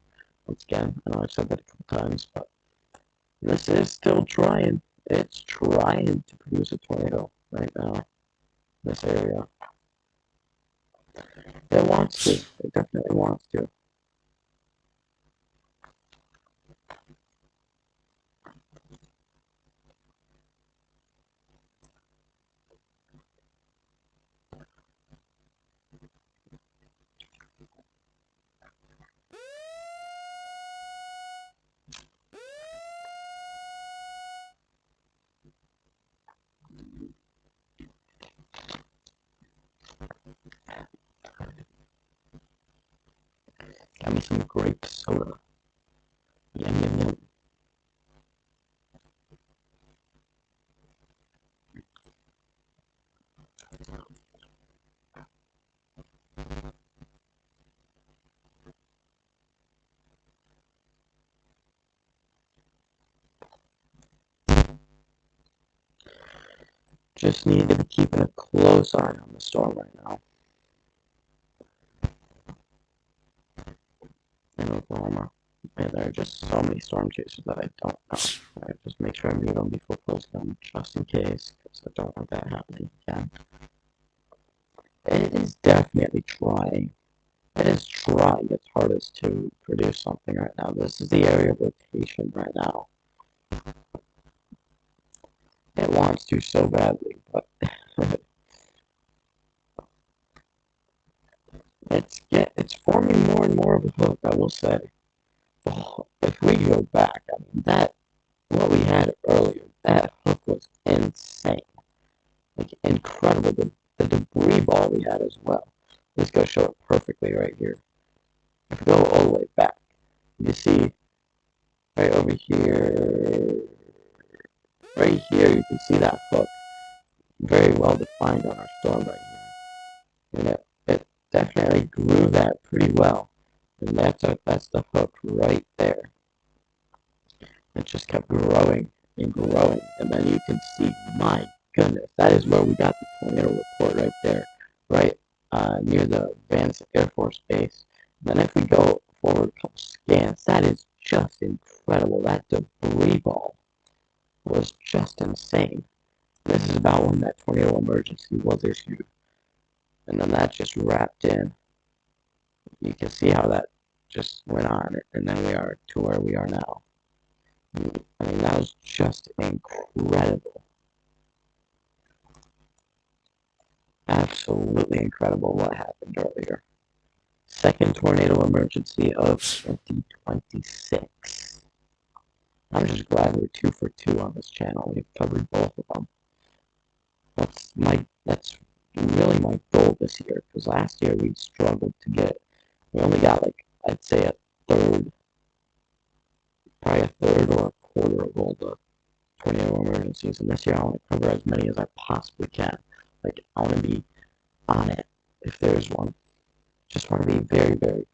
Once again, I know I've said that a couple times, but this is still trying. It's trying to produce a tornado right now in this area. It wants to. It definitely wants to. Got me some grape soda. Yum, yum, yum. Just need to be keeping a close eye on the storm right now in Oklahoma. And there are just so many storm chasers that I don't know. I just make sure I mute them before closing them, just in case, because I don't want that happening again. It is definitely trying. It is trying its hardest to produce something right now. This is the area of rotation right now. It wants to so badly, but it's forming more and more of a hook, I will say. If we go back, I mean that what we had earlier, that hook was insane. Like incredible. The debris ball we had as well. Let's go show it perfectly right here. If we go all the way back, you see right over here, right here, you can see that hook very well defined on our storm right here. And it definitely grew that pretty well. And that's the hook right there. It just kept growing and growing. And then you can see, my goodness, that is where we got the tornado report right there, right near the Vance Air Force Base. Then if we go forward a couple scans, that is just incredible. That debris ball was just insane. This is about when that tornado emergency was issued. And then that just wrapped in. You can see how that just went on. And then we are to where we are now. I mean, that was just incredible. Absolutely incredible what happened earlier. Second tornado emergency of 2026. I'm just glad we're 2 for 2 on this channel. We've covered both of them. That's really my goal this year, because last year we struggled to we only got like, I'd say probably a third or a quarter of all the tornado emergencies, and this year I want to cover as many as I possibly can. Like, I want to be on it if there's one. Just want to be very, very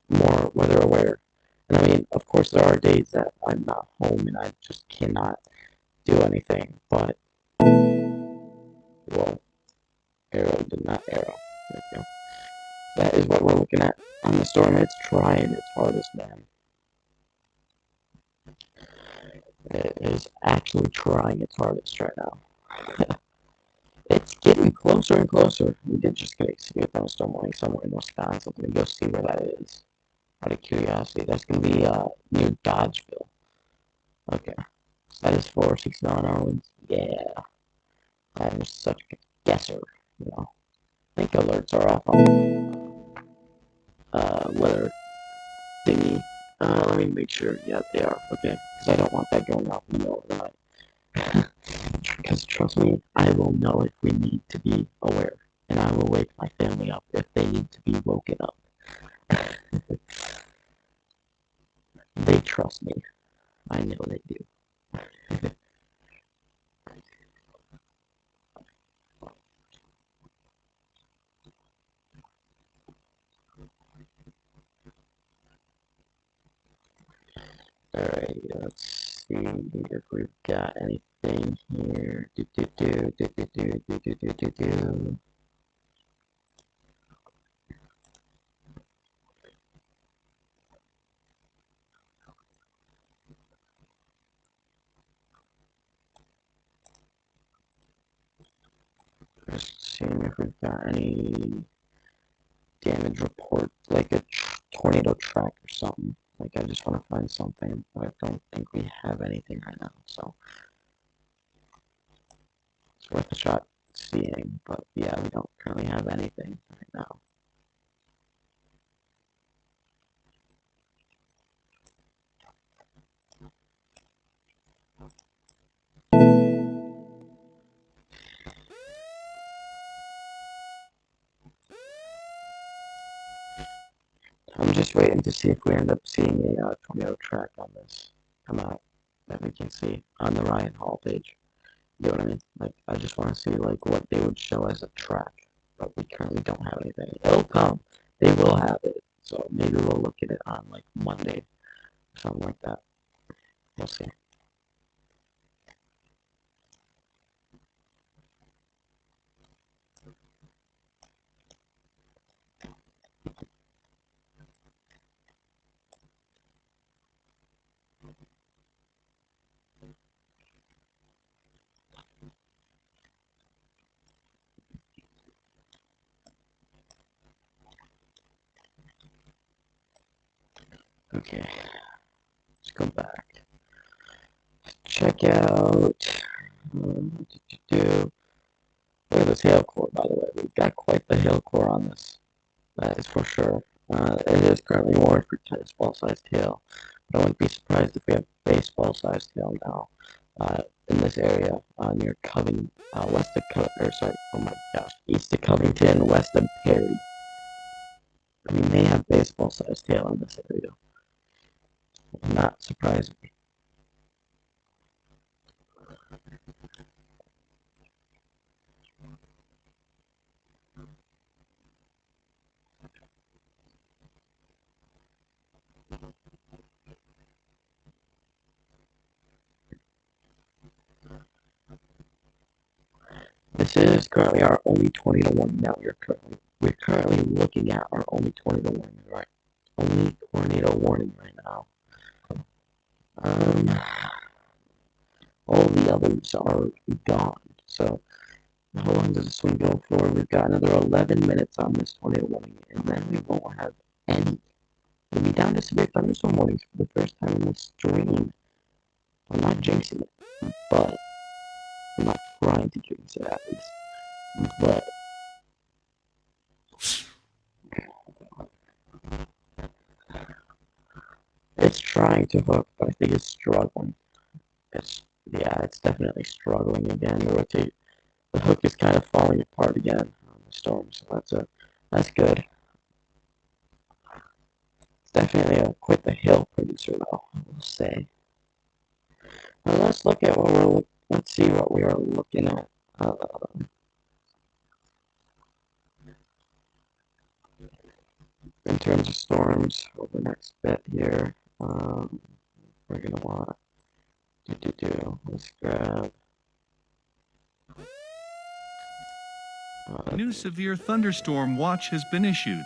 more weather aware. And I mean, of course, there are days that I'm not home and I just cannot do anything, but, well, arrow did not arrow. There we go. That is what we're looking at on the storm. It's trying its hardest, man. It is actually trying its hardest right now. It's getting closer and closer. We did just get a severe thunderstorm warning somewhere in Wisconsin. Let me go see where that is. Out of curiosity, that's going to be near Dodgeville. Okay. So that is 4-6 mile-an-hour winds. Yeah. I'm such a guesser, you know. I think alerts are off on weather thingy. Let me make sure. Yeah, they are. Okay. Because I don't want that going off in the middle of the night. Because trust me, I will know if we need to be aware. And I will wake my family up if they need to be woken up. They trust me. I know they do. Alright, let's see if we've got anything here. Just seeing if we've got any damage report, like a tornado track or something. Like, I just want to find something, but I don't think we have anything right now, so it's worth a shot seeing, but yeah, we don't currently have anything right now. I'm just waiting to see if we end up seeing a tornado track on this come out that we can see on the Ryan Hall page. You know what I mean? Like, I just want to see like what they would show as a track, but we currently don't have anything. It'll come. They will have it. So maybe we'll look at it on like Monday or something like that. We'll see. Okay. Let's go back. Check out. Look at this hail core, by the way. We've got quite the hail core on this. That is for sure. It is currently warned for tennis ball sized hail. But I wouldn't be surprised if we have baseball sized hail now in this area near Covington, west of oh my gosh, east of Covington, west of Perry. We may have baseball sized hail in this area. Not surprising. This is currently our only 20-1. Now we're currently looking at our only tornado warning, right? Only tornado warning right now. All the others are gone. So how long does this one go for? We've got another 11 minutes on this tornado warning, and then we won't have any. We'll be down to severe thunderstorm warnings for the first time in this stream. I'm not jinxing it, but I'm not trying to jinx it at least. But it's trying to hook, but I think it's struggling. It's definitely struggling again. The hook is kind of falling apart again on the storm, so that's good. It's definitely quite the hill producer, though, I will say. Now let's look at let's see what we are looking at. In terms of storms over the next bit here, we're gonna want let's grab New severe thunderstorm watch has been issued.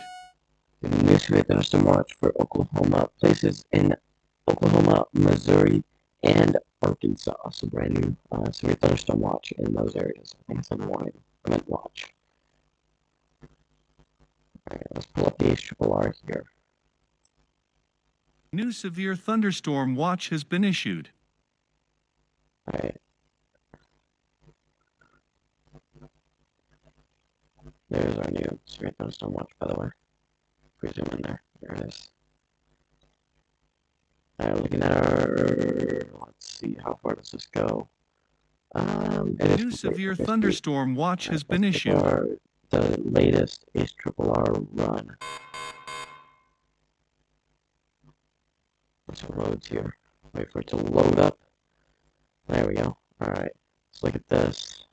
the new severe thunderstorm watch for Oklahoma, places in Oklahoma, Missouri, and Arkansas. So brand new severe thunderstorm watch in those areas. I think I said warning. I meant watch. Alright, let's pull up the HRRR here. New severe thunderstorm watch has been issued. Alright. There's our new severe thunderstorm watch, by the way. If we zoom in there. There it is. Alright, looking at let's see, how far does this go? New severe thunderstorm watch has been issued. The latest HRRR run. Once it loads here. Wait for it to load up. There we go. Alright, let's look at this.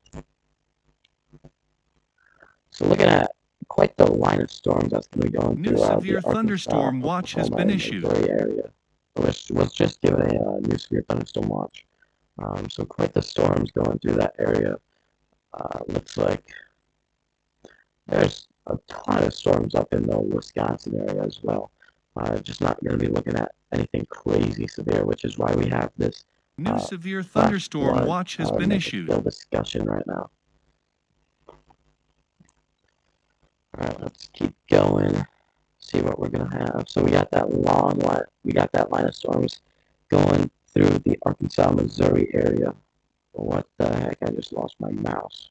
So looking at quite the line of storms that's going to be going through New severe the Arkansas, thunderstorm watch has been issued. Missouri area. Was just given a new severe thunderstorm watch. So quite the storms going through that area. Looks like there's a ton of storms up in the Wisconsin area as well. Just not going to be looking at anything crazy severe, which is why we have this new severe thunderstorm watch has been issued. Discussion right now. All right, let's keep going. See what we're gonna have. So we got that line of storms going through the Arkansas, Missouri area. What the heck? I just lost my mouse.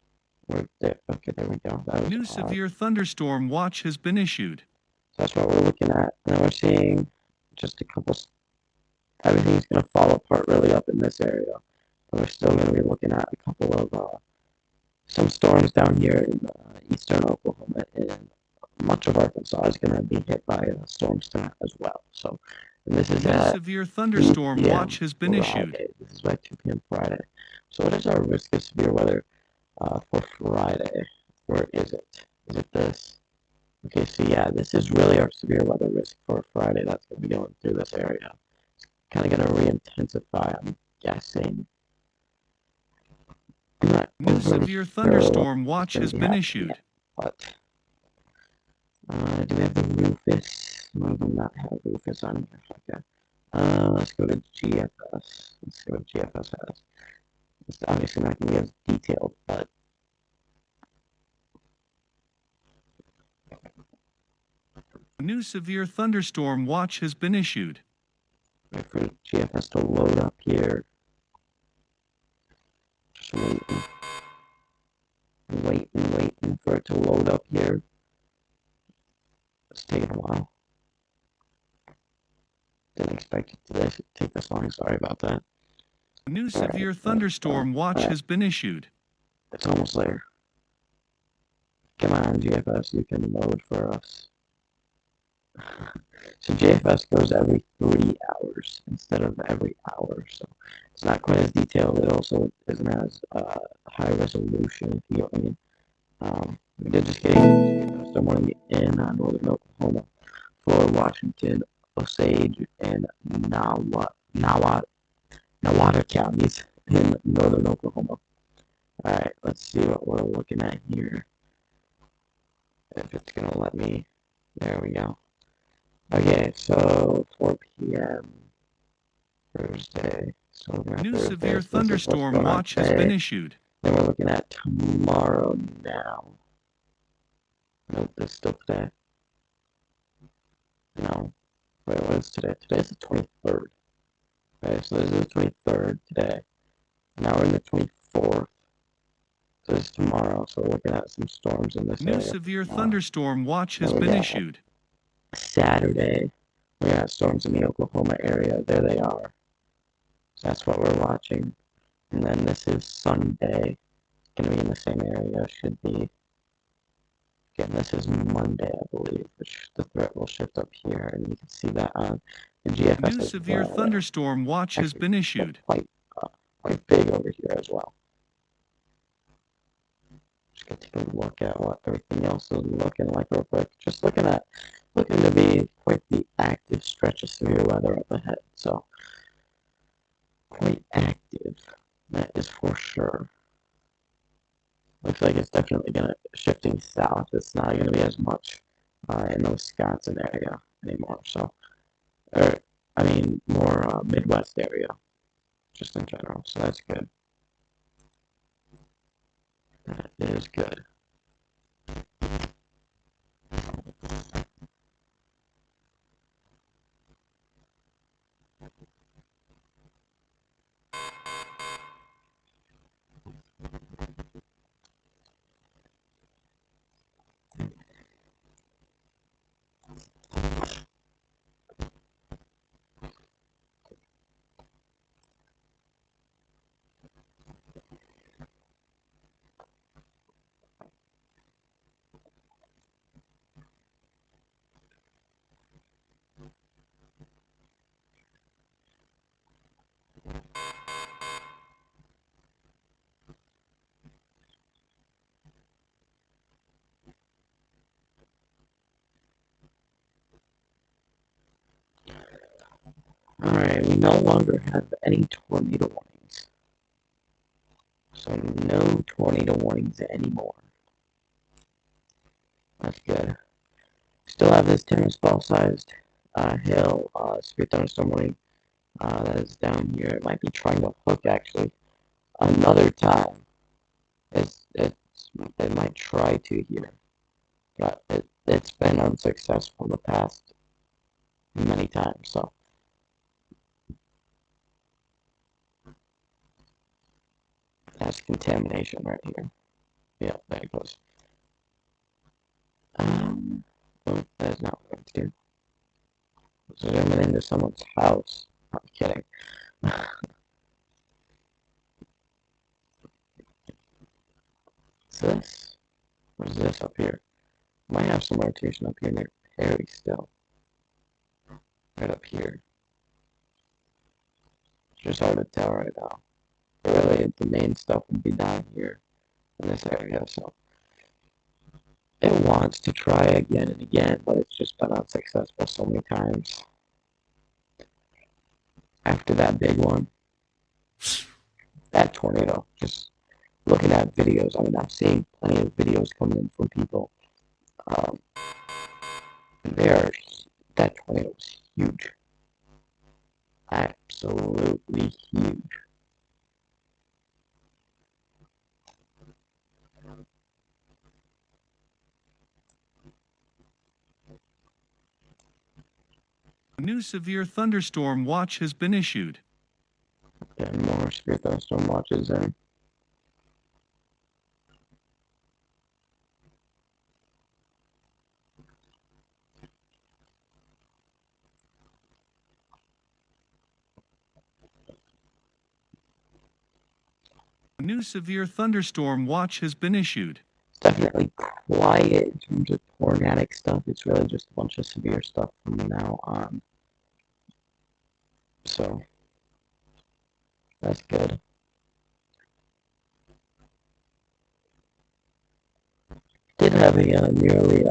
Okay, there we go. New severe thunderstorm watch has been issued. So that's what we're looking at. And then we're seeing just a couple. Everything's gonna fall apart really up in this area. But we're still gonna be looking at a couple of some storms down here in eastern Oklahoma, and much of Arkansas is going to be hit by storms tonight as well. So this is a severe thunderstorm watch has been issued. This is by 2 p.m. Friday. So what is our risk of severe weather for Friday? Where is it? Is it this? Okay, so yeah, this is really our severe weather risk for Friday. That's going to be going through this area. It's kind of going to re-intensify, I'm guessing. New severe thunderstorm watch has been issued. But do we have the Rufus? No, we do not have Rufus on here. Okay. Let's go to GFS. Let's see what GFS has. It's obviously not going to be as detailed, but new severe thunderstorm watch has been issued. Wait for GFS to load up here. Just waiting for it to load up here. It's taking a while. Didn't expect it to take this long. Sorry about that. New severe thunderstorm watch has been issued. It's almost there. Come on, GFS, you can load for us. So GFS goes every 3 hours instead of every hour, so it's not quite as detailed. It also isn't as high resolution, if you get what I mean. We did just get a warning in northern Oklahoma, Florida, Washington, Osage, and Nowata counties in northern Oklahoma. Alright, let's see what we're looking at here. If it's going to let me. There we go. Okay, so 4 p.m. Thursday. So new severe thunderstorm watch has been issued. Then we're looking at tomorrow now. Nope, this is still today. No. Wait, what is today? Today is the 23rd. Okay, so this is the 23rd today. Now we're in the 24th. So this is tomorrow, so we're looking at some storms in this area. New severe thunderstorm watch has been issued. Saturday, We got storms in the Oklahoma area. There they are. So that's what we're watching. And then this is Sunday. Gonna be in the same area. Should be. Again, this is Monday, I believe, which the threat will shift up here, and you can see that on the GFS New as severe well. thunderstorm watch has been issued. Quite big over here as well. Just gonna take a look at what everything else is looking like real quick. Just looking to be quite the active stretch of severe weather up ahead. So quite active, that is for sure. Looks like it's definitely gonna shifting south. It's not gonna be as much in the Wisconsin area anymore. So, or I mean more Midwest area, just in general. So that's good. That is good. Alright, we no longer have any tornado warnings. So no tornado warnings anymore. That's good. Still have this tennis ball sized hail severe thunderstorm warning that is down here. It might be trying to hook actually another time. It might try to here, but it's been unsuccessful the past many times. So that's contamination right here. Yeah, there it goes. Oh, that is not what I do. Zooming into someone's house. I'm kidding. What's this? What is this up here? Might have some rotation up here near Perry still. Right up here. It's just hard to tell right now. But really, the main stuff would be down here in this area, so. It wants to try again and again, but it's just been unsuccessful so many times. After that big one, that tornado, just looking at videos, I mean, I'm seeing plenty of videos coming in from people. Um, that tornado was huge. Absolutely huge. A new severe thunderstorm watch has been issued. Getting more severe thunderstorm watches in. A new severe thunderstorm watch has been issued. It's definitely quiet in terms of tornadic stuff. It's really just a bunch of severe stuff from now on. So, that's good. Did have a nearly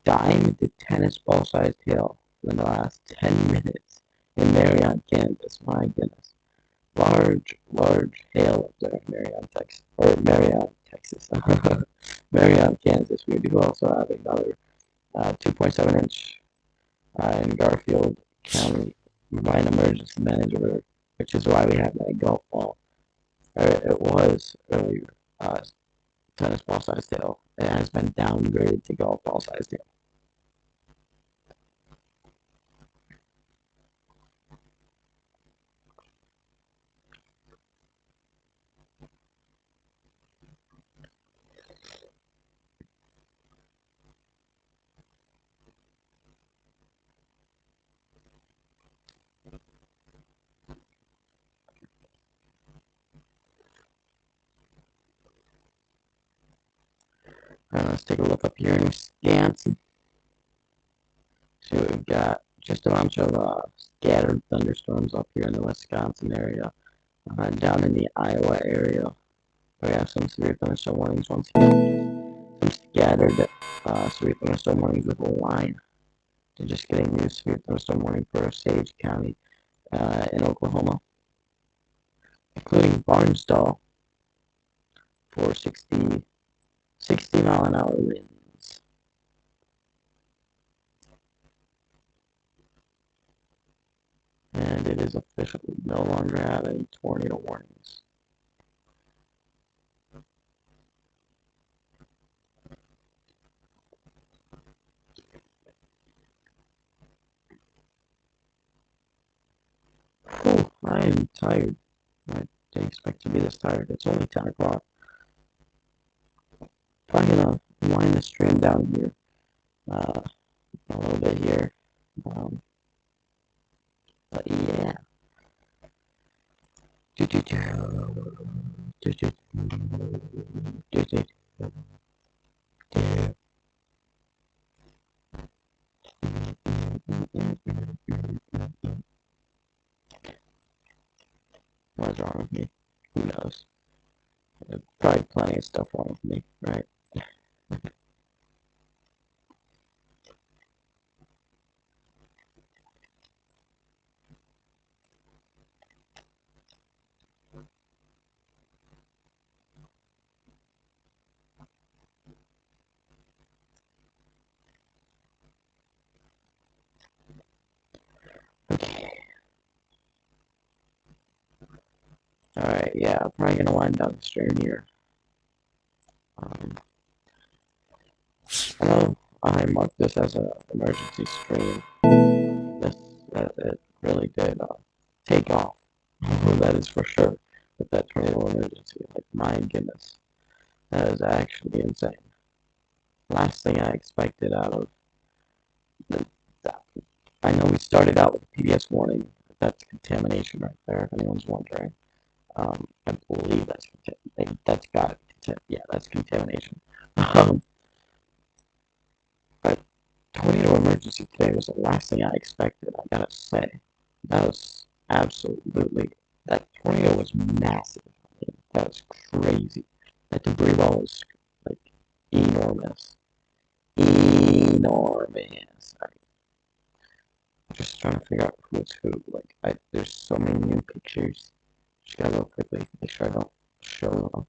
dime to tennis ball sized hail in the last 10 minutes in Marion, Kansas. My goodness. Large hail up there in Marion, Texas. Or Marion, Texas. Marion, Kansas. We do also have another 2.7 inch in Garfield County by an emergency manager, which is why we have that golf ball. Or it was earlier tennis ball sized hail. It has been downgraded to golf ball sized hail. Let's take a look up here in Wisconsin. See what we've got. Just a bunch of scattered thunderstorms up here in the Wisconsin area. Down in the Iowa area, we have some severe thunderstorm warnings once again. Some scattered severe thunderstorm warnings with a line. To just getting new severe thunderstorm warning for Osage County in Oklahoma, including Barnsdall for 60 mile an hour winds. And it is official. We no longer have any tornado warnings. Whew, I am tired. I didn't expect to be this tired. It's only 10 o'clock. Probably gonna wind the stream down here a little bit here. But yeah. What's wrong with me? Who knows? There's probably plenty of stuff wrong with me, right? Okay. Alright, yeah, I'm probably gonna wind down the stream here. I know I marked this as an emergency stream. It really did take off. That is for sure. With that tornado emergency, like my goodness, that is actually insane. Last thing I expected out of the. I know we started out with a PBS warning. That's contamination right there. If anyone's wondering, I believe that's got to be yeah, that's contamination. But tornado emergency today was the last thing I expected. I gotta say, that was absolutely that tornado was massive. I mean, that was crazy. That debris ball was like enormous, enormous. I'm just trying to figure out who's who. Like, there's so many new pictures. Just gotta go quickly, make sure I don't show them.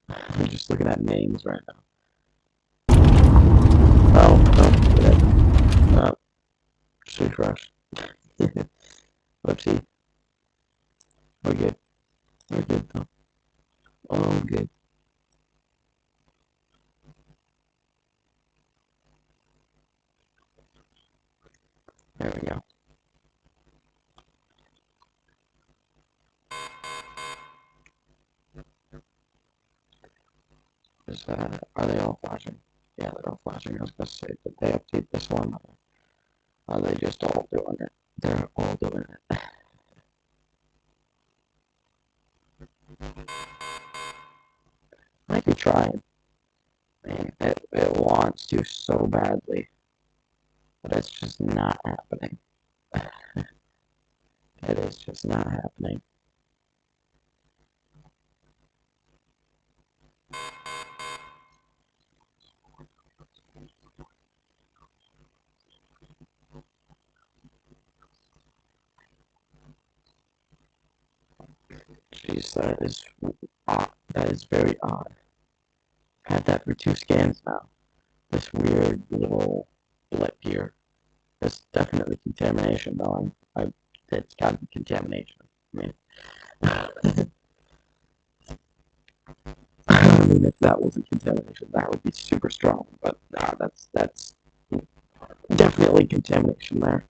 I'm just looking at names right now. Oh, no, good. Just refresh. Whoopsie. We're good. We're good though. Oh, good. There we go. Are they all flashing? Yeah, they're all flashing. I was gonna say, did they update this one? Or are they just all doing it? They're all doing it. Might be trying. Man, it wants to so badly, but it's just not happening. It is just not happening. Jeez, that is odd. That is very odd. Had that for 2 scans now. This weird little blip here. It's definitely contamination, though. It's got to be contamination. I mean, I mean, if that wasn't contamination, that would be super strong. But nah, that's definitely contamination there.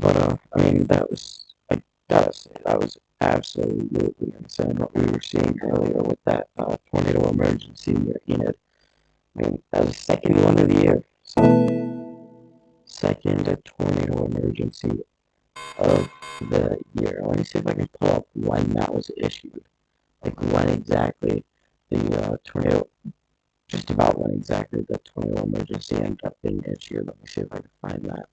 But I mean, I gotta say that was absolutely insane what we were seeing earlier with that tornado emergency near Enid. I mean, that was the second one of the year. So, second tornado emergency of the year. Let me see if I can pull up when that was issued. Like when exactly the tornado just about when exactly the tornado emergency ended up being issued. Let me see if I can find that.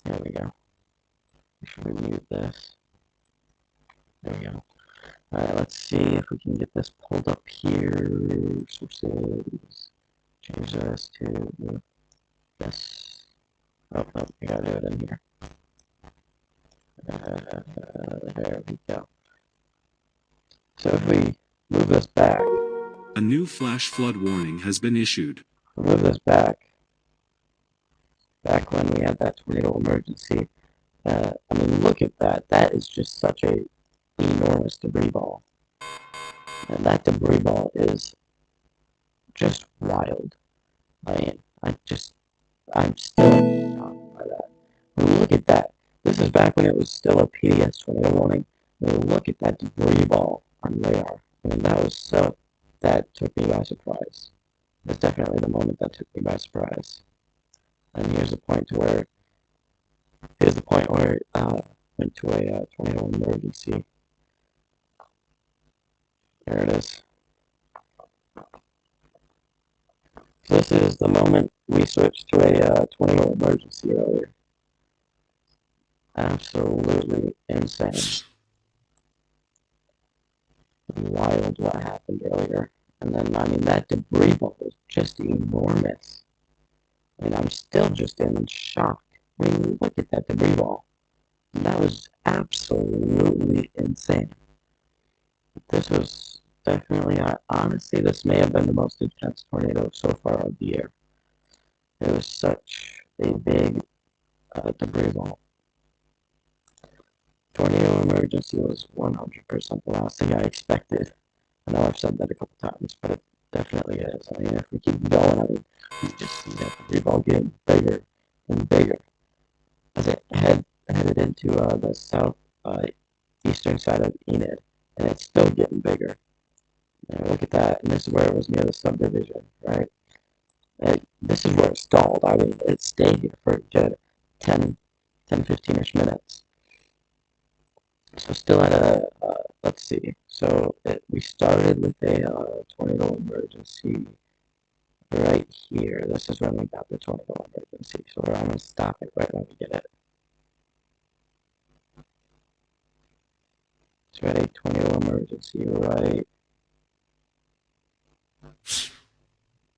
There we go. We should mute this. There we go. Alright, let's see if we can get this pulled up here. Sources. Change this to this. Oh, no, we gotta do it in here. There we go. So if we move this back, A new flash flood warning has been issued. move this back when we had that tornado emergency. I mean, look at that. That is just such a enormous debris ball. And that debris ball is just wild. I mean, I'm still shocked by that. I mean, look at that. This is back when it was still a PDS tornado warning. I mean, look at that debris ball on radar. I mean, that took me by surprise. That's definitely the moment that took me by surprise. And here's the point where it went to a tornado emergency. There it is. So this is the moment we switched to a tornado emergency earlier. Absolutely insane. Wild what happened earlier. And then, I mean, that debris ball was just enormous. I mean, I'm still just in shock. I mean, look at that debris ball. That was absolutely insane. This was definitely, honestly, this may have been the most intense tornado so far of the year. It was such a big debris ball. Tornado emergency was 100% the last thing I expected. I know I've said that a couple times, but it definitely is. I mean, if we keep going, I mean, you just see that debris ball getting bigger and bigger as it headed into the south eastern side of Enid, and it's still getting bigger. Look at that, and this is where it was near the subdivision, right? This is where it stalled. I mean, it stayed here for a good 10, 15-ish minutes. So still at let's see. So we started with a tornado emergency right here. This is when we got the tornado emergency. So I'm going to stop it right when we get it. So we had a tornado emergency right.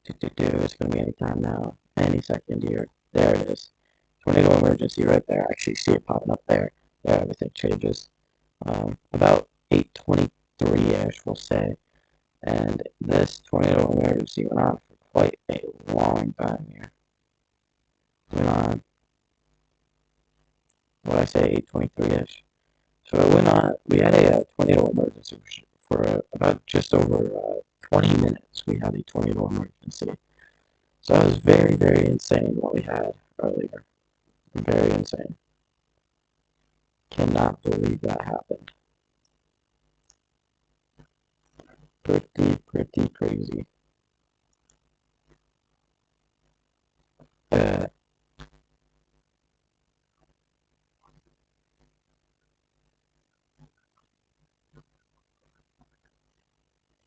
It's going to be any time now. Any second here. There it is. Tornado emergency right there. I actually see it popping up there. There, everything changes. About 8:23-ish, we'll say. And this tornado emergency went on for quite a long time here. Went on, what I say, 8:23-ish. So it went on. We had a tornado emergency for about just over 20 minutes. We had a tornado emergency. So that was very, very insane what we had earlier. Very insane. Cannot believe that happened. Pretty crazy. Uh,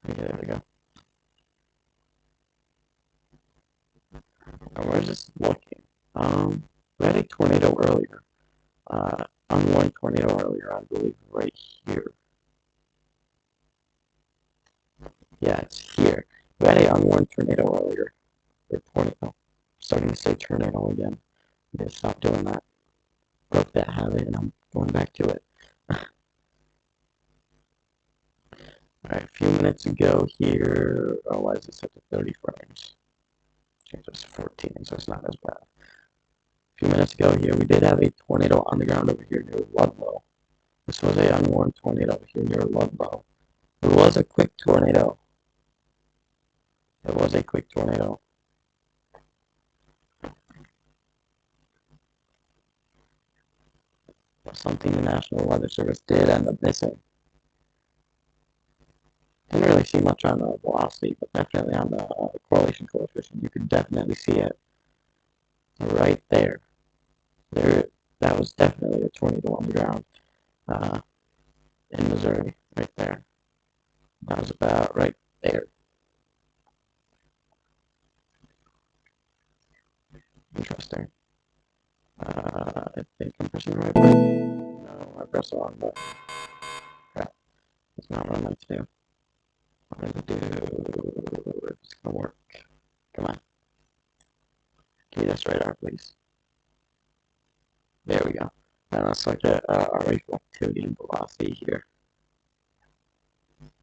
okay, there we go. And we're just looking. We had a tornado earlier. Unwarned tornado earlier, I believe, right here. Yeah, it's here. We had a unwarned tornado earlier. Or tornado. Starting to say tornado again. I'm gonna stop doing that. Broke that habit, and I'm going back to it. Alright, a few minutes ago here. Oh, why is it set to 30 frames? Change this to 14, so it's not as bad. A few minutes ago here, we did have a tornado on the ground over here near Ludlow. This was a unwarned tornado over here near Ludlow. It was a quick tornado. It was a quick tornado. Something the National Weather Service did end up missing. Didn't really see much on the velocity, but definitely on the correlation coefficient. You could definitely see it right there. That was definitely a tornado on the ground in Missouri, right there. That was about right there. Interesting. I think I'm pressing the right button. No, I pressed the wrong button. Crap. That's not what I meant to do. What am I going to do? If it's going to work. Come on. Give me this radar, please. There we go. And let's look at our reflectivity and velocity here.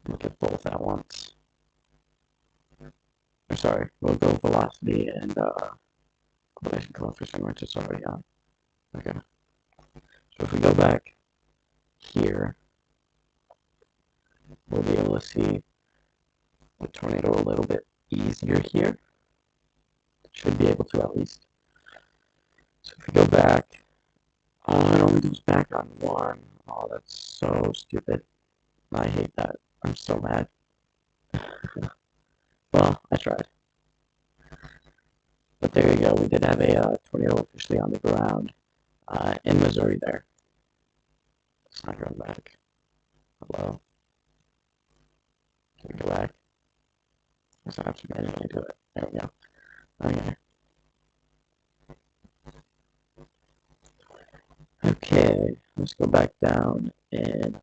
Look at both at once. Or sorry, we'll go velocity and correlation coefficient, which is already on. Okay. So if we go back here, we'll be able to see the tornado a little bit easier here. Should be able to at least. So if we go back, oh, it only goes back on one. Oh, that's so stupid. I hate that. I'm so mad. Well, I tried. But there you go. We did have a tornado officially on the ground in Missouri there. It's not going back. Hello? Can we go back? I guess I have to manually do it. There we go. Okay. Okay, let's go back down in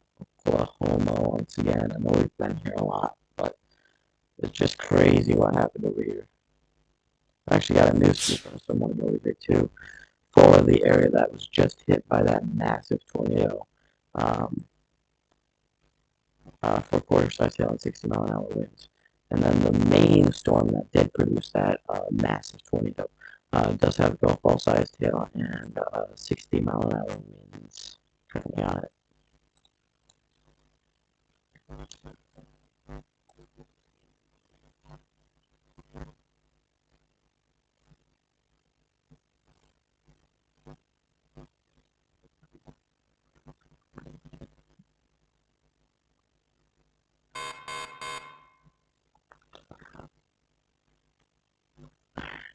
Oklahoma once again. I know we've been here a lot, but it's just crazy what happened over here. I actually got a news feed from someone over here too for the area that was just hit by that massive tornado. For quarter-sized hail and 60-mile-an-hour winds. And then the main storm that did produce that massive tornado does have golf ball-sized hail and 60-mile-an-hour winds currently on it.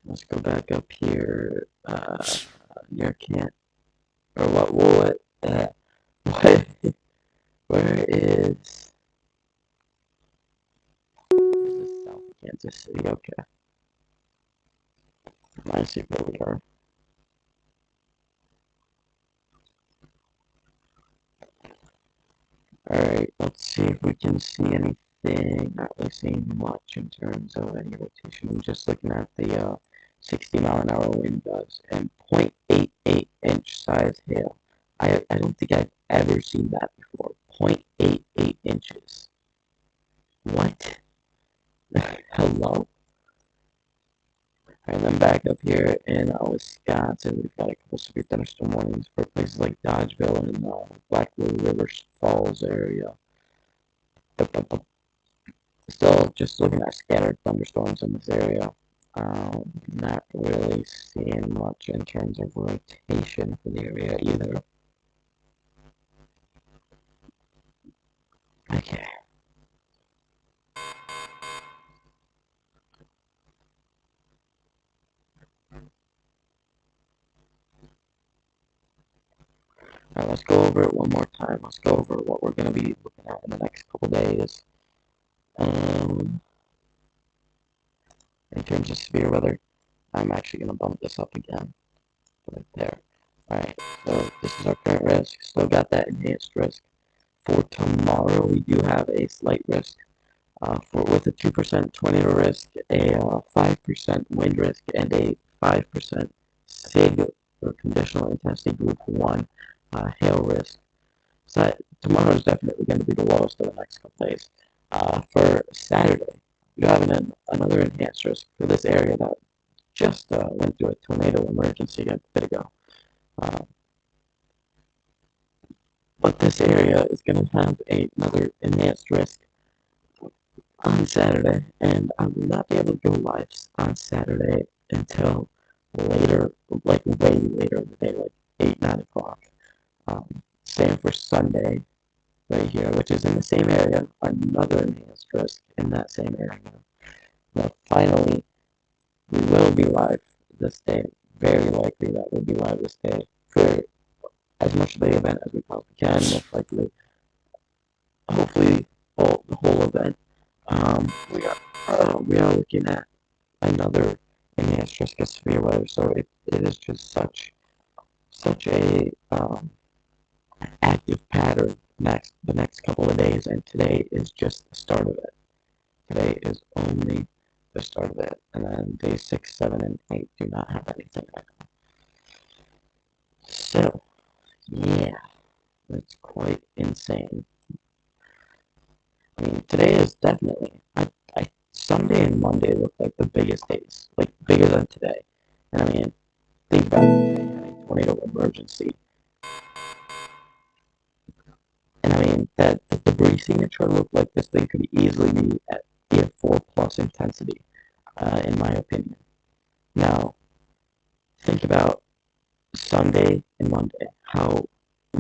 Let's go back up here near Kent. Or what, where is this South Kansas City? Okay. I see where we are. Alright, let's see if we can see anything. Not really seeing much in terms of any rotation. I'm just looking at the 60-mile-an-hour wind gusts and 0.88 inch size hail. I don't think I've ever seen that before. 0.88 inches. What? Hello? And then back up here in Wisconsin, we've got a couple severe thunderstorm warnings for places like Dodgeville and Black River Falls area. Still just looking at scattered thunderstorms in this area. Not really seeing much in terms of rotation for the area either. Okay. Alright, let's go over it one more time. Let's go over what we're going to be looking at in the next couple days. In terms of severe weather, I'm actually going to bump this up again. Right there. Alright, so this is our current risk. Still got that enhanced risk. For tomorrow, we do have a slight risk. With a 2% tornado risk, a 5% wind risk, and a 5% SIG or conditional intensity group 1 hail risk. So tomorrow is definitely going to be the lowest of the next couple days. For Saturday, we're having another enhanced risk for this area that just went through a tornado emergency a bit ago. But this area is going to have another enhanced risk on Saturday, and I will not be able to go live on Saturday until later, like way later in the day, like 8, 9 o'clock. Same for Sunday. right here, which is in the same area, another enhanced risk in that same area. Now, finally, we will be live this day. Very likely that we'll be live this day for as much of the event as we possibly can. Most likely, hopefully, the whole event. We are looking at another enhanced risk of severe weather. So it is just such a active pattern the next couple of days, and today is just the start of it. Today is only the start of it, and then days 6, 7, and 8 do not have anything right now. So, yeah, that's quite insane. I mean, today is definitely, Sunday and Monday look like the biggest days, like bigger than today. And I mean, think about it, today had a tornado emergency. And I mean, that the debris signature looked like this thing could easily be a 4 plus intensity, in my opinion. Now, think about Sunday and Monday, how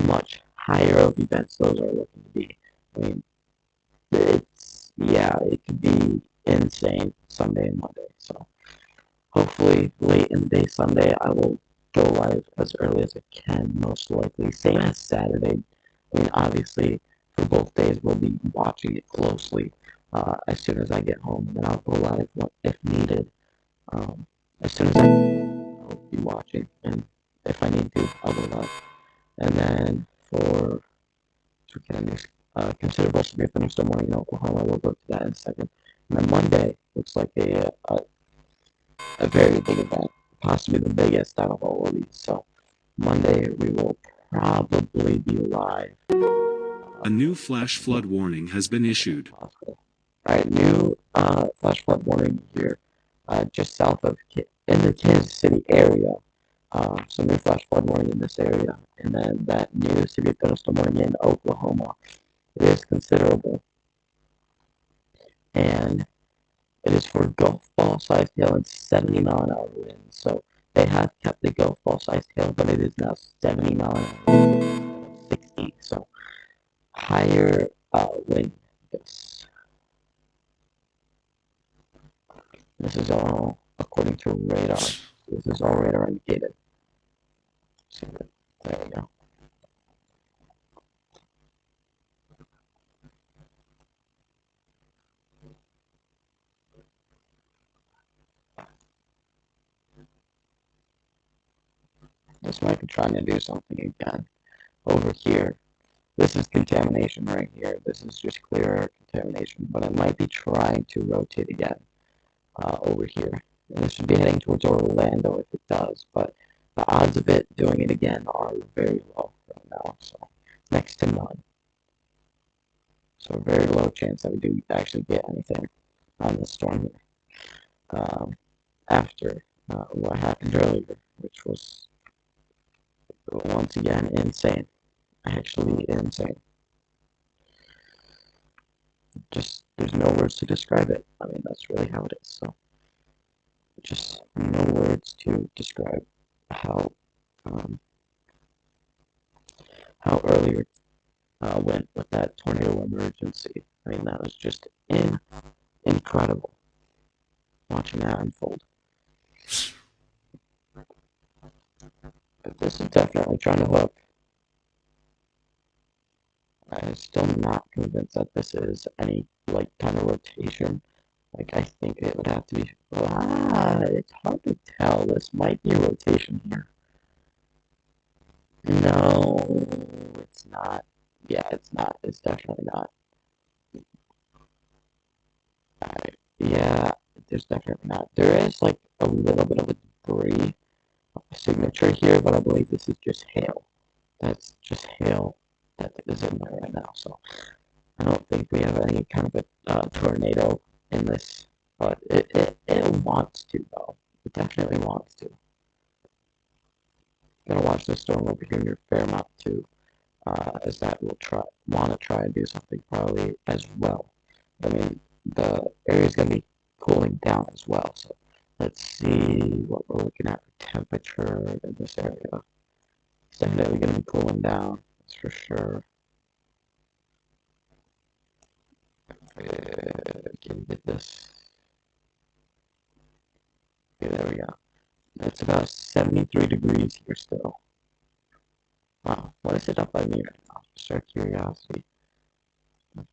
much higher of events those are looking to be. I mean, it could be insane Sunday and Monday. So hopefully late in the day Sunday, I will go live as early as I can, most likely. Same as Saturday. I mean, obviously, for both days, we'll be watching it closely as soon as I get home, and then I'll go live if needed. As soon as I I'll be watching, and if I need to, I'll go live. And then for considerable severe thunderstorm warning in Oklahoma, we'll go to that in a second. And then Monday looks like a very big event, possibly the biggest out of all of these. So Monday we will probably be live. A new flash flood warning has been issued. All right, new flash flood warning here, just south of in the Kansas City area. So new flash flood warning in this area, and then that new severe thunderstorm warning in Oklahoma. It is considerable, and it is for golf ball sized hail and 70-mile-an-hour winds. So they have kept the golf ball sized hail, but it is now 70-mile-an-hour winds instead of 60. So higher wind gusts. This is all according to radar. This is all radar indicated. So there we go. This might be trying to do something again. Over here, this is contamination right here. This is just clear air contamination, but it might be trying to rotate again over here. And this should be heading towards Orlando if it does, but the odds of it doing it again are very low right now, so next to none. So very low chance that we do actually get anything on this storm here. After what happened earlier, which was once again insane. Actually insane. Just there's no words to describe it. I mean, that's really how it is. So just no words to describe how earlier went with that tornado emergency. I mean, that was just incredible watching that unfold. But this is definitely trying to hook. I'm still not convinced that this is any like kind of rotation. Like I think it would have to be. It's hard to tell. This might be a rotation here. No, it's not. Yeah, it's not. It's definitely not. Yeah, there's definitely not. There is like a little bit of a debris signature here, but I believe this is just hail. That's just hail that is in there right now. So I don't think we have any kind of a tornado in this, but it wants to though. It definitely wants to. Gotta watch this storm over here near Fairmont too, as that will want to try and do something probably as well. I mean, the area is gonna be cooling down as well. So let's see what we're looking at for temperature in this area. It's definitely gonna be cooling down. That's for sure. Can you get this? Okay, there we go. It's about 73 degrees here still. Wow, what is it up by me right now? Just out of curiosity.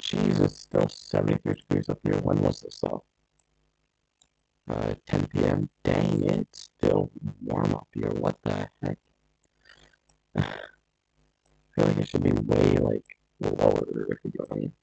Jeez, it's still 73 degrees up here. When was this though? 10 p.m. Dang, it's still warm up here. What the heck? I feel like it should be way like lower, if you know what I mean.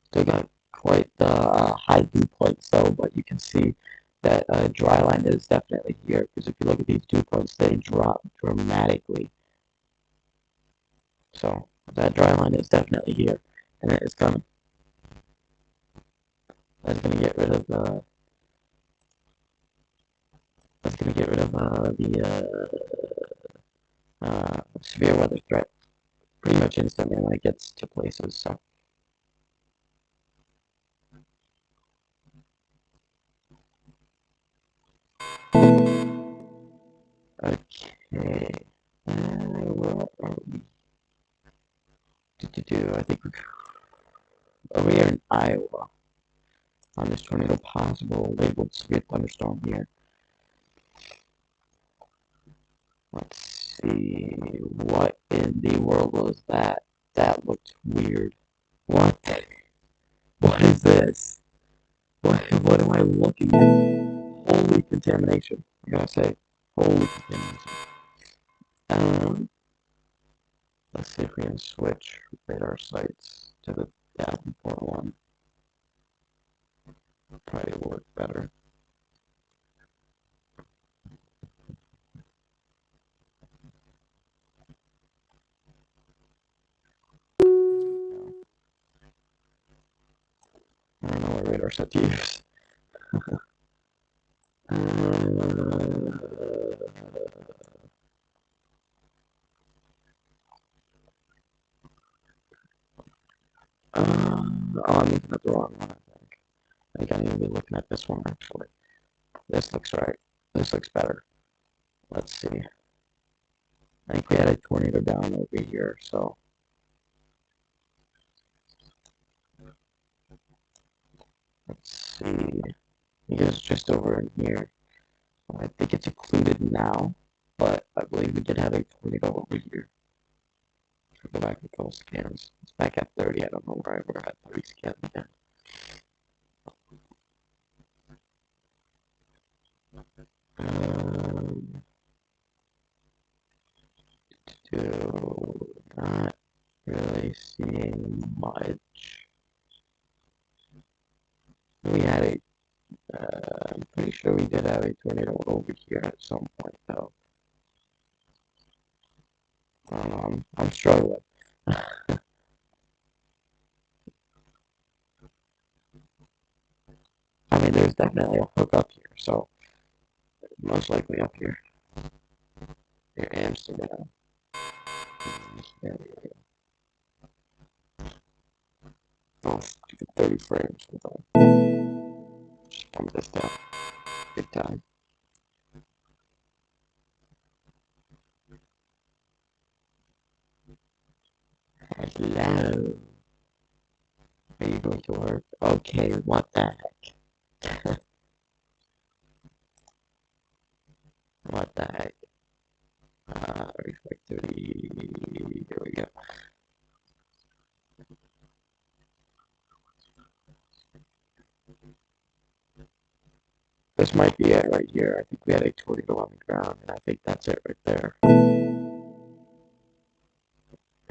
Still got quite the high dew points though, but you can see that dry line is definitely here because if you look at these dew points, they drop dramatically. So that dry line is definitely here, and it is coming. That's gonna get rid of the severe weather threat pretty much instantly when it gets to places. So. Okay. Where are we? I think we are in Iowa on this tornado possible labeled severe thunderstorm here. Let's see. What in the world was that? That looked weird. What? What is this? What am I looking at? Holy contamination. I gotta say. Holy contamination. Let's see if we can switch radar sites to the Davenport one. Probably work better. I don't know what radar set to use. Oh, I'm looking at the wrong one, I think. I think I need to be looking at this one, actually. This looks right. This looks better. Let's see. I think we had a tornado down over here, so. Let's see. I think it's just over in here. I think it's occluded now, but I believe we did have a tornado over here. Go back a couple scans. It's back at 30. I don't know where I were at 30 scans again. Not really seeing much. We had a, I'm pretty sure we did have a tornado over here at some point, though. I don't know, I'm struggling. I mean, there's definitely a hook up here, so most likely up here. Near Amsterdam. Yeah, oh, 30 frames. Hold on. Just bump this down. Big time. Hello. Are you going to work? Okay, what the heck? What the heck? Reflectivity. Here we go. This might be it right here. I think we had a tornado on the ground, and I think that's it right there.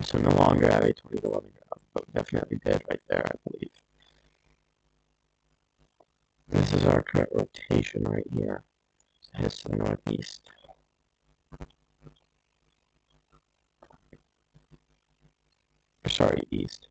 So no longer have a tornado on the ground, but we definitely did right there, I believe. This is our current rotation right here. It heads to the northeast. Or sorry, east.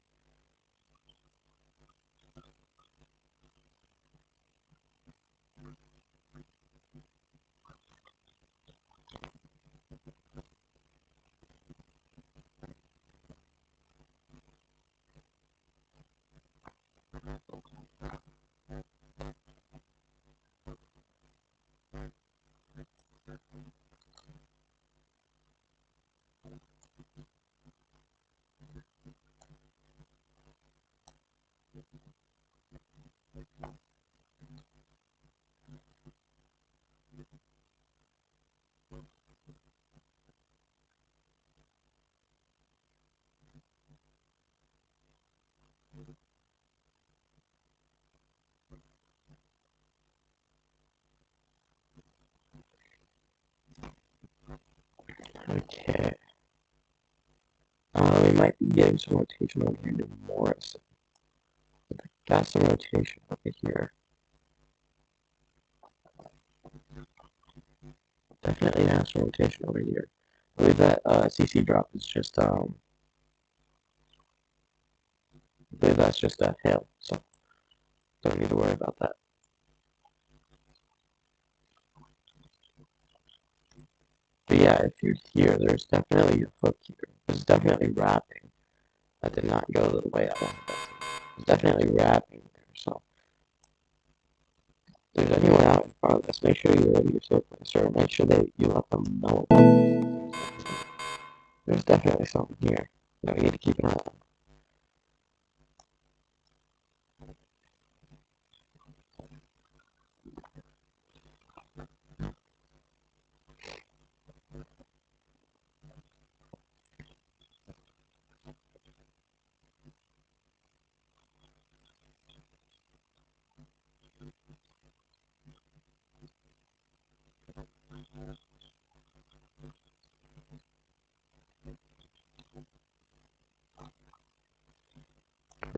Okay. We might be getting some rotation over here to Morrison. Got some rotation over here. Definitely have some rotation over here. I believe that CC drop is just I believe that's just a hill, so don't need to worry about that. But yeah, if you're here, there's definitely a hook here. There's definitely wrapping. That did not go the way I wanted that to. There's definitely wrapping there, so if there's anyone out in front of us, make sure you're ready to place, or make sure that you let them know about it. There's definitely something here that we need to keep an eye on.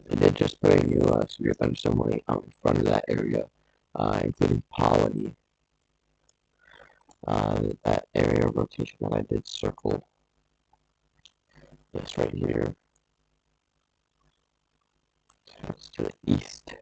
They did just bring you severe thunderstorm warning out in front of that area, including Polity. That area of rotation that I did circle, this right here, it's to the east.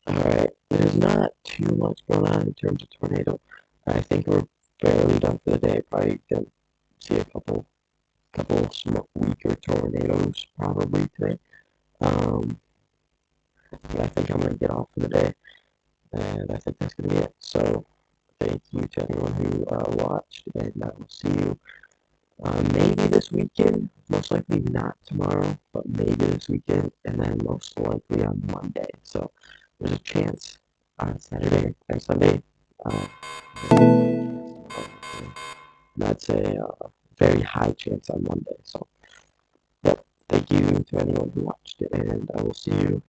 Alright, there's not too much going on in terms of tornado. I think we're fairly done for the day. Probably gonna see a couple weaker tornadoes probably today. But I think I'm gonna get off for the day, and I think that's gonna be it. So thank you to everyone who watched, and I will see you maybe this weekend. Most likely not tomorrow, but maybe this weekend, and then most likely on Monday. So there's a chance on Saturday or Sunday. And I'd say a very high chance on Monday. So, yep. Thank you to anyone who watched, and I will see you